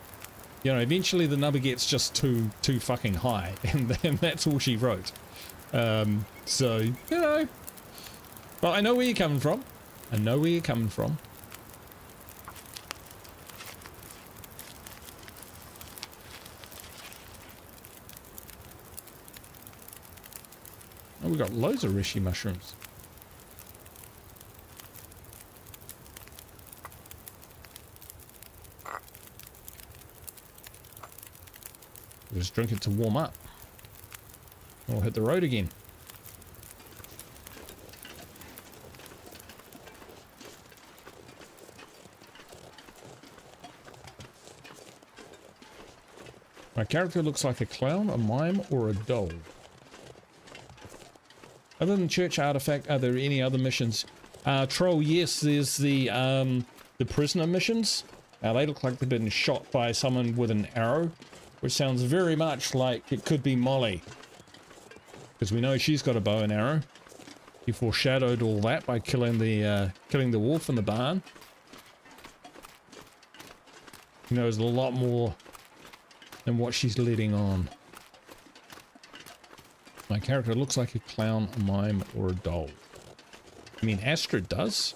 You know, eventually the number gets just too fucking high, and then that's all she wrote. So, you know. Well, I know where you're coming from. I know where you're coming from. Oh, we got loads of reishi mushrooms. We'll just drink it to warm up. We'll hit the road again. My character looks like a clown, a mime, or a doll. Other than church artifact, are there any other missions? Troll, yes, there's the prisoner missions. They look like they've been shot by someone with an arrow, which sounds very much like it could be Molly. Because we know she's got a bow and arrow. He foreshadowed all that by killing the wolf in the barn. He knows a lot more than what she's letting on. My character looks like a clown, a mime, or a doll. I mean, Astrid does.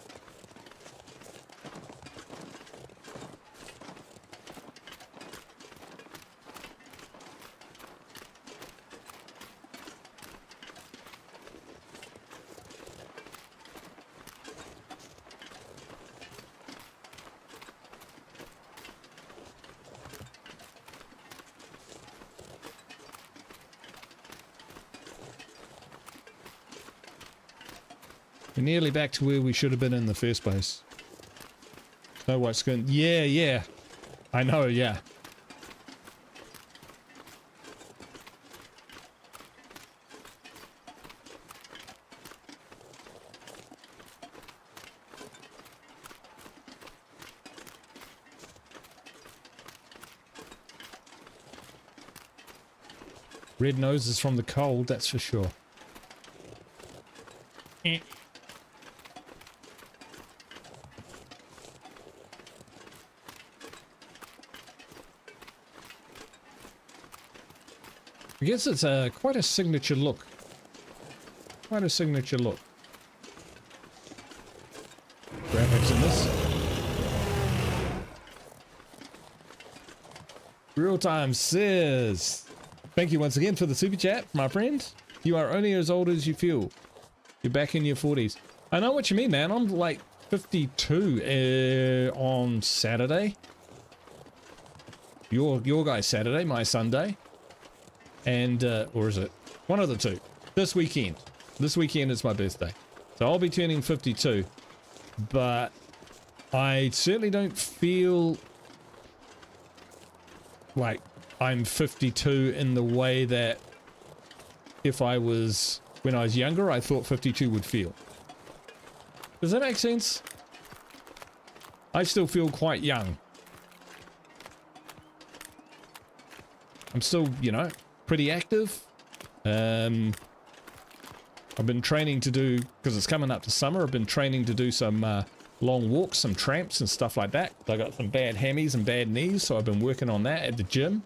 We're nearly back to where we should have been in the first place. Snow White skin. Yeah, yeah. I know, yeah. Red noses from the cold, that's for sure. I guess it's quite a signature look. Quite a signature look. Graphics in this. Real time says, thank you once again for the super chat, my friend. You are only as old as you feel. You're back in your 40s. I know what you mean, man. I'm like 52 on Saturday. Your guy's Saturday, my Sunday. And, or is it? One of the two. This weekend. This weekend is my birthday. So I'll be turning 52. But I certainly don't feel like I'm 52 in the way that if I was, when I was younger, I thought 52 would feel. Does that make sense? I still feel quite young. I'm still, you know, pretty active. I've been training to do, because it's coming up to summer, I've been training to do some long walks, some tramps and stuff like that. I got some bad hammies and bad knees, so I've been working on that at the gym.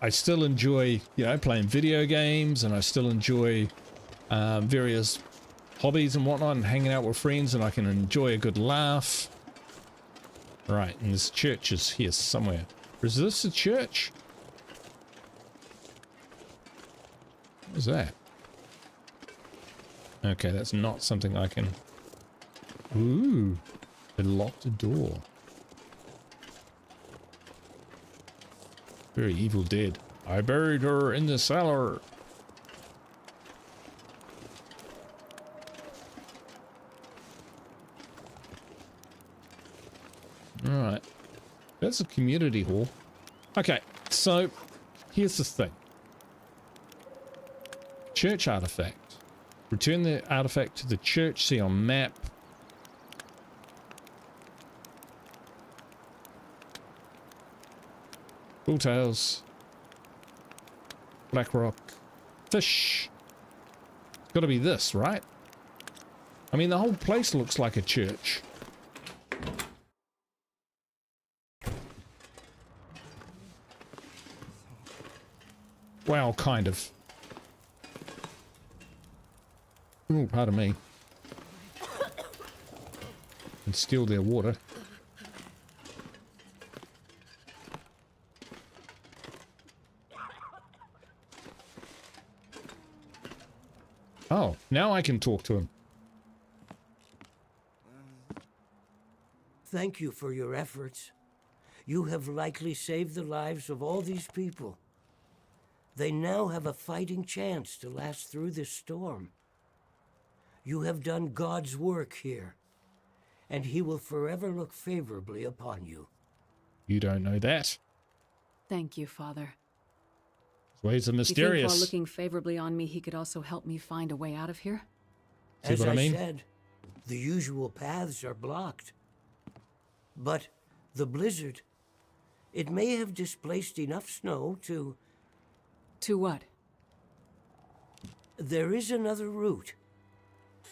I still enjoy, you know, playing video games, and I still enjoy various hobbies and whatnot, and hanging out with friends, and I can enjoy a good laugh. Right, and this church is here somewhere. Is this a church? What is that? Okay, that's not something I can... Ooh, a locked door. Very Evil Dead. I buried her in the cellar. Alright. That's a community hall. Okay, so here's the thing. Church artifact. Return the artifact to the church. See on map. Bulltails. Black rock. Fish. It's got to be this, right? I mean, the whole place looks like a church. Well, kind of. Ooh, pardon me. And steal their water. Oh, now I can talk to him. Thank you for your efforts. You have likely saved the lives of all these people. They now have a fighting chance to last through this storm. You have done God's work here, and he will forever look favorably upon you. You don't know that. Thank you, Father. His ways are You think mysterious. while looking favorably on me, he could also help me find a way out of here? See As what I mean? said, the usual paths are blocked. But the blizzard, it may have displaced enough snow to... To what? There is another route.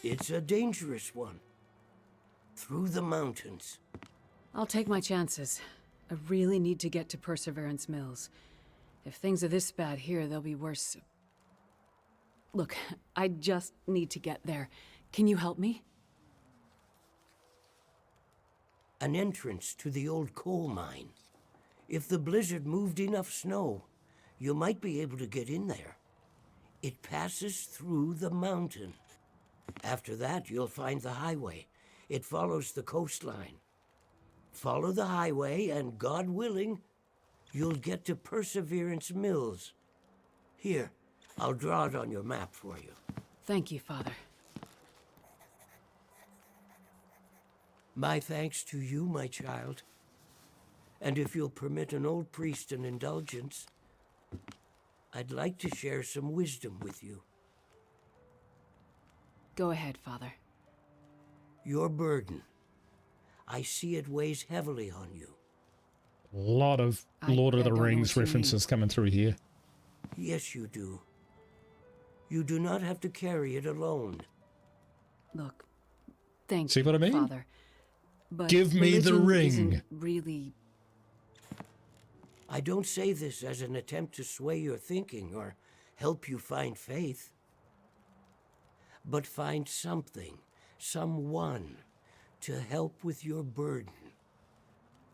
It's a dangerous one. Through the mountains. I'll take my chances. I really need to get to Perseverance Mills. If things are this bad here, they'll be worse. Look, I just need to get there. Can you help me? An entrance to the old coal mine. If the blizzard moved enough snow, you might be able to get in there. It passes through the mountain. After that, you'll find the highway. It follows the coastline. Follow the highway, and God willing, you'll get to Perseverance Mills. Here, I'll draw it on your map for you. Thank you, Father. My thanks to you, my child. And if you'll permit an old priest an indulgence, I'd like to share some wisdom with you. Go ahead, Father. Your burden. I see it weighs heavily on you. A lot of Lord of the don't know Rings what you references coming through here. Yes, you do. You do not have to carry it alone. Look, thank See you, what I mean? Father. But Give me the religion ring. isn't really. I don't say this as an attempt to sway your thinking or help you find faith. But find something, someone, to help with your burden.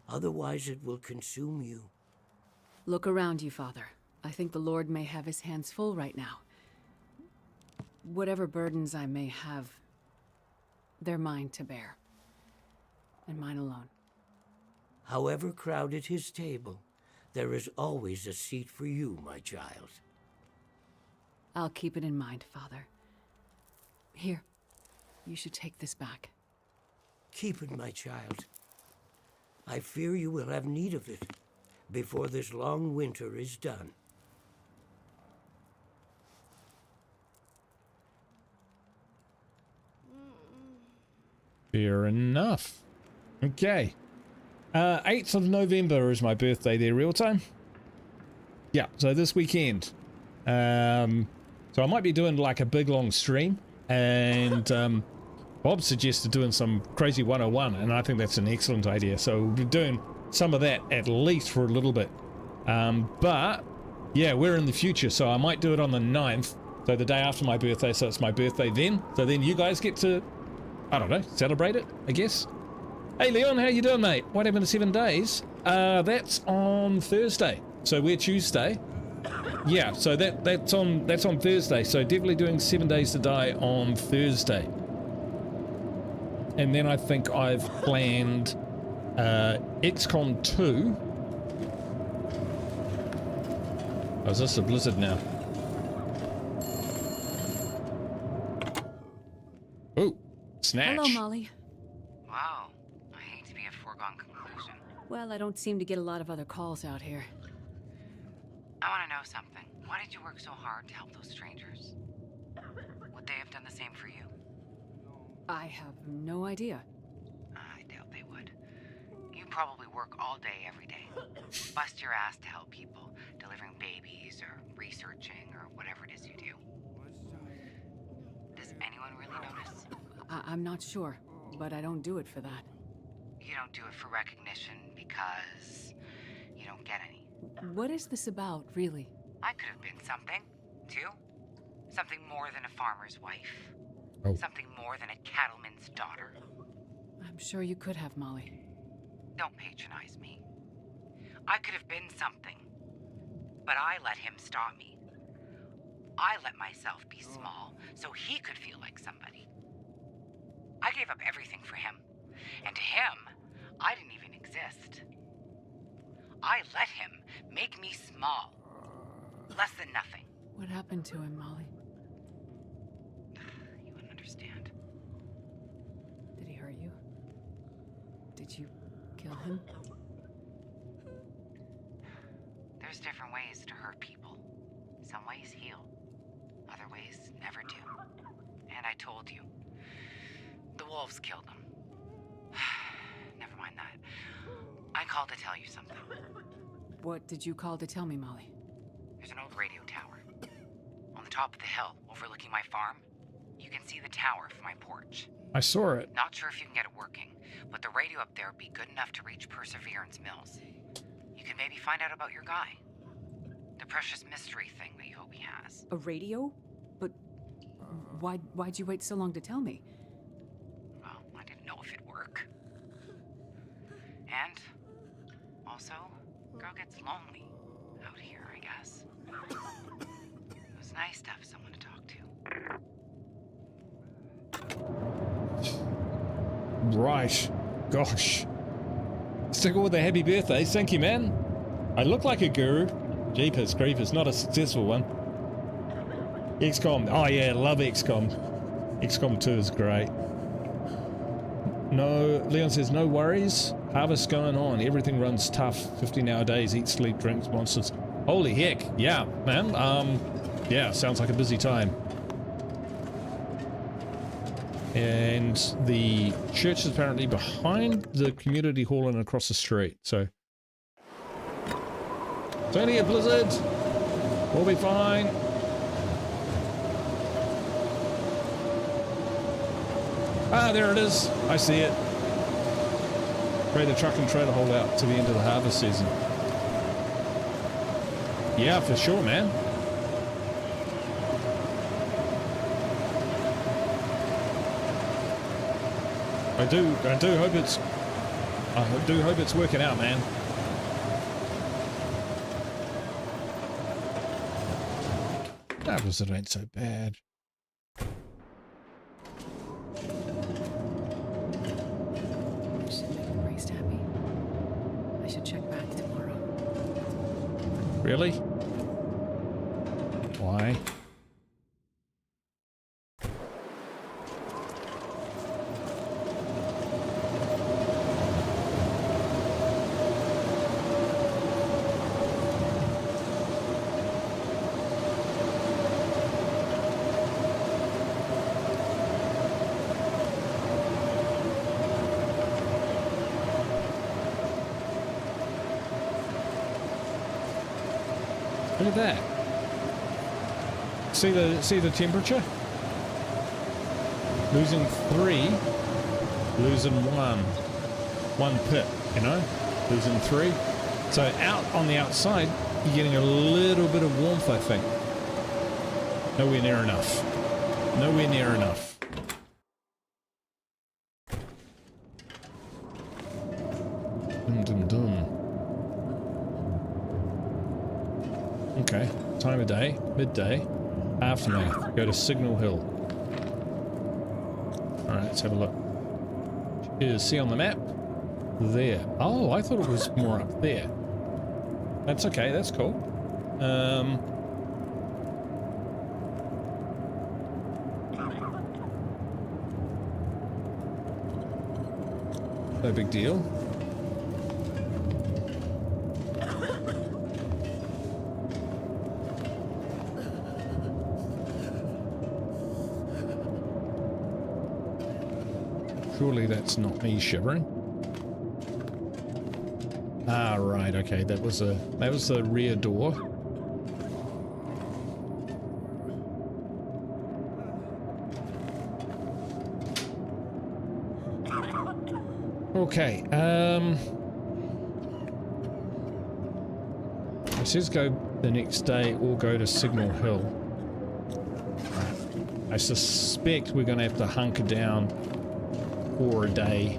Otherwise it will consume you. Look around you, Father. I think the Lord may have his hands full right now. Whatever burdens I may have, they're mine to bear. And mine alone. However crowded his table, there is always a seat for you, my child. I'll keep it in mind, Father. Here, you should take this back. Keep it, my child. I fear you will have need of it before this long winter is done. Fair enough. Okay. 8th of November is my birthday there, real time. Yeah, so this weekend. So I might be doing like a big long stream. And Bob suggested doing some crazy 101, and I think that's an excellent idea. So we'll be doing some of that at least for a little bit. But yeah, we're in the future, so I might do it on the 9th. So the day after my birthday, so it's my birthday then. So then you guys get to, I don't know, celebrate it, I guess. Hey Leon, how you doing, mate? What happened to 7 days? That's on Thursday. So we're Tuesday. Yeah, so that's on Thursday. So definitely doing 7 Days to Die on Thursday. And then I think I've planned XCOM 2. Oh, is this a blizzard now? Oh, snatch. Hello, Molly. Wow, I hate to be a foregone conclusion. Well, I don't seem to get a lot of other calls out here. I want to know something. Why did you work so hard to help those strangers? Would they have done the same for you? I have no idea. I doubt they would. You probably work all day, every day. Bust your ass to help people, delivering babies or researching or whatever it is you do. Does anyone really notice? I'm not sure, but I don't do it for that. You don't do it for recognition because you don't get any. What is this about, really? I could have been something, too. Something more than a farmer's wife. Oh. Something more than a cattleman's daughter. I'm sure you could have, Molly. Don't patronize me. I could have been something, but I let him stop me. I let myself be small so he could feel like somebody. I gave up everything for him, and to him, I didn't even exist. I let him make me small. Less than nothing. What happened to him, Molly? You wouldn't understand. Did he hurt you? Did you kill him? There's different ways to hurt people. Some ways heal. Other ways never do. And I told you. The wolves killed him. Never mind that. I called to tell you something. What did you call to tell me, Molly? There's an old radio tower. On the top of the hill, overlooking my farm. You can see the tower from my porch. I saw it. Not sure if you can get it working, but the radio up there would be good enough to reach Perseverance Mills. You can maybe find out about your guy. The precious mystery thing that you hope he has. A radio? But why'd you wait so long to tell me? Well, I didn't know if it'd work. And also, girl gets lonely out here, I guess. It was nice to have someone to talk to. Right. Gosh. Stick with the happy birthday. Thank you, man. I look like a guru. Jeepers creepers, not a successful one. XCOM. Oh yeah, love XCOM. XCOM 2 is great. No, Leon says, no worries. Harvest going on. Everything runs tough. 15-hour days. Eat, sleep, drinks, monsters. Holy heck. Yeah, man. Yeah, sounds like a busy time. And the church is apparently behind the community hall and across the street. So it's only a blizzard. We'll be fine. Ah, there it is. I see it. Pray the truck and trailer hold out to the end of the harvest season. Yeah, for sure, man. I do hope it's working out, man. That blizzard ain't so bad. I should check back tomorrow. Really? Why? Look at that. See the temperature? Losing 3, losing 1. 1 pip, you know? Losing 3. So out on the outside, you're getting a little bit of warmth, I think. Nowhere near enough. Nowhere near enough. Dum dum dum. Okay, time of day, midday, aftermath. Go to Signal Hill. Alright, let's have a look. See on the map? There. Oh, I thought it was more up there. That's okay, that's cool. No big deal. Surely that's not me shivering. Ah, right. Okay, that was the rear door. Okay. It says go the next day or go to Signal Hill. I suspect we're going to have to hunker down for a day.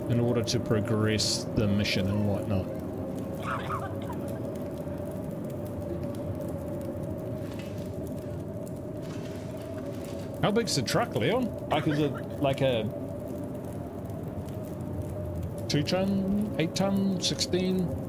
In order to progress the mission and whatnot. How big's the truck, Leon? Like, is it like a 2-ton, 8-ton, 16?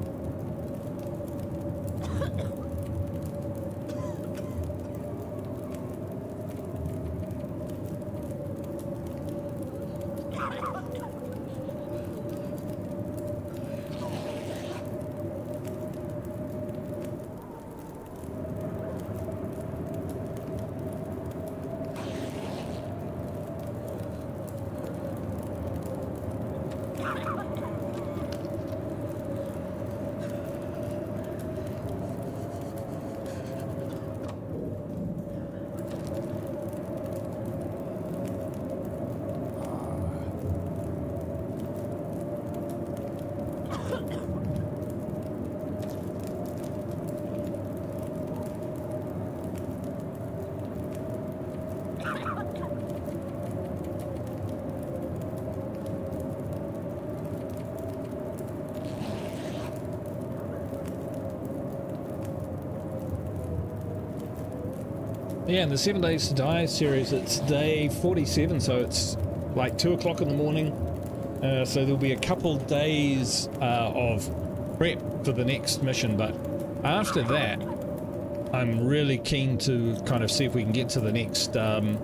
Yeah, in the 7 Days to Die series, it's day 47, so it's like 2 o'clock in the morning. So there'll be a couple days of prep for the next mission, but after that, I'm really keen to kind of see if we can get to the next biome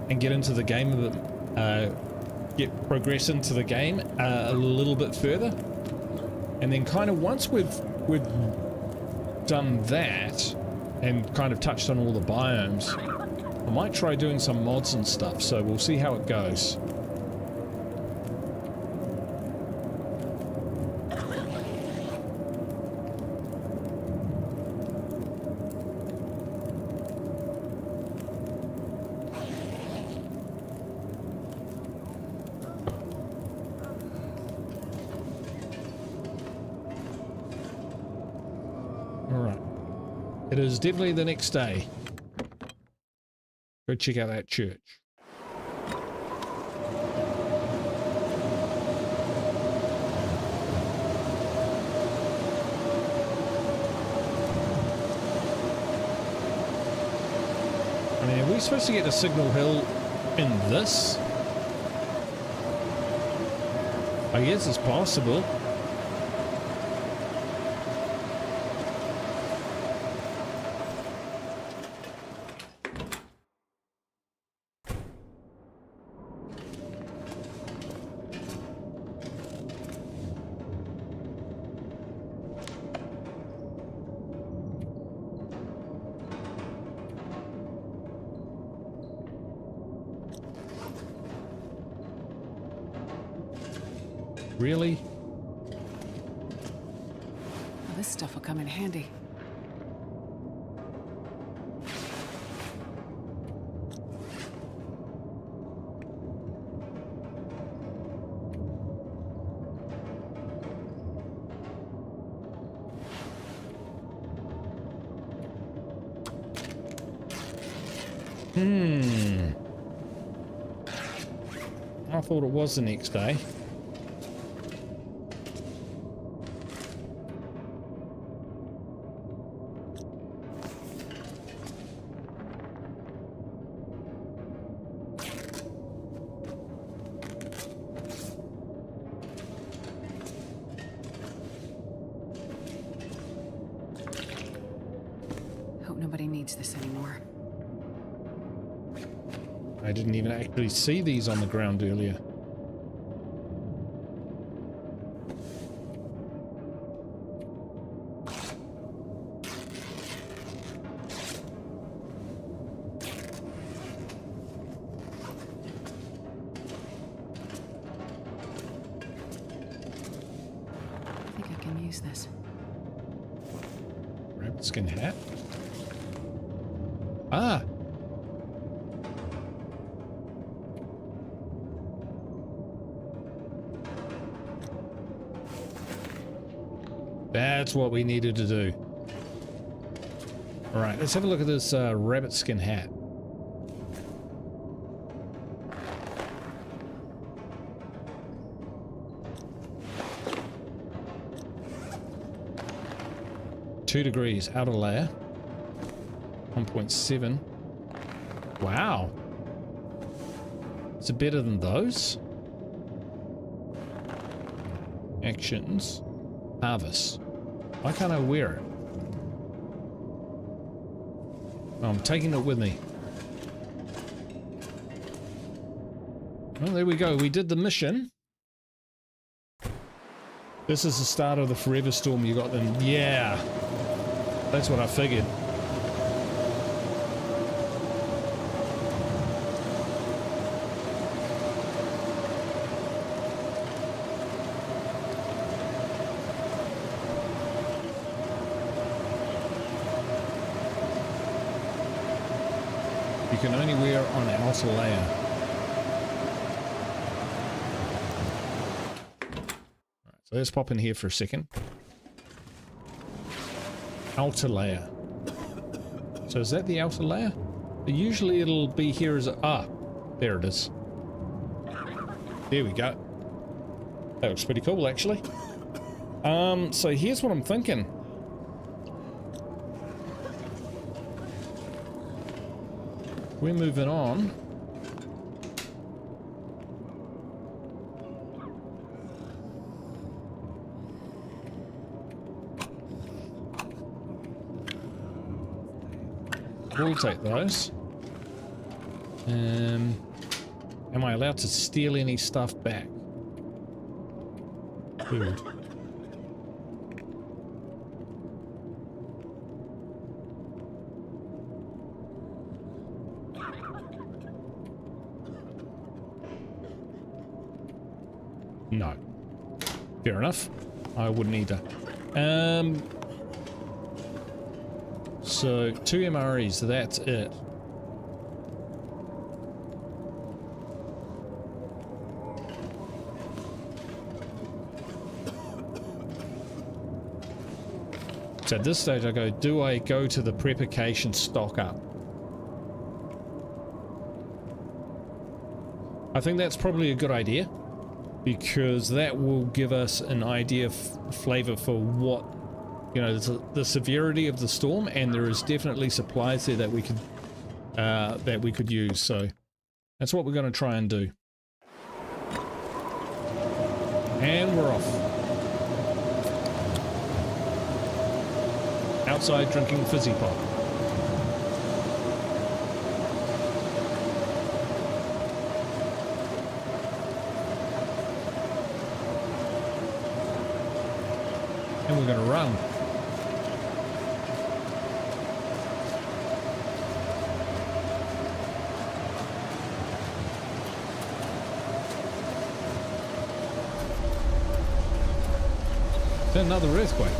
and get into the game a bit, progress into the game a little bit further, and then kind of once we've done that and kind of touched on all the biomes, I might try doing some mods and stuff, so we'll see how it goes. Alright. It is definitely the next day. Go check out that church. I mean, are we supposed to get to Signal Hill in this? I guess it's possible. Really? Well, this stuff will come in handy. I thought it was the next day. Hope nobody needs this anymore. I didn't even actually see these on the ground earlier. I think I can use this. Rabbit skin hat. Ah! That's what we needed to do. Alright, let's have a look at this rabbit skin hat. Two degrees, outer layer. 1.7. Wow. Is it better than those? Actions. Harvest. Why can't I wear it? Oh, I'm taking it with me. Well, there we go. We did the mission. This is the start of the Forever Storm you got them. Yeah. That's what I figured. You can only wear on the outer layer. Alright, so let's pop in here for a second. Outer layer. So is that the outer layer? Usually it'll be here as a... Ah, there it is. There we go. That looks pretty cool, actually. So here's what I'm thinking. We're moving on. We'll take those. Am I allowed to steal any stuff back? Food. No. Fair enough. I wouldn't either. So 2 MREs, that's it. So at this stage I go, do I go to the prepication stock up? I think that's probably a good idea, because that will give us an idea, flavor for what, you know, the severity of the storm, and there is definitely supplies there that we could use. So that's what we're going to try and do. And we're off. Outside drinking fizzy pop. And we're going to run. Another earthquake.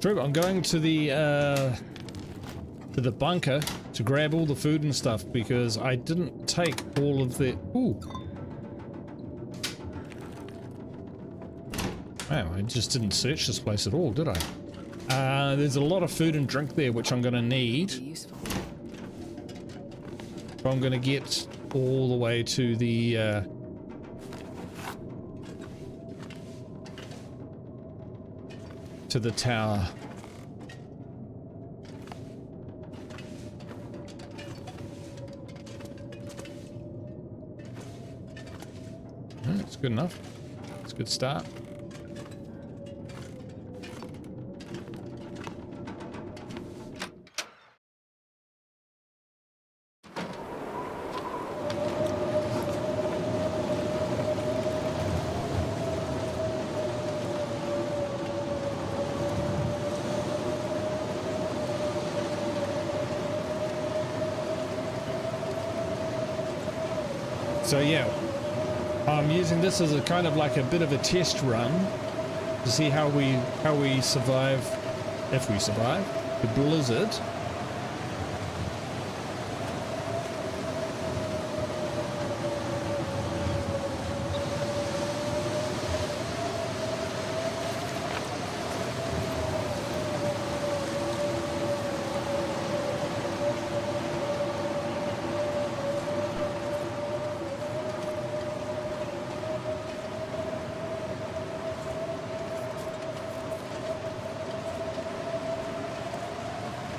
True, I'm going to the bunker to grab all the food and stuff, because I didn't take all of the... Ooh. Wow, I just didn't search this place at all, did I? There's a lot of food and drink there, which I'm going to need. Useful. If I'm going to get all the way to the... to the tower. That's good enough. It's a good start. So yeah, I'm using this as a kind of like a bit of a test run to see how we survive, if we survive, the blizzard.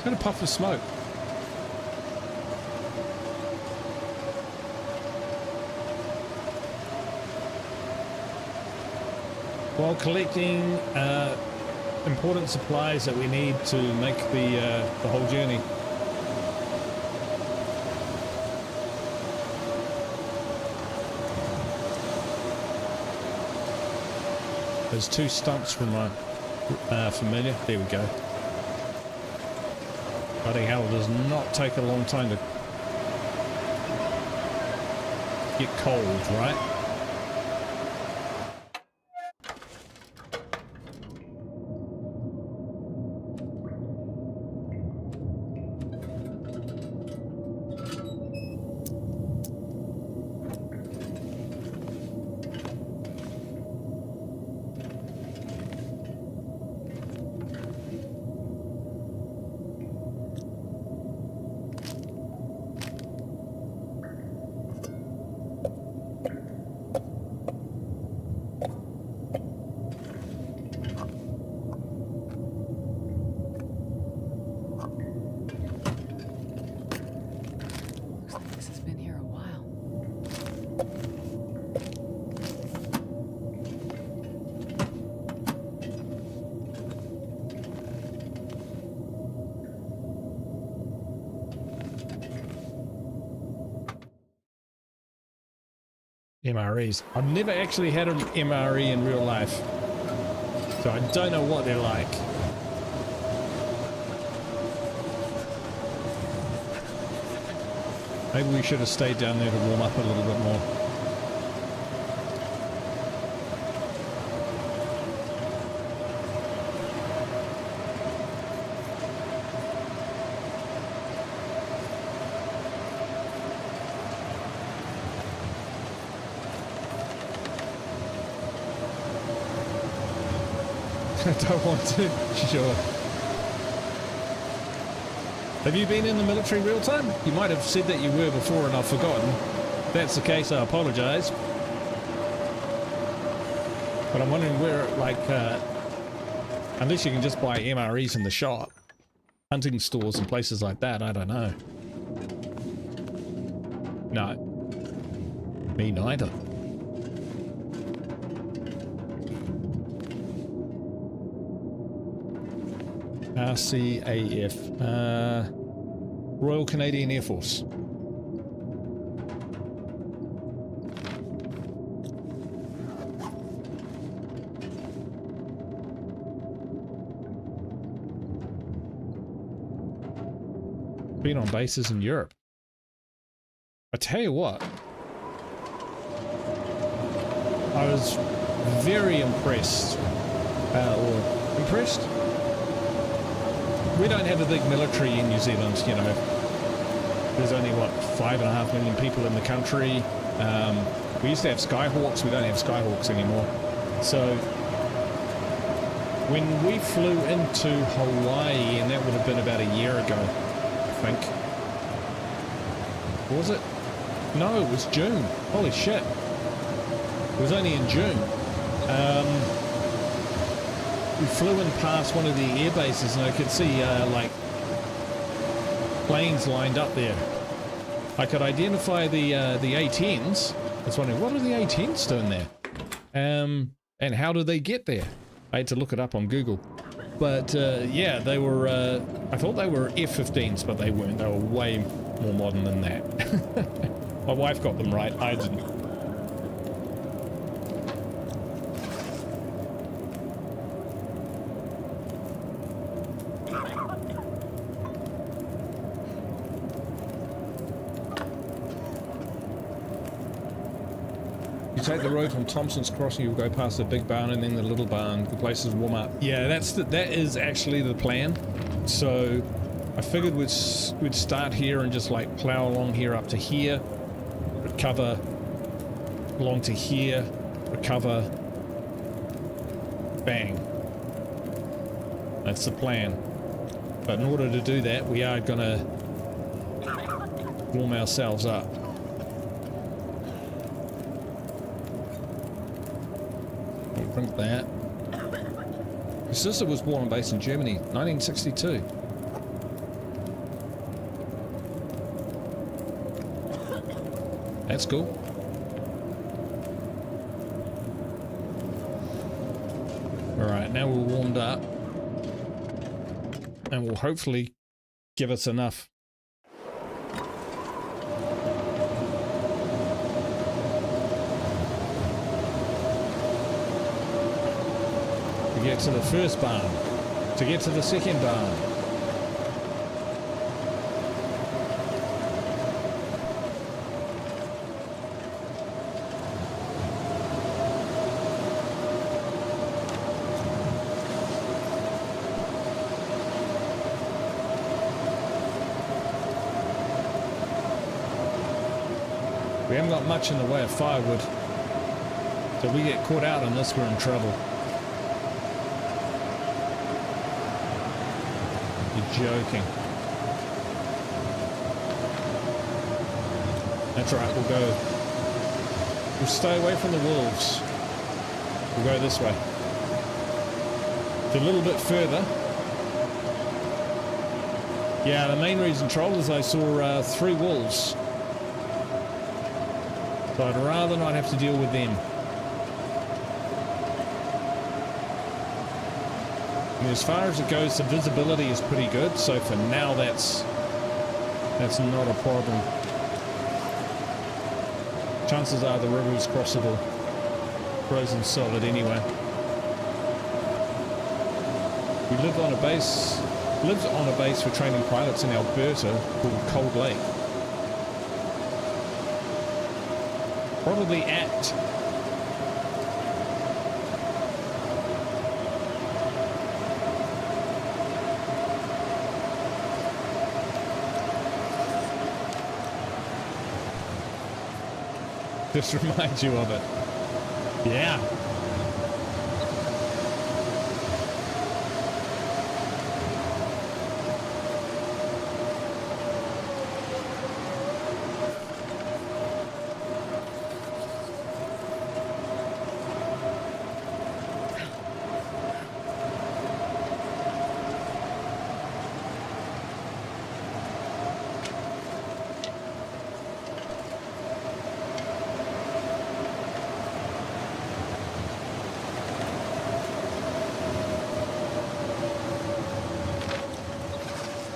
Got a puff of smoke. While collecting important supplies that we need to make the whole journey. There's 2 stumps from my familiar. There we go. Bloody hell, it does not take a long time to get cold, right? MREs. I've never actually had an MRE in real life, so I don't know what they're like. Maybe we should have stayed down there to warm up a little bit more. I don't want to, sure. Have you been in the military real time? You might have said that you were before and I've forgotten. If that's the case, I apologize. But I'm wondering where, like, unless you can just buy MREs in the shop, hunting stores and places like that, I don't know. No. Me neither. RCAF, Royal Canadian Air Force. Been on bases in Europe. I tell you what, I was very impressed, We don't have a big military in New Zealand, you know. There's only, what, 5.5 million people in the country. We used to have Skyhawks. We don't have Skyhawks anymore. So when we flew into Hawaii, and that would have been about a year ago, I think. Was it? No, it was June. Holy shit. It was only in June. We flew in past one of the air bases and I could see like planes lined up there. I could identify the A-10s. I was wondering, what are the A-10s doing there? And how did they get there? I had to look it up on Google. But yeah, they were, I thought they were F-15s, but they weren't. They were way more modern than that. My wife got them right, I didn't. Take the road from Thompson's Crossing, you'll go past the big barn and then the little barn. The place is warm up. Yeah, that is actually the plan. So I figured we'd start here and just like plow along here up to here, recover along to here, recover, bang. That's the plan. But in order to do that, we are gonna warm ourselves up. Drink that. His sister was born and based in Germany, 1962. That's cool. Alright, now we're warmed up. And will hopefully give us enough. To get to the first barn, to get to the second barn. We haven't got much in the way of firewood, so if we get caught out in this, we're in trouble. Joking. That's right, we'll stay away from the wolves. We'll go this way. It's a little bit further. Yeah, the main reason, Troll, is I saw 3 wolves. So I'd rather not have to deal with them. As far as it goes, the visibility is pretty good, so for now that's not a problem. Chances are the river is crossable, frozen solid anyway. We lives on a base for training pilots in Alberta called Cold Lake. Probably at just reminds you of it. Yeah.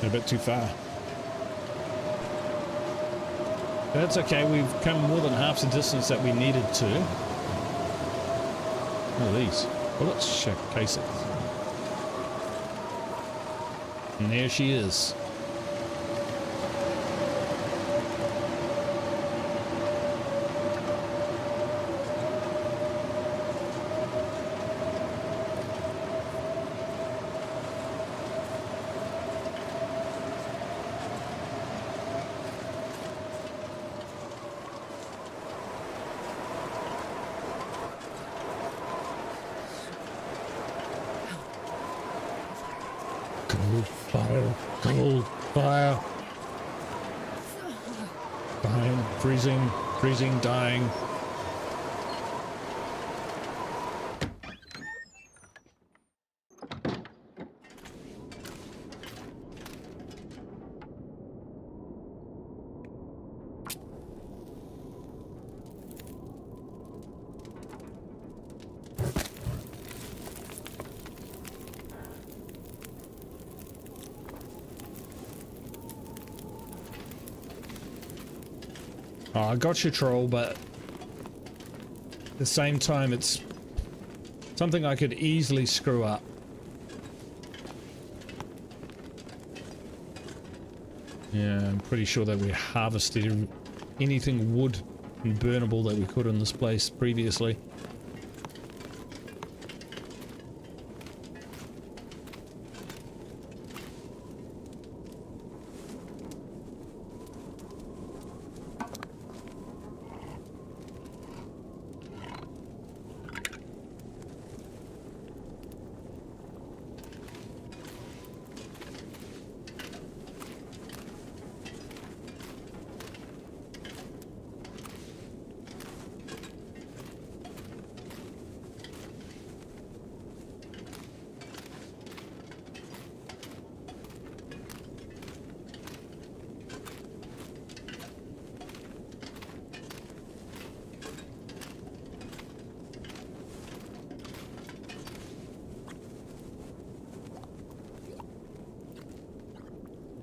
A bit too far. That's okay, we've come more than half the distance that we needed to. What are these? Bullets, check casings. And there she is. Cold fire. Dying, freezing, dying. Oh, I got your troll, but at the same time, it's something I could easily screw up. Yeah, I'm pretty sure that we harvested anything wood and burnable that we could in this place previously.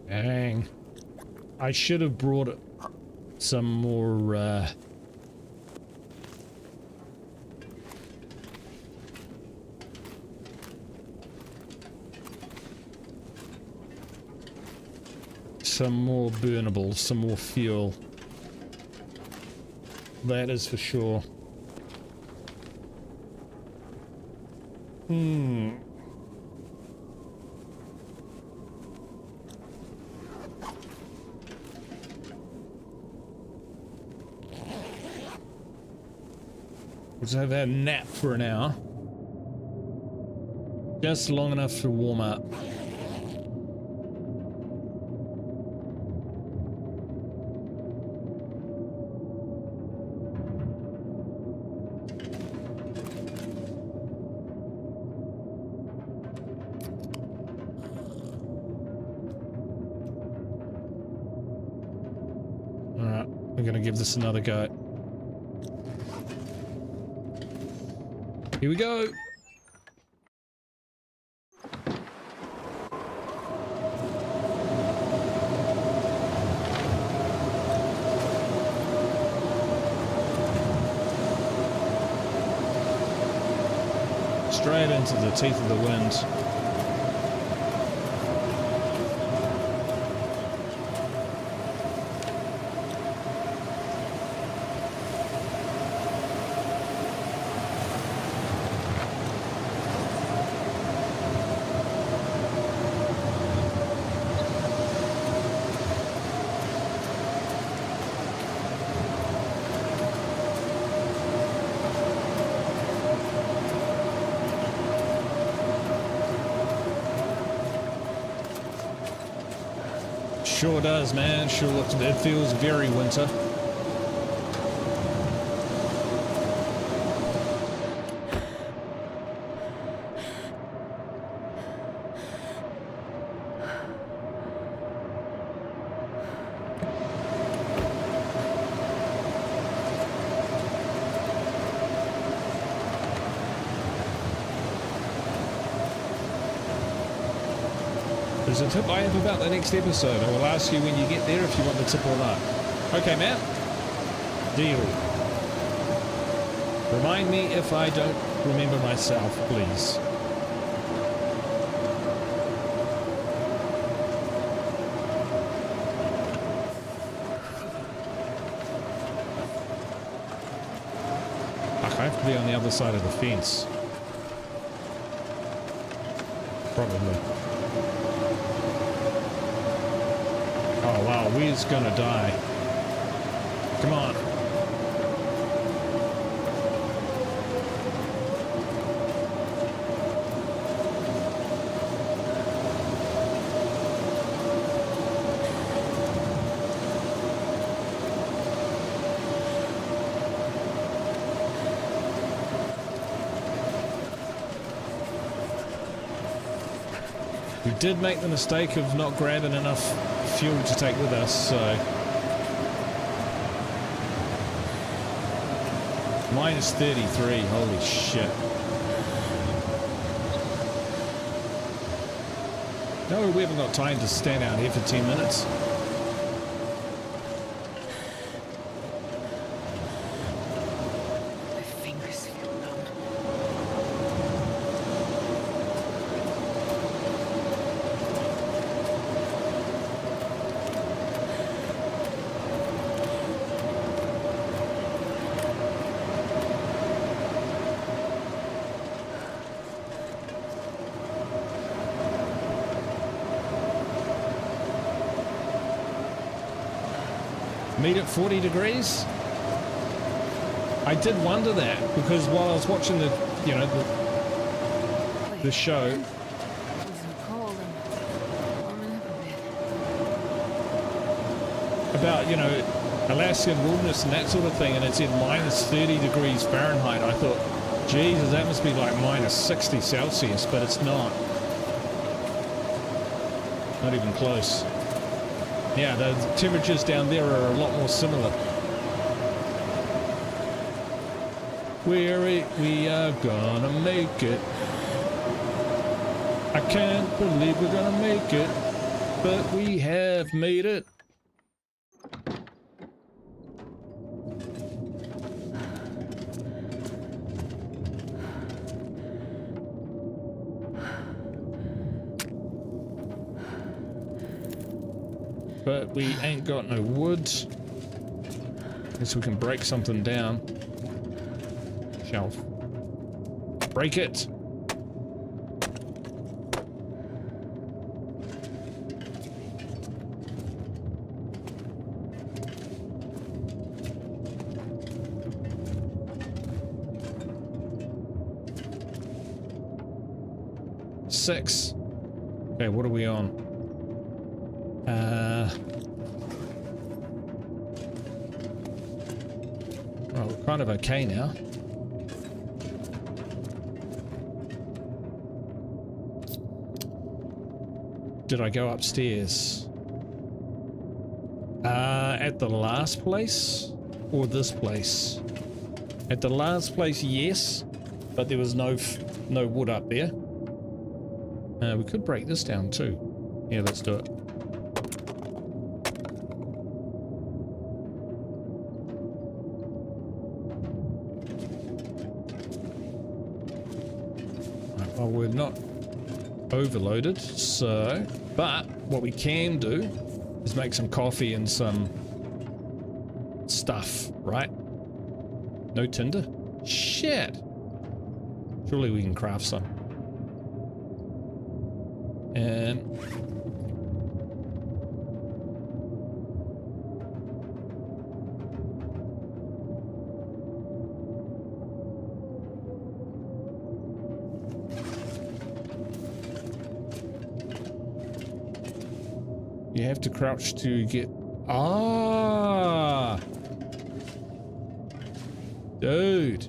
Dang. I should have brought some more, some more burnables, some more fuel. That is for sure. Let's have a nap for an hour. Just long enough to warm up. Alright, we're gonna give this another go. Here we go. straight into the teeth of the wind. Sure does, man. Sure looks, it feels very winter. There's a tip I have about the next episode. I will ask you when you get there if you want the tip or not. Okay, Matt? Deal. Remind me if I don't remember myself, please. I have to be on the other side of the fence. Probably. Oh wow, we're gonna die. Come on. We did make the mistake of not grabbing enough fuel to take with us, so... Minus 33, holy shit. No, we haven't got time to stand out here for 10 minutes. My fingers feel numb. Meet at 40 degrees? I did wonder that because while I was watching the, you know, the show. It wasn't cold and warming up a bit. About, you know, Alaskan wilderness and that sort of thing, and it said minus 30 degrees Fahrenheit. I thought, Jesus, that must be like minus 60 Celsius, but it's not. Not even close. Yeah, the temperatures down there are a lot more similar. We are gonna make it. I can't believe we're gonna make it, but we have made it. But we ain't got no wood. Guess we can break something down. Shelf. Break it! Six. Okay, what are we on? Well, we're kind of okay now. Did I go upstairs? At the last place or this place? At the last place, yes, but there was no wood up there. We could break this down too. Yeah, let's do it. Oh, we're not overloaded, so... But what we can do is make some coffee and some stuff, right? No tinder? Shit! Surely we can craft some. And... you have to crouch to get... Ah! Dude.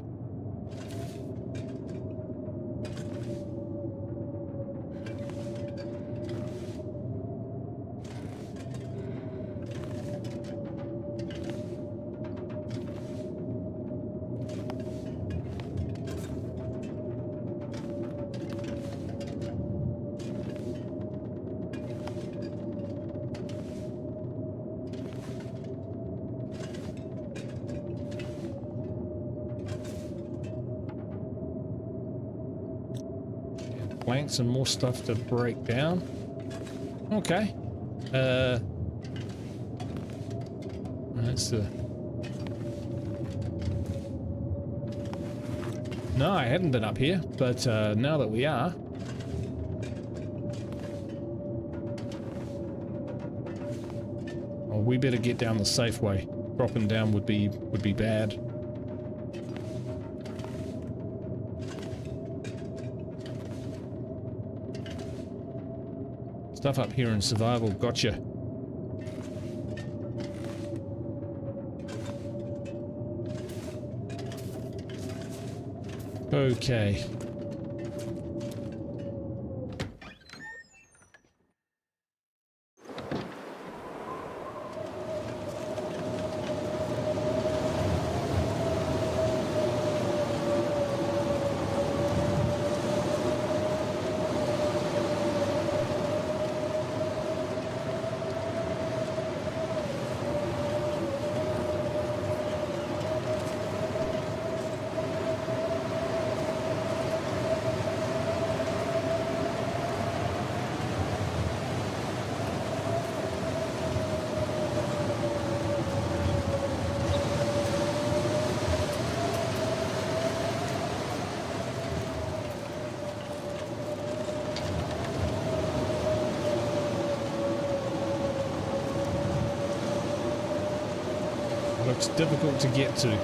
Planks and more stuff to break down. Okay. That's the... No, I hadn't been up here, but now that we are... Oh, we better get down the safe way. Dropping down would be bad. Stuff up here in survival, gotcha. Okay. Looks difficult to get to.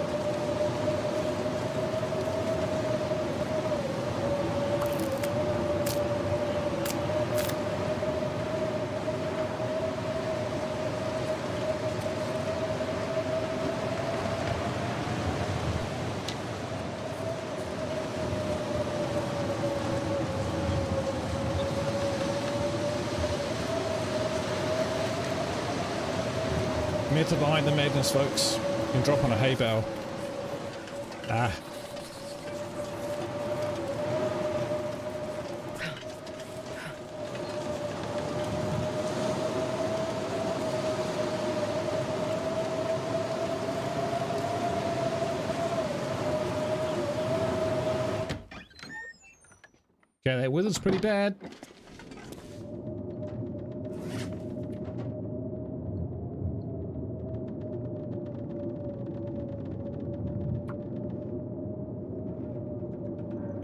Meta behind the madness, folks. You can drop on a hay bale. Ah. Okay, that weather's pretty bad.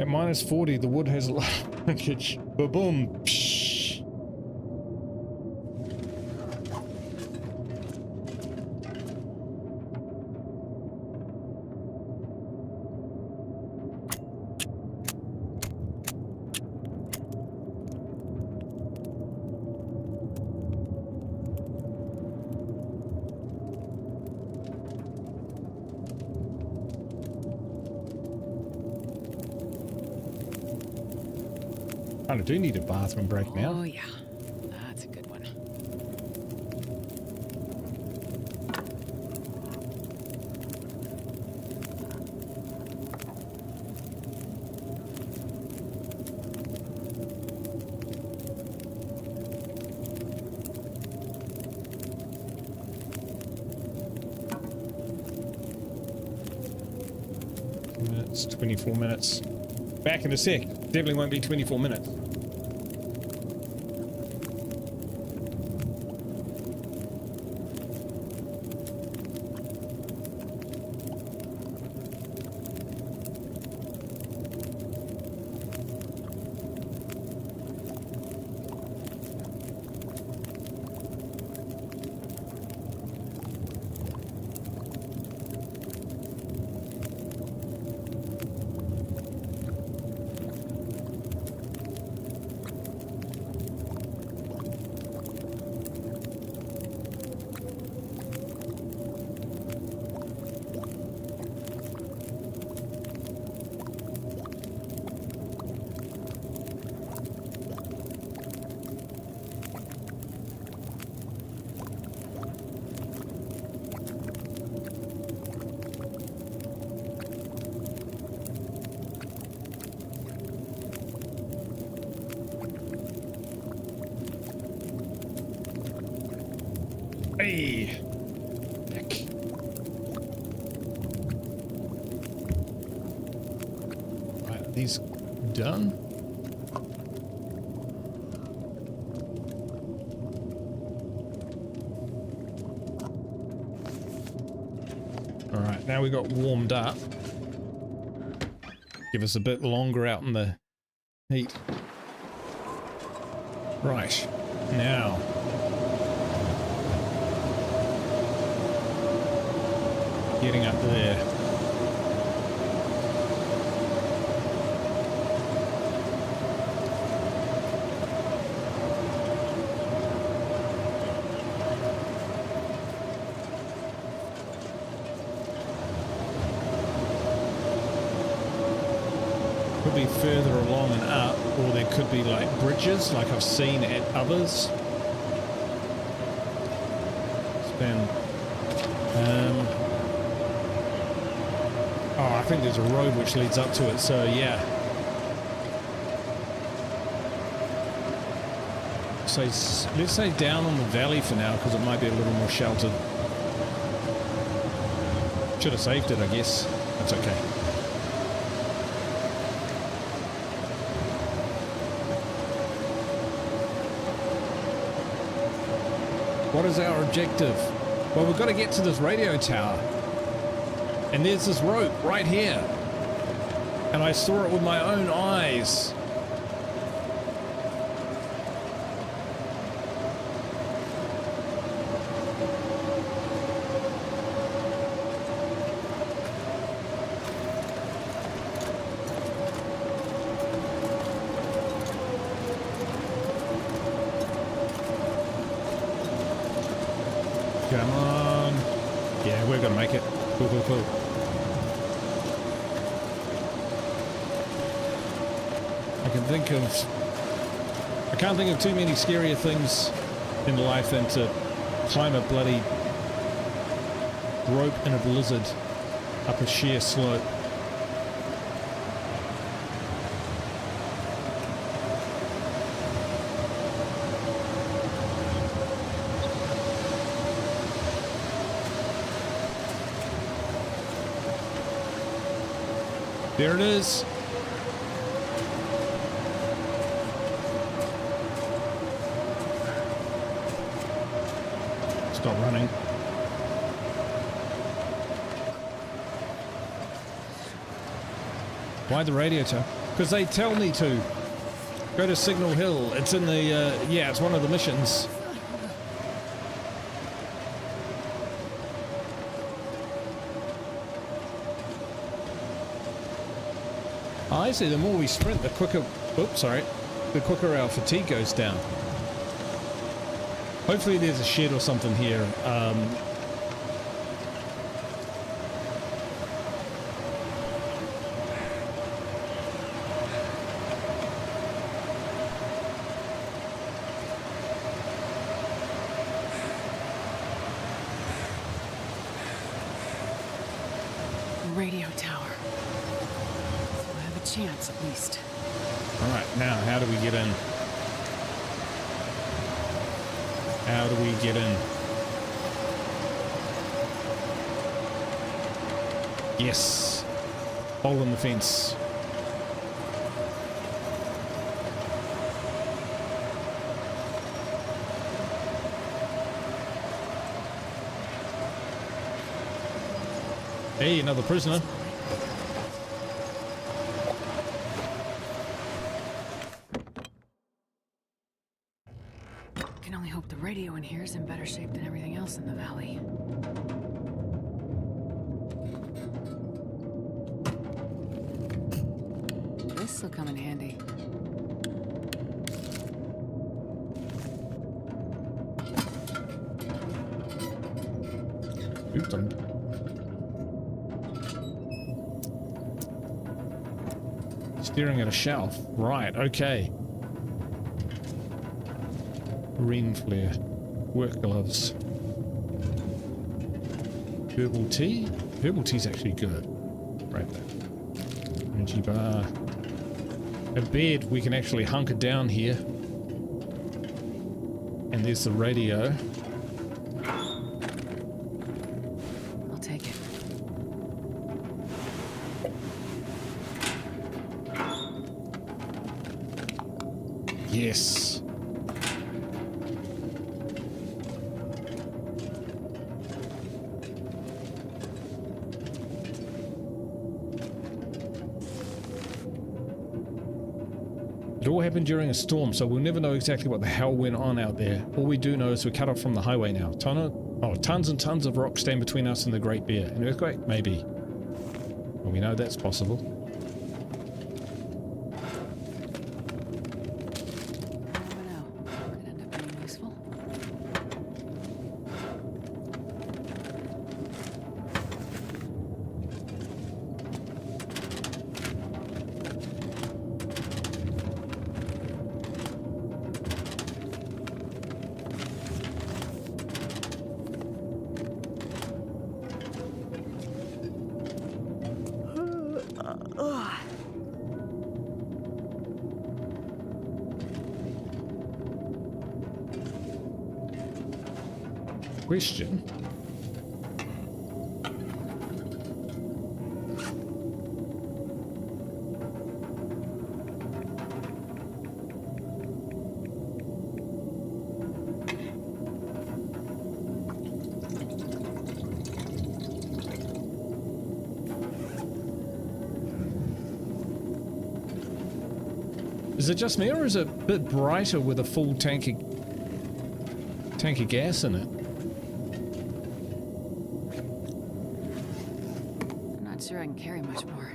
At minus 40, the wood has a lot of linkage. Ba-boom. Psh. I do need a bathroom break now. Oh yeah, that's a good one. Minutes, 24 minutes. Back in a sec. Definitely won't be 24 minutes. Hey! Heck. Right, are these done? Alright, now we got warmed up. Give us a bit longer out in the heat. Right, now. Getting up there. Could be further along and up, or there could be like bridges like I've seen at others. Spend oh, I think there's a road which leads up to it, so yeah. So let's say down on the valley for now, because it might be a little more sheltered. Should have saved it, I guess. That's okay. What is our objective? Well, we've got to get to this radio tower. And there's this rope right here. And I saw it with my own eyes. Come on. Yeah, we're gonna make it. Cool, cool, cool. I can't think of too many scarier things in life than to climb a bloody rope in a blizzard up a sheer slope. There it is. Stop running. Why the radio tower? Because they tell me to. Go to Signal Hill. It's in the, yeah, it's one of the missions. I see, the more we sprint, the quicker, oops, sorry, the quicker our fatigue goes down. Hopefully there's a shed or something here. Radio tower. So I have a chance, at least. All right, now how do we get in? How do we get in? Yes. Hole in the fence. Hey, another prisoner. Can only hope the radio in here is in better shape than everything else in the valley. This'll come in handy. Oops, I'm... Staring at a shelf. Right, okay. Green flare. Work gloves. Herbal tea? Herbal tea's actually good. Right there. Energy bar. A bed. We can actually hunker down here. And there's the radio. I'll take it. Yes. It all happened during a storm, so we'll never know exactly what the hell went on out there. All we do know is we're cut off from the highway now. Tons and tons of rocks stand between us and the Great Bear. An earthquake? Maybe. Well, we know that's possible. Never know. Could end up being useful. Question. Is it just me, or is it a bit brighter with a full tank of gas in it? I'm not sure I can carry much more.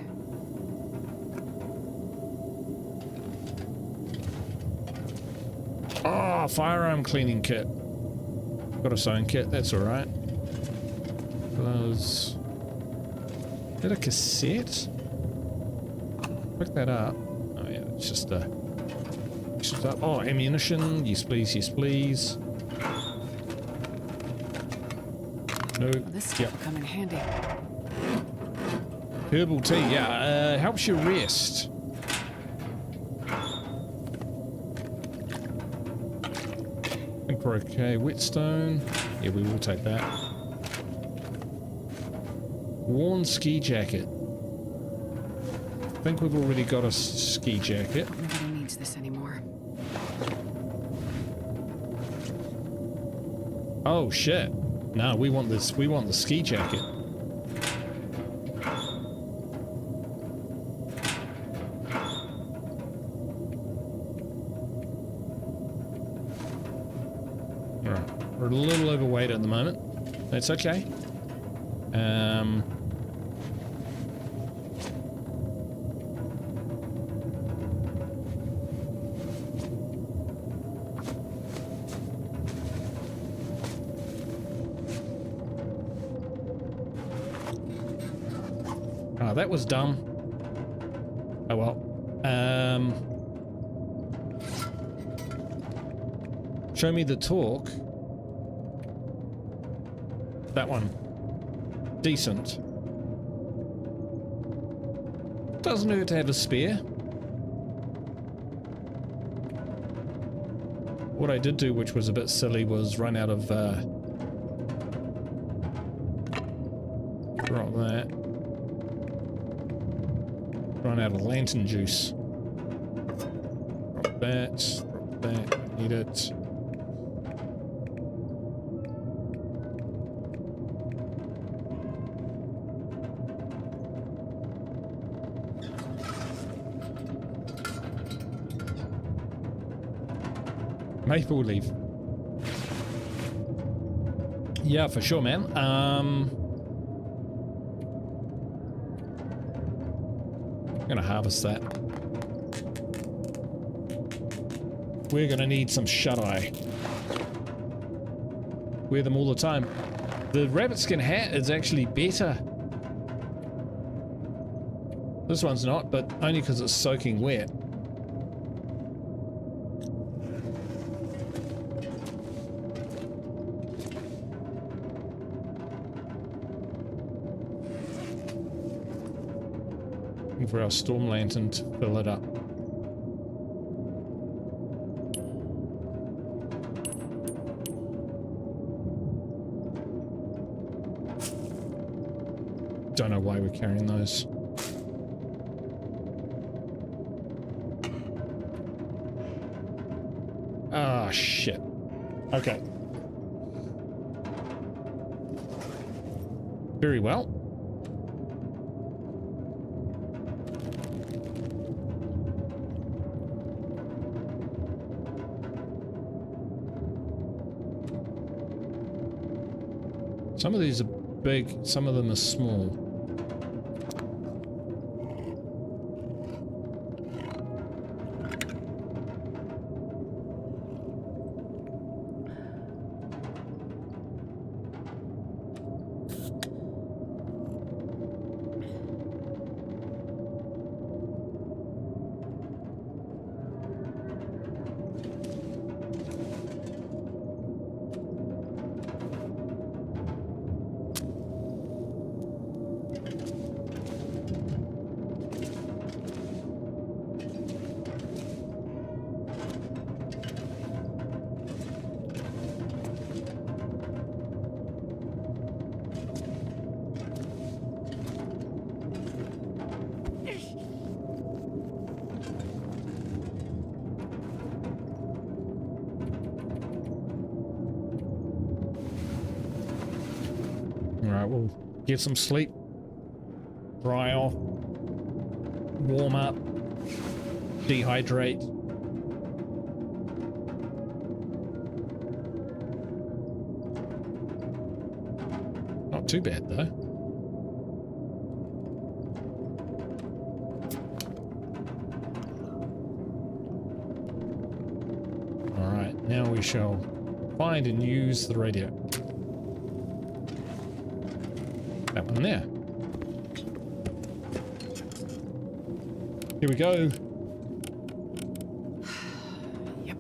Oh, firearm cleaning kit. Got a sewing kit, that's alright. Gloves. Is that a cassette? Pick that up. Oh yeah, it's just a... Oh, ammunition. Yes please, yes please. No. This stuff will come in handy. Herbal tea, yeah, helps you rest. I think we're okay. Whetstone. Yeah, we will take that. Worn ski jacket. I think we've already got a ski jacket. Nobody needs this anymore. Oh shit. No, we want this. We want the ski jacket. Alright. We're a little overweight at the moment. That's okay. That was dumb. Oh well. Show me the talk. That one. Decent. Doesn't hurt to have a spare. What I did do, which was a bit silly, was run out of drop that. Run out of lantern juice. Drop that, need it. maple leaf. Yeah, for sure, man. I'm gonna harvest that. We're gonna need some shut-eye. Wear them all the time. The rabbit skin hat is actually better. This one's not, but only because it's soaking wet. Looking for our storm lantern to fill it up. Don't know why we're carrying those. Ah, shit. Okay. Very well. Some of these are big, some of them are small. Alright, we'll get some sleep, dry off, warm up, dehydrate. Not too bad though. Alright, now we shall find and use the radio. That one there. Here we go. Yep,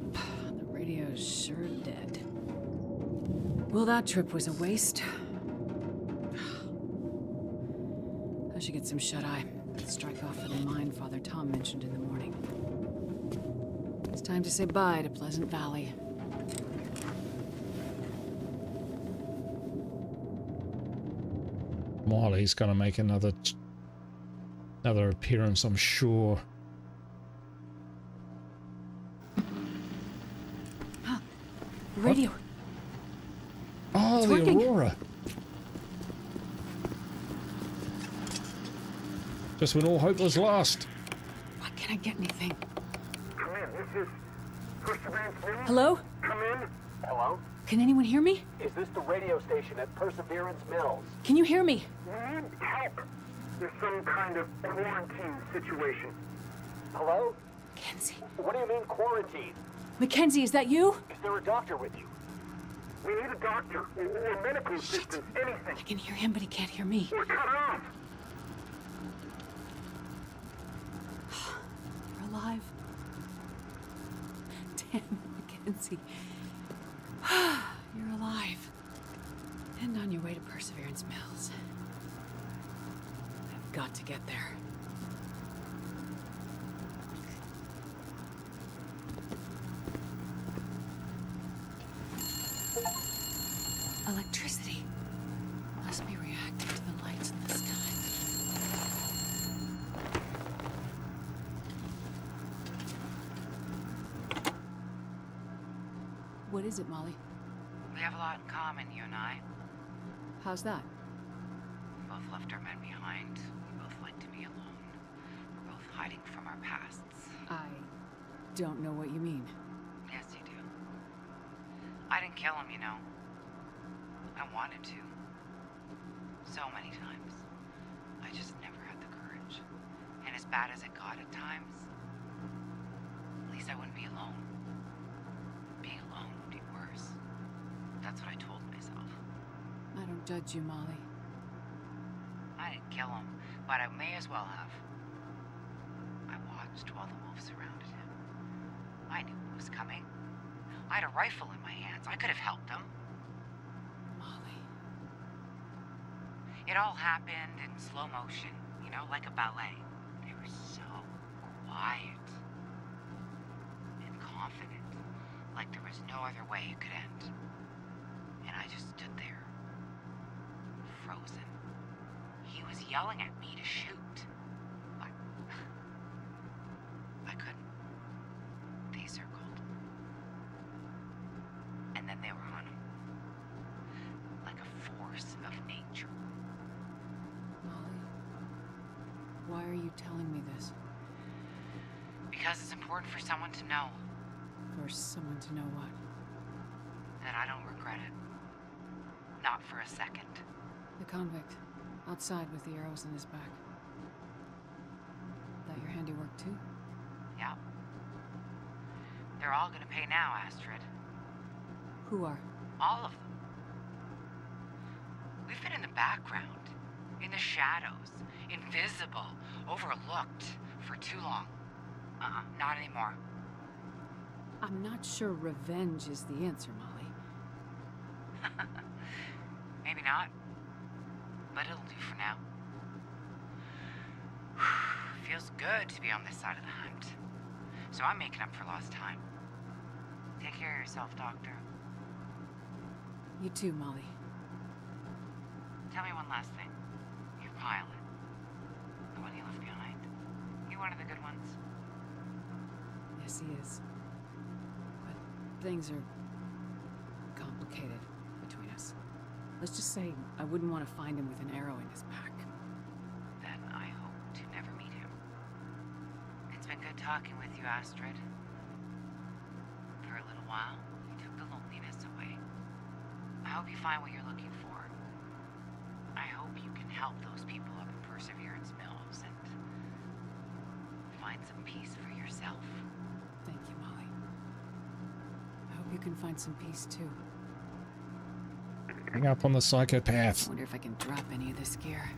the radio's sure dead. Well, that trip was a waste. I should get some shut-eye. Strike off for the mine Father Tom mentioned in the morning. It's time to say bye to Pleasant Valley. Molly's gonna make another appearance, I'm sure. Radio. Oh, It's the working. Aurora. Just when all hope was lost. Why can't I get anything? Come in, this is Perseverance Mills. Hello? Come in. Hello? Can anyone hear me? Is this the radio station at Perseverance Mills? Can you hear me? We need help. There's some kind of quarantine situation. Hello? Mackenzie. What do you mean quarantine? Mackenzie, is that you? Is there a doctor with you? We need a doctor or medical assistance, anything. I can hear him, but he can't hear me. We're cut off. You're alive. Damn it, Mackenzie. You're alive. And on your way to Perseverance Mills. I've got to get there. Electricity. Must be reacting to the lights in the sky. What is it, Molly? We have a lot in common, you and I. How's that? We both left our men behind. We both like to be alone. We're both hiding from our pasts. I don't know what you mean. Yes, you do. didn't kill him, you know. I wanted to. So many times. I just never had the courage. And as bad as it got at times, at least I wouldn't be alone. Being alone would be worse. That's what I told myself. I don't judge you, Molly. I didn't kill him, but I may as well have. I watched while the wolves surrounded him. I knew what was coming. I had a rifle in my hands. I could have helped them. Molly. It all happened in slow motion, you know, like a ballet. They were so quiet and confident, like there was no other way it could end. And I just stood there, frozen. He was yelling at me to shoot, but I couldn't. They circled. And then they were on him, like a force of nature. Molly, why are you telling me this? Because it's important for someone to know For someone to know what? that I don't regret it. Not for a second. The convict, outside with the arrows in his back. That your handiwork too? Yeah. They're all gonna pay now, Astrid. Who are? All of them. We've been in the background, in the shadows, invisible, overlooked for too long. Not anymore. I'm not sure revenge is the answer, Molly. Maybe not. But it'll do for now. Feels good to be on this side of the hunt. So I'm making up for lost time. Take care of yourself, Doctor. You too, Molly. Tell me one last thing. Your pilot. The one you left behind. You one of the good ones? Yes, he is. But things are complicated between us. Let's just say I wouldn't want to find him with an arrow in his back. Then I hope to never meet him. It's been good talking with you, Astrid. For a little while, you took the loneliness away. I hope you find what you're looking for. I hope you can help those people up in Perseverance Mills and find some peace for yourself. Thank you, Molly. I hope you can find some peace too. Hang up on the psychopath. I wonder if I can drop any of this gear.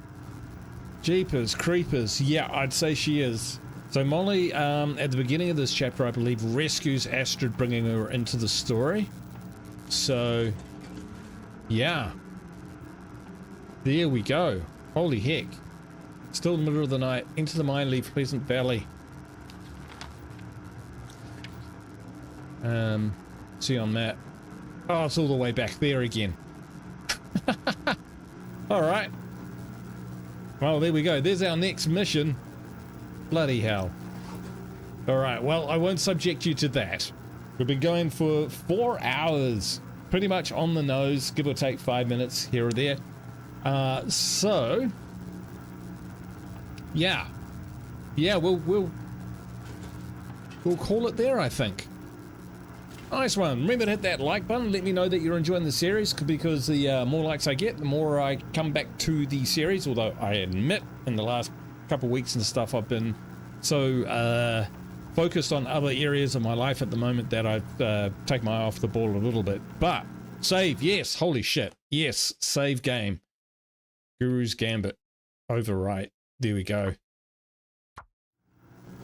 Jeepers creepers. Yeah, I'd say she is. So Molly, at the beginning of this chapter, I believe, rescues Astrid, bringing her into the story. So, yeah. There we go. Holy heck. Still in the middle of the night. Enter the mine, leave Pleasant Valley. See on that. Oh, it's all the way back there again. Alright. Well, there we go. There's our next mission. Bloody hell. Alright, well, I won't subject you to that. We've been going for 4 hours. Pretty much on the nose, give or take 5 minutes here or there. So... Yeah. Yeah, we'll call it there, I think. Nice one. Remember to hit that like button. Let me know that you're enjoying the series, because the more likes I get, the more I come back to the series. Although I admit in the last couple of weeks and stuff, I've been so focused on other areas of my life at the moment that I've taken my eye off the ball a little bit. But save, yes. Holy shit. Yes. Save game. Guru's Gambit. Overwrite. There we go.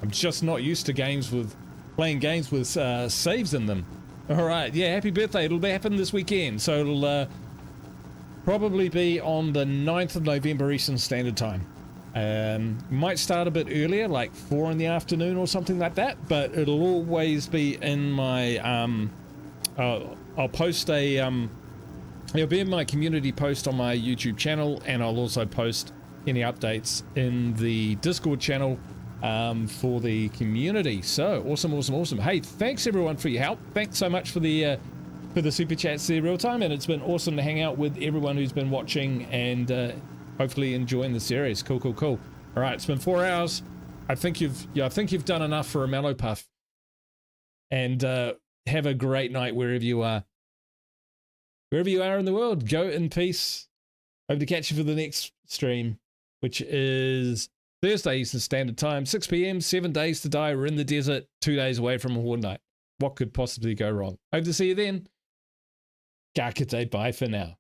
I'm just not used to playing games with saves in them. All right, yeah, happy birthday. It'll be happening this weekend, so it'll probably be on the 9th of November Eastern Standard Time. Might start a bit earlier, like 4 in the afternoon or something like that, but it'll always be in my I'll post a it'll be in my community post on my YouTube channel, and I'll also post any updates in the Discord channel for the community. So awesome. Hey, thanks everyone for your help. Thanks so much for the super chats there real time, and it's been awesome to hang out with everyone who's been watching and hopefully enjoying the series. Cool. All right, it's been 4 hours. I think you've done enough for a mellow puff, and have a great night wherever you are. wherever you are in the world, go in peace. Hope to catch you for the next stream, which is Thursday Eastern Standard Time, 6 p.m, 7 days to die. We're in the desert, 2 days away from a Horde Night. What could possibly go wrong? Hope to see you then. Ka kite, bye for now.